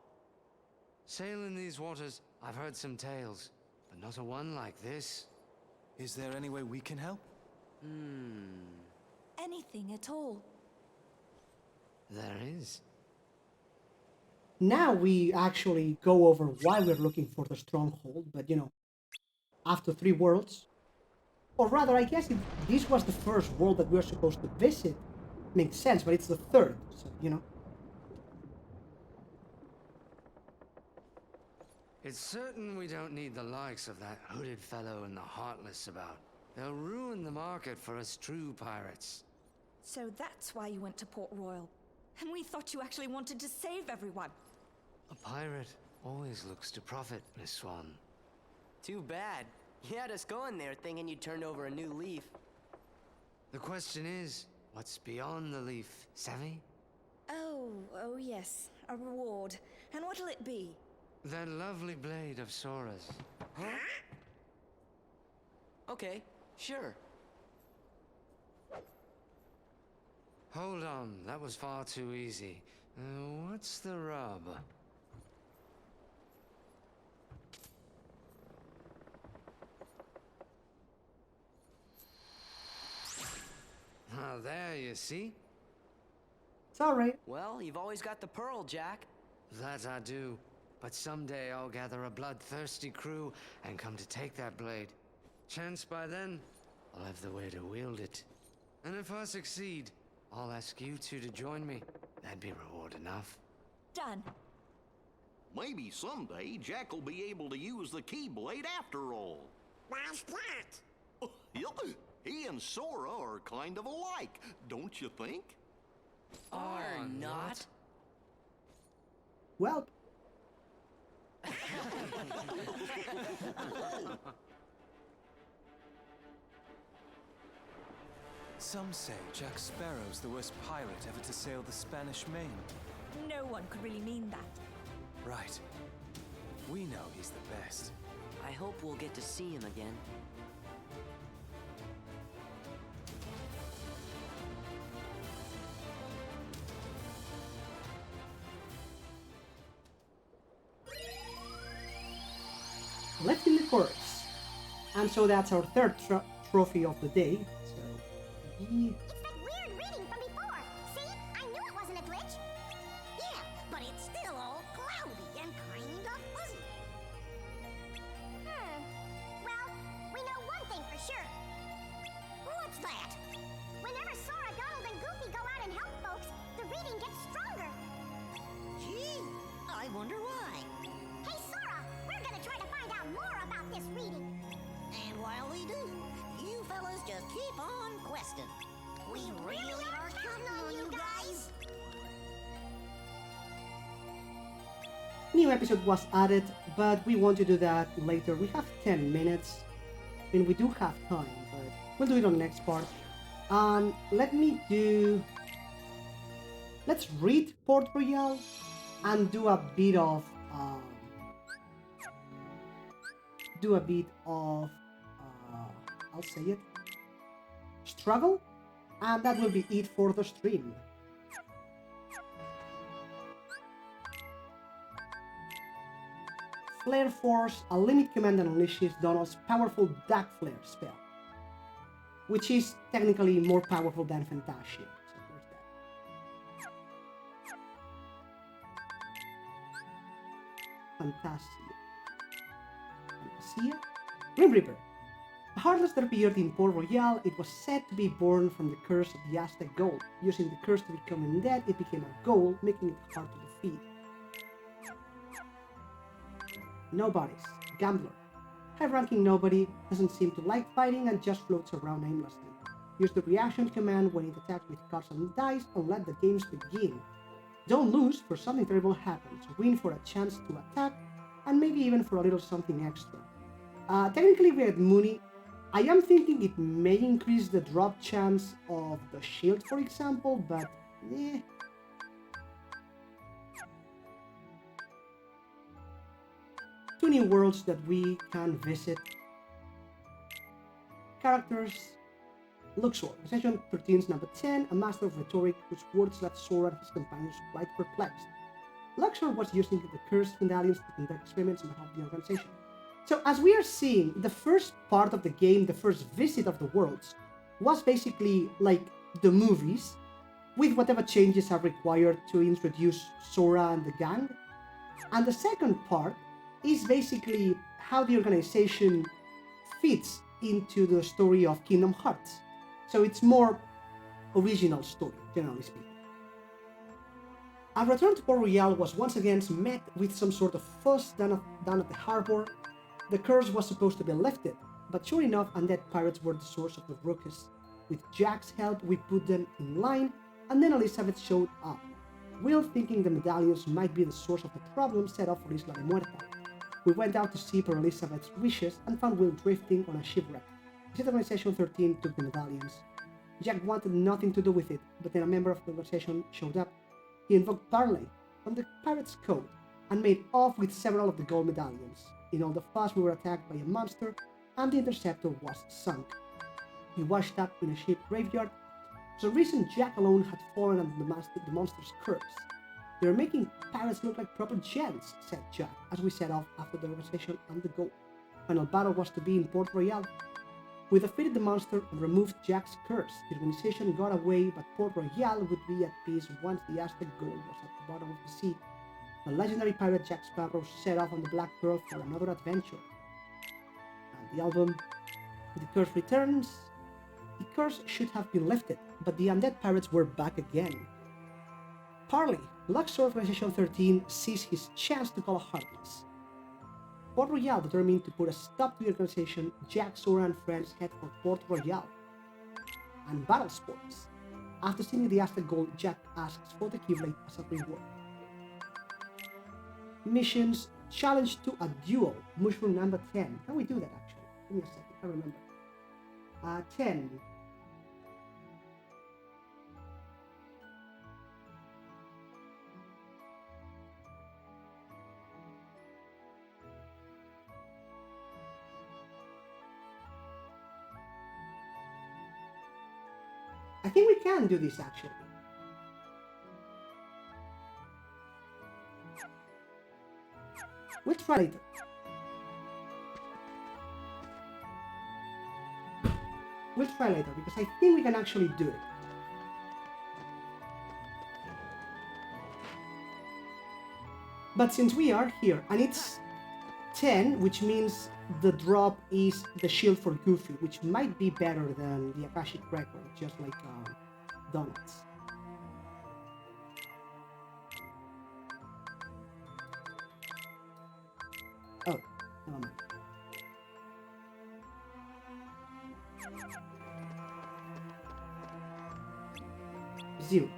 Sail in these waters, I've heard some tales, but not a one like this. Is there any way we can help? Anything at all. There is. Now we actually go over why we're looking for the stronghold, but you know, after 3 worlds, or rather, I guess if this was the first world that we're supposed to visit, makes sense, but it's the 3rd, so, you know. It's certain we don't need the likes of that hooded fellow and the Heartless about. They'll ruin the market for us true pirates. So that's why you went to Port Royal. And we thought you actually wanted to save everyone. A pirate always looks to profit, Miss Swan. Too bad. You had us going there thinking you turned over a new leaf. The question is, what's beyond the leaf, savvy? Oh yes, a reward. And what'll it be? That lovely blade of Sora's. Huh? Okay, sure. Hold on, that was far too easy. What's the rub? Now there, you see? Sorry. Well, you've always got the pearl, Jack. That I do. But someday I'll gather a bloodthirsty crew and come to take that blade. Chance by then, I'll have the way to wield it. And if I succeed, I'll ask you two to join me. That'd be reward enough. Done. Maybe someday Jack will be able to use the keyblade after all. Why's that? He and Sora are kind of alike, don't you think? Are not? Well... Some say Jack Sparrow's the worst pirate ever to sail the Spanish Main. No one could really mean that. Right. We know he's the best. I hope we'll get to see him again. Left in the corpse. And so that's our 3rd trophy of the day. So, yeah. It's that weird reading from before. See? I knew it wasn't a glitch. Yeah, but it's still all cloudy and kind of fuzzy. Well, we know one thing for sure. What's that? Whenever Sora, Donald, and Goofy go out and help folks, the reading gets stronger. Gee, I wonder why. Hey, Sora, we're gonna try to find out more about this reading. And while we do, you fellas just keep on questing. We really are counting on you guys. New episode was added, but we want to do that later. We have 10 minutes. I mean, we do have time, but we'll do it on the next part. Let me let's read Port Royal and do a bit of I'll say it, struggle, and that will be it for the stream. Flare Force, a limit command that unleashes Donald's powerful Dark Flare spell, which is technically more powerful than Fantasia. So there's that. Fantasia? Grim Reaper. A heartless that appeared in Port Royal, it was said to be born from the curse of the Aztec gold. Using the curse to become undead, it became a goal, making it hard to defeat. Nobodies. Gambler. High-ranking nobody, doesn't seem to like fighting and just floats around aimlessly. Use the reaction command when it attacks with cards and dice and let the games begin. Don't lose, for something terrible happens. Win for a chance to attack, and maybe even for a little something extra. Technically we had Mooney. I am thinking it may increase the drop chance of the shield, for example, but eh. 2 new worlds that we can visit. Characters. Luxor, Session 13's number 10, a master of rhetoric whose words left Sora and his companions quite perplexed. Luxor was using the cursed medallions to conduct experiments on behalf of the organization. So as we are seeing, the first part of the game, the first visit of the worlds, was basically like the movies, with whatever changes are required to introduce Sora and the gang. And the second part is basically how the organization fits into the story of Kingdom Hearts. So it's more original story, generally speaking. Our return to Port Royal was once again met with some sort of fuss down at the harbor. The curse was supposed to be lifted, but sure enough, undead pirates were the source of the ruckus. With Jack's help, we put them in line, and then Elizabeth showed up. Will, thinking the medallions might be the source of the problem, set off for Isla de Muerta. We went out to sea per Elizabeth's wishes and found Will drifting on a shipwreck. His organization 13 took the medallions. Jack wanted nothing to do with it, but then a member of the organization showed up. He invoked Parley from the pirate's code and made off with several of the gold medallions. In all the fuss, we were attacked by a monster, and the interceptor was sunk. We washed up in a ship graveyard. For some reason, Jack alone had fallen under the monster's curse. "They are making pirates look like proper gents," said Jack, as we set off after the organization and the gold. Final battle was to be in Port Royal. We defeated the monster and removed Jack's curse. The organization got away, but Port Royal would be at peace once the Aztec gold was at the bottom of the sea. The legendary pirate Jack Sparrow set off on the Black Pearl for another adventure. And the album, The Curse Returns. The curse should have been lifted, but the undead pirates were back again. Parley, Luxor Organization 13, sees his chance to call a Heartless. Port Royal, determined to put a stop to the organization, Jack, Sora, and friends head for Port Royal. And Battle Sports. After seeing the Aztec gold, Jack asks for the Keyblade as a reward. Missions, challenge to a duel, mushroom number 10. Can we do that actually? Give me a second, I remember. 10. I think we can do this actually. We'll try later. We'll try later because I think we can actually do it. But since we are here and it's 10, which means the drop is the shield for Goofy, which might be better than the Akashic Record, just like Donuts. Oh, never mind. Zero.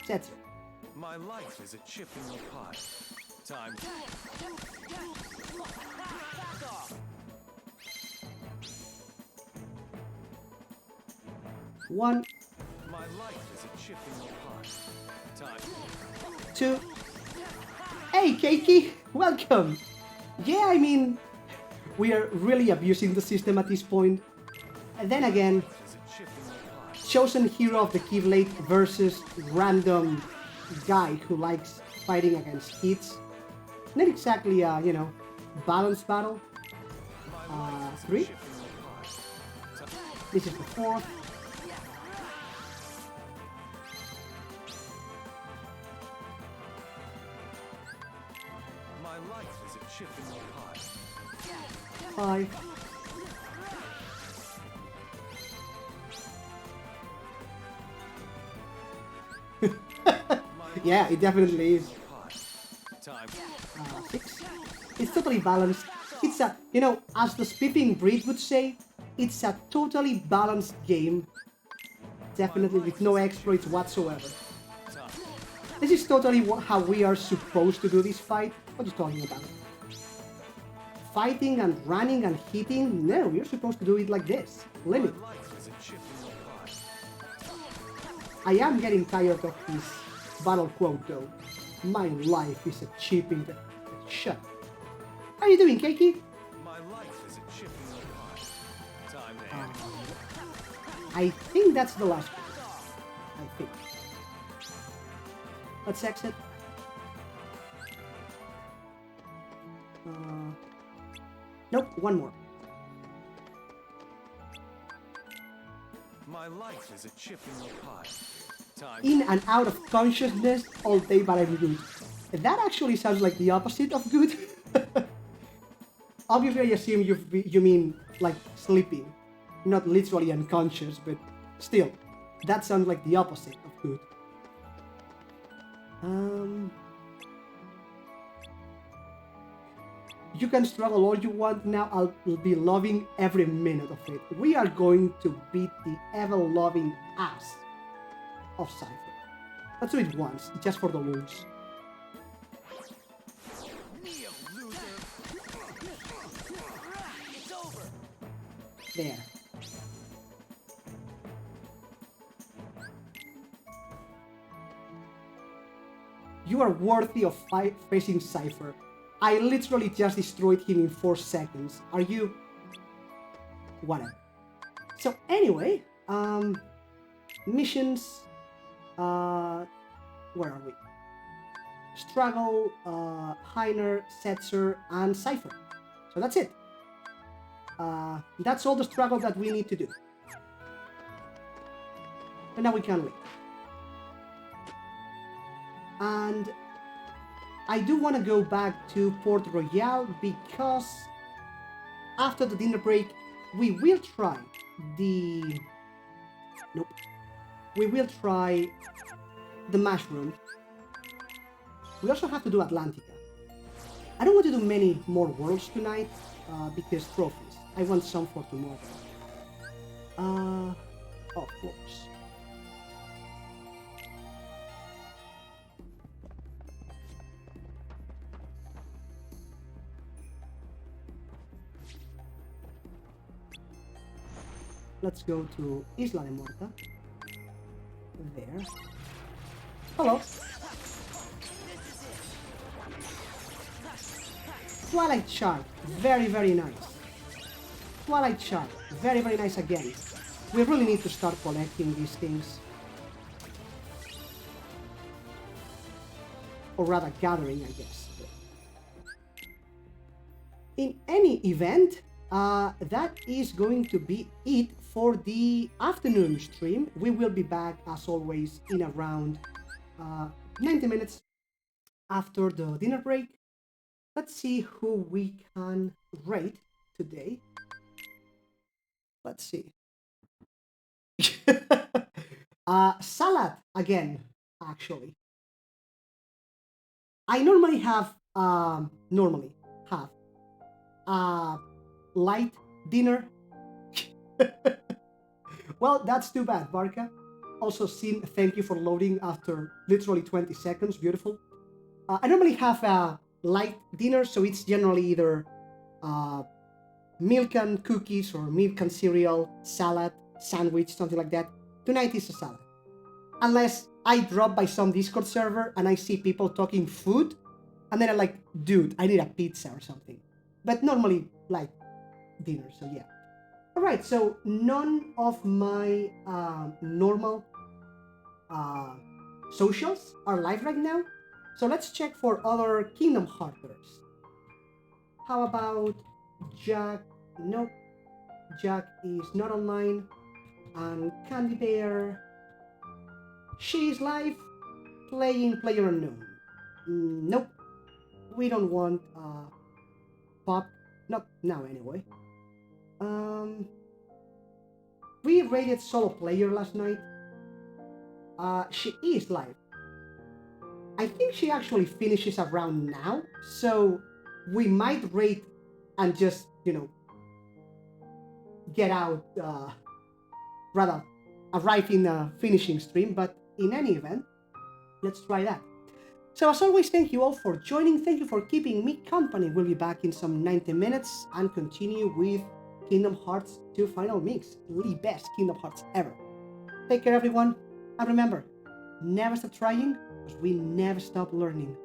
That's it. My life is a chip in the pie. Time. 1, My life is a chip in your heart. Time. 2. Hey, Keiki! Welcome! Yeah, I mean, we are really abusing the system at this point. And then again, chosen hero of the Keyblade versus random guy who likes fighting against hits. Not exactly a, you know, balanced battle. 3. This is the 4th. My life is a chip in your heart. 5. Yeah, it definitely is. 6. It's totally balanced. It's a, you know, as the Spiffing Breed would say, it's a totally balanced game. Definitely with no exploits whatsoever. This is totally how we are supposed to do this fight. What are you talking about? Fighting and running and hitting? No, we're supposed to do it like this. Limit. I am getting tired of this battle quote though. My life is a chip in the... Shut up. How are you doing, Keiki? My life is a chip in your heart. Time to end. I think that's the last one. I think. Let's exit. Nope, one more. My life is a chip in your heart. Time. In and out of consciousness all day, but I'm good. That actually sounds like the opposite of good. Obviously, I assume you mean like sleeping, not literally unconscious, but still, that sounds like the opposite of good. You can struggle all you want now, I'll be loving every minute of it. We are going to beat the ever-loving ass of Cypher. Let's do it once, just for the lulz. There. You are worthy of facing Cypher. I literally just destroyed him in 4 seconds. Are you... Whatever. So anyway, missions... where are we? Struggle, Heiner, Setzer, and Cypher. So that's it. That's all the struggle that we need to do. And now we can leave. And I do want to go back to Port Royal because after the dinner break, we will try the... Nope. We will try the mushroom. We also have to do Atlantica. I don't want to do many more worlds tonight because trophies. I want some for tomorrow. Of course. Let's go to Isla de Morta. There. Hello. Twilight Shard. Very, very nice. Twilight Shard. Very, very nice again. We really need to start collecting these things. Or rather, gathering, I guess. In any event, that is going to be it for the afternoon stream. We will be back, as always, in around 90 minutes after the dinner break. Let's see who we can rate today. Let's see. Salad again, actually. I normally have light dinner. Well, that's too bad, Barca. Also, Sin, thank you for loading after literally 20 seconds. Beautiful. I normally have a light dinner, so it's generally either milk and cookies or milk and cereal, salad, sandwich, something like that. tonight is a salad. Unless I drop by some Discord server and I see people talking food, and then I'm like, dude, I need a pizza or something. But normally, like, dinner, so yeah. Alright, so none of my normal socials are live right now. So let's check for other Kingdom Hearters. How about Jack? Nope. Jack is not online. And Candy Bear. She is live. Playing Player Unknown. Nope. We don't want Pop. Not now anyway. We rated solo player last night. She is live. I think she actually finishes around now, so we might rate and just, you know, get out, rather arrive in a finishing stream, but in any event, let's try that. So as always, thank you all for joining, thank you for keeping me company. We'll be back in some 90 minutes and continue with Kingdom Hearts 2 Final Mix, the best Kingdom Hearts ever. Take care everyone, and remember, never stop trying, because we never stop learning.